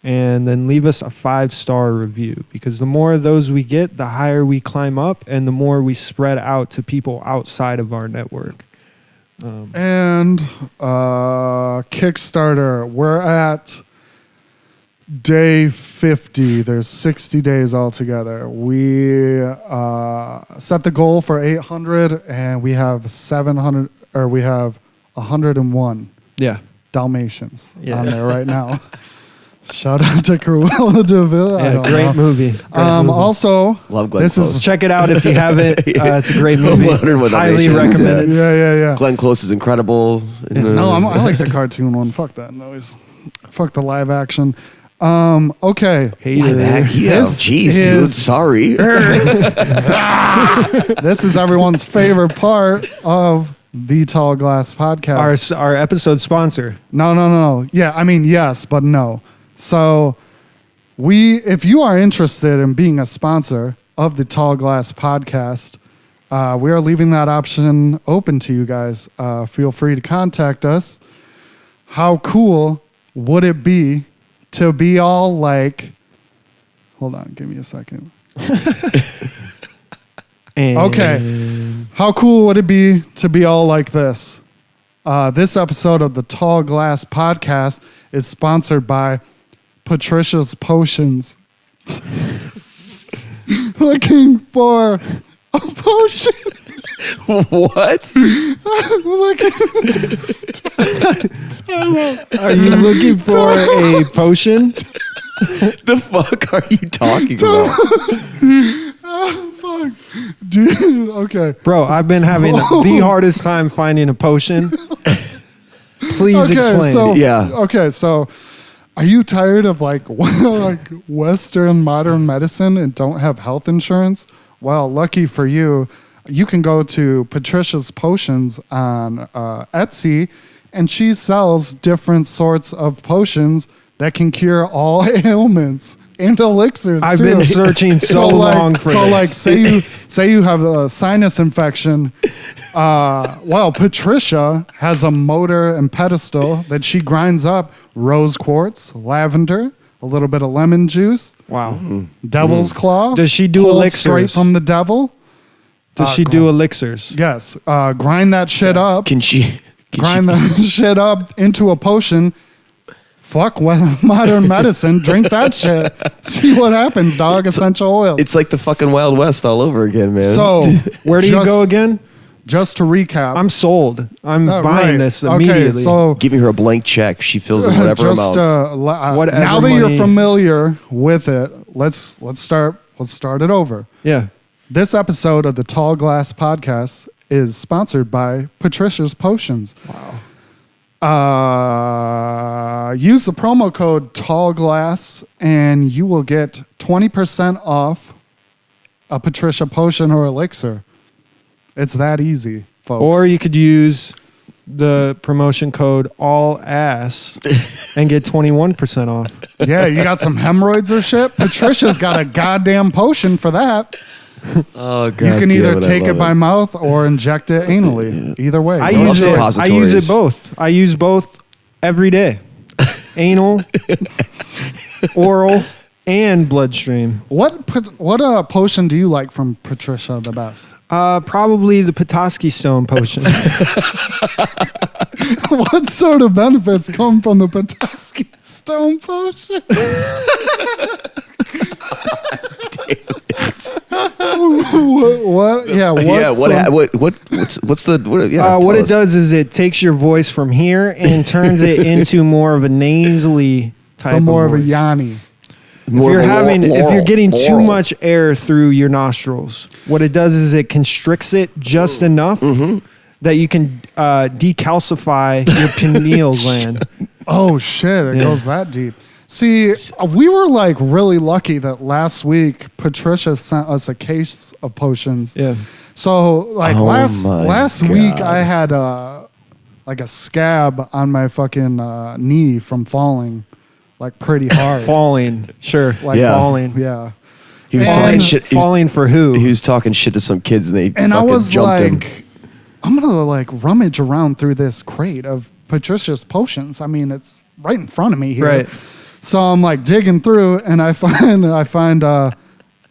And then leave us a 5-star review, because the more of those we get, the higher we climb up, and the more we spread out to people outside of our network. And Kickstarter, we're at day 50. There's 60 days altogether. We set the goal for 800, and we have 700, or we have 101 Yeah. Dalmatians Yeah. on there right now. Shout out to Cruella DeVille. Yeah, great movie. Great movie. Also, Love Glenn this Close. is Check it out if you haven't. It's a great movie. 101 Highly Dalmatians, recommended. yeah. Glenn Close is incredible. No, I like the cartoon one. Fuck that noise. Fuck the live action. Okay. Hater. Yeah, This jeez, dude. is- Sorry. This is everyone's favorite part of the Tall Glass Podcast. Our episode sponsor. No. Yeah, I mean, yes, but no. So if you are interested in being a sponsor of the Tall Glass Podcast, we are leaving that option open to you guys. Feel free to contact us. How cool would it be to be all like, hold on, give me a second. And Okay. How cool would it be to be all like this? This episode of the Tall Glass Podcast is sponsored by Patricia's Potions. Looking for a potion. What? Are you looking for a potion? The fuck are you talking about? Fuck. Dude, okay. Bro, I've been having the hardest time finding a potion. Please explain. So, Yeah. Okay, so are you tired of like Western modern medicine and don't have health insurance? Well, lucky for you, you can go to Patricia's Potions on Etsy, and she sells different sorts of potions that can cure all ailments and elixirs. I've too. been searching so long for so this. like say you have a sinus infection. Well, Patricia has a motor and pedestal that she grinds up rose quartz, lavender, a little bit of lemon juice, Wow. devil's claw. Does she do pulled elixirs? straight from the devil? Does she do elixirs? Yes. Grind that shit up. Can she? Grind that shit up into a potion. Fuck modern medicine. Drink that shit. See what happens, dog. Essential oils. It's like the fucking Wild West all over again, man. So Where do you go again? Just to recap, I'm sold. I'm buying right. this Okay, immediately. so giving her a blank check. She fills in whatever just amount. Whatever now that you're money- familiar with it, let's start it over. yeah. This episode of the Tall Glass Podcast is sponsored by Patricia's Potions. Wow. Use the promo code TALLGLASS and you will get 20% off a Patricia potion or elixir. It's that easy, folks. Or you could use the promotion code ALLASS and get 21% off. yeah, you got some hemorrhoids or shit? Patricia's got a goddamn potion for that. Oh god! You can either damn take I it love by mouth or inject it anally. Either way. I Go use ahead. it. I use it both. I use both every day. Anal, oral, and bloodstream. What potion do you like from Patricia the best? Probably the Petoskey Stone potion. What sort of benefits come from the Petoskey Stone potion? What? Yeah. What's the what? Yeah, What tell it us. does is it takes your voice from here and turns it into more of a nasally type. So more of a voice. Yanny. If you're getting too much air through your nostrils, what it does is it constricts it just enough, that you can decalcify your pineal gland. Oh shit, it goes that deep. See, we were like really lucky that last week Patricia sent us a case of potions. Yeah. So like Oh last my week God. I had like a scab on my fucking knee from falling like pretty hard. Falling. Sure. Like Yeah. Falling. Yeah. He was And talking shit. Falling for who? He was talking shit to some kids, and they And I fucking was jumped him. like, I'm gonna like rummage around through this crate of Patricia's potions. I mean, it's right in front of me here. Right. So I'm like digging through, and I find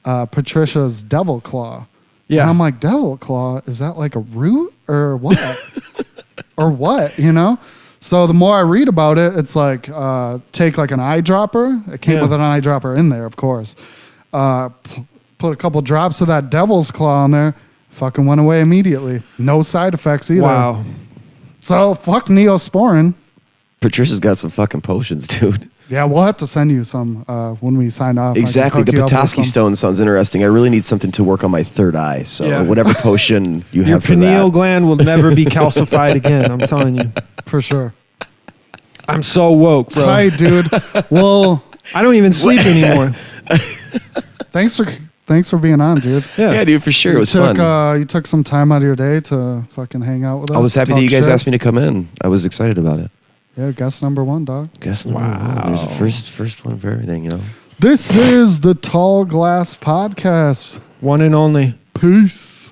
Patricia's devil claw. Yeah. And I'm like, devil claw? Is that like a root or what? Or what? You know? So the more I read about it, it's like take like an eyedropper. It came Yeah. with an eyedropper in there, of course. Put a couple drops of that devil's claw on there. Fucking went away immediately. No side effects either. Wow. So fuck Neosporin. Patricia's got some fucking potions, dude. Yeah, we'll have to send you some when we sign off. I can Exactly. hook The you up with Petoskey some. stone sounds interesting. I really need something to work on my third eye. So Yeah. whatever potion you Your have for pineal that. gland will never be calcified again. I'm telling you. For sure. I'm so woke, bro. Tight, dude. Well, I don't even sleep anymore. thanks for being on, dude. Yeah, dude, for sure. It was fun. You took some time out of your day to fucking hang out with us. I was happy that talk you guys shit. asked me to come in. I was excited about it. Yeah, guest number 1, dog. Guess number one. There's a first one for everything, you know. This is the Tall Glass Podcast. One and only. Peace.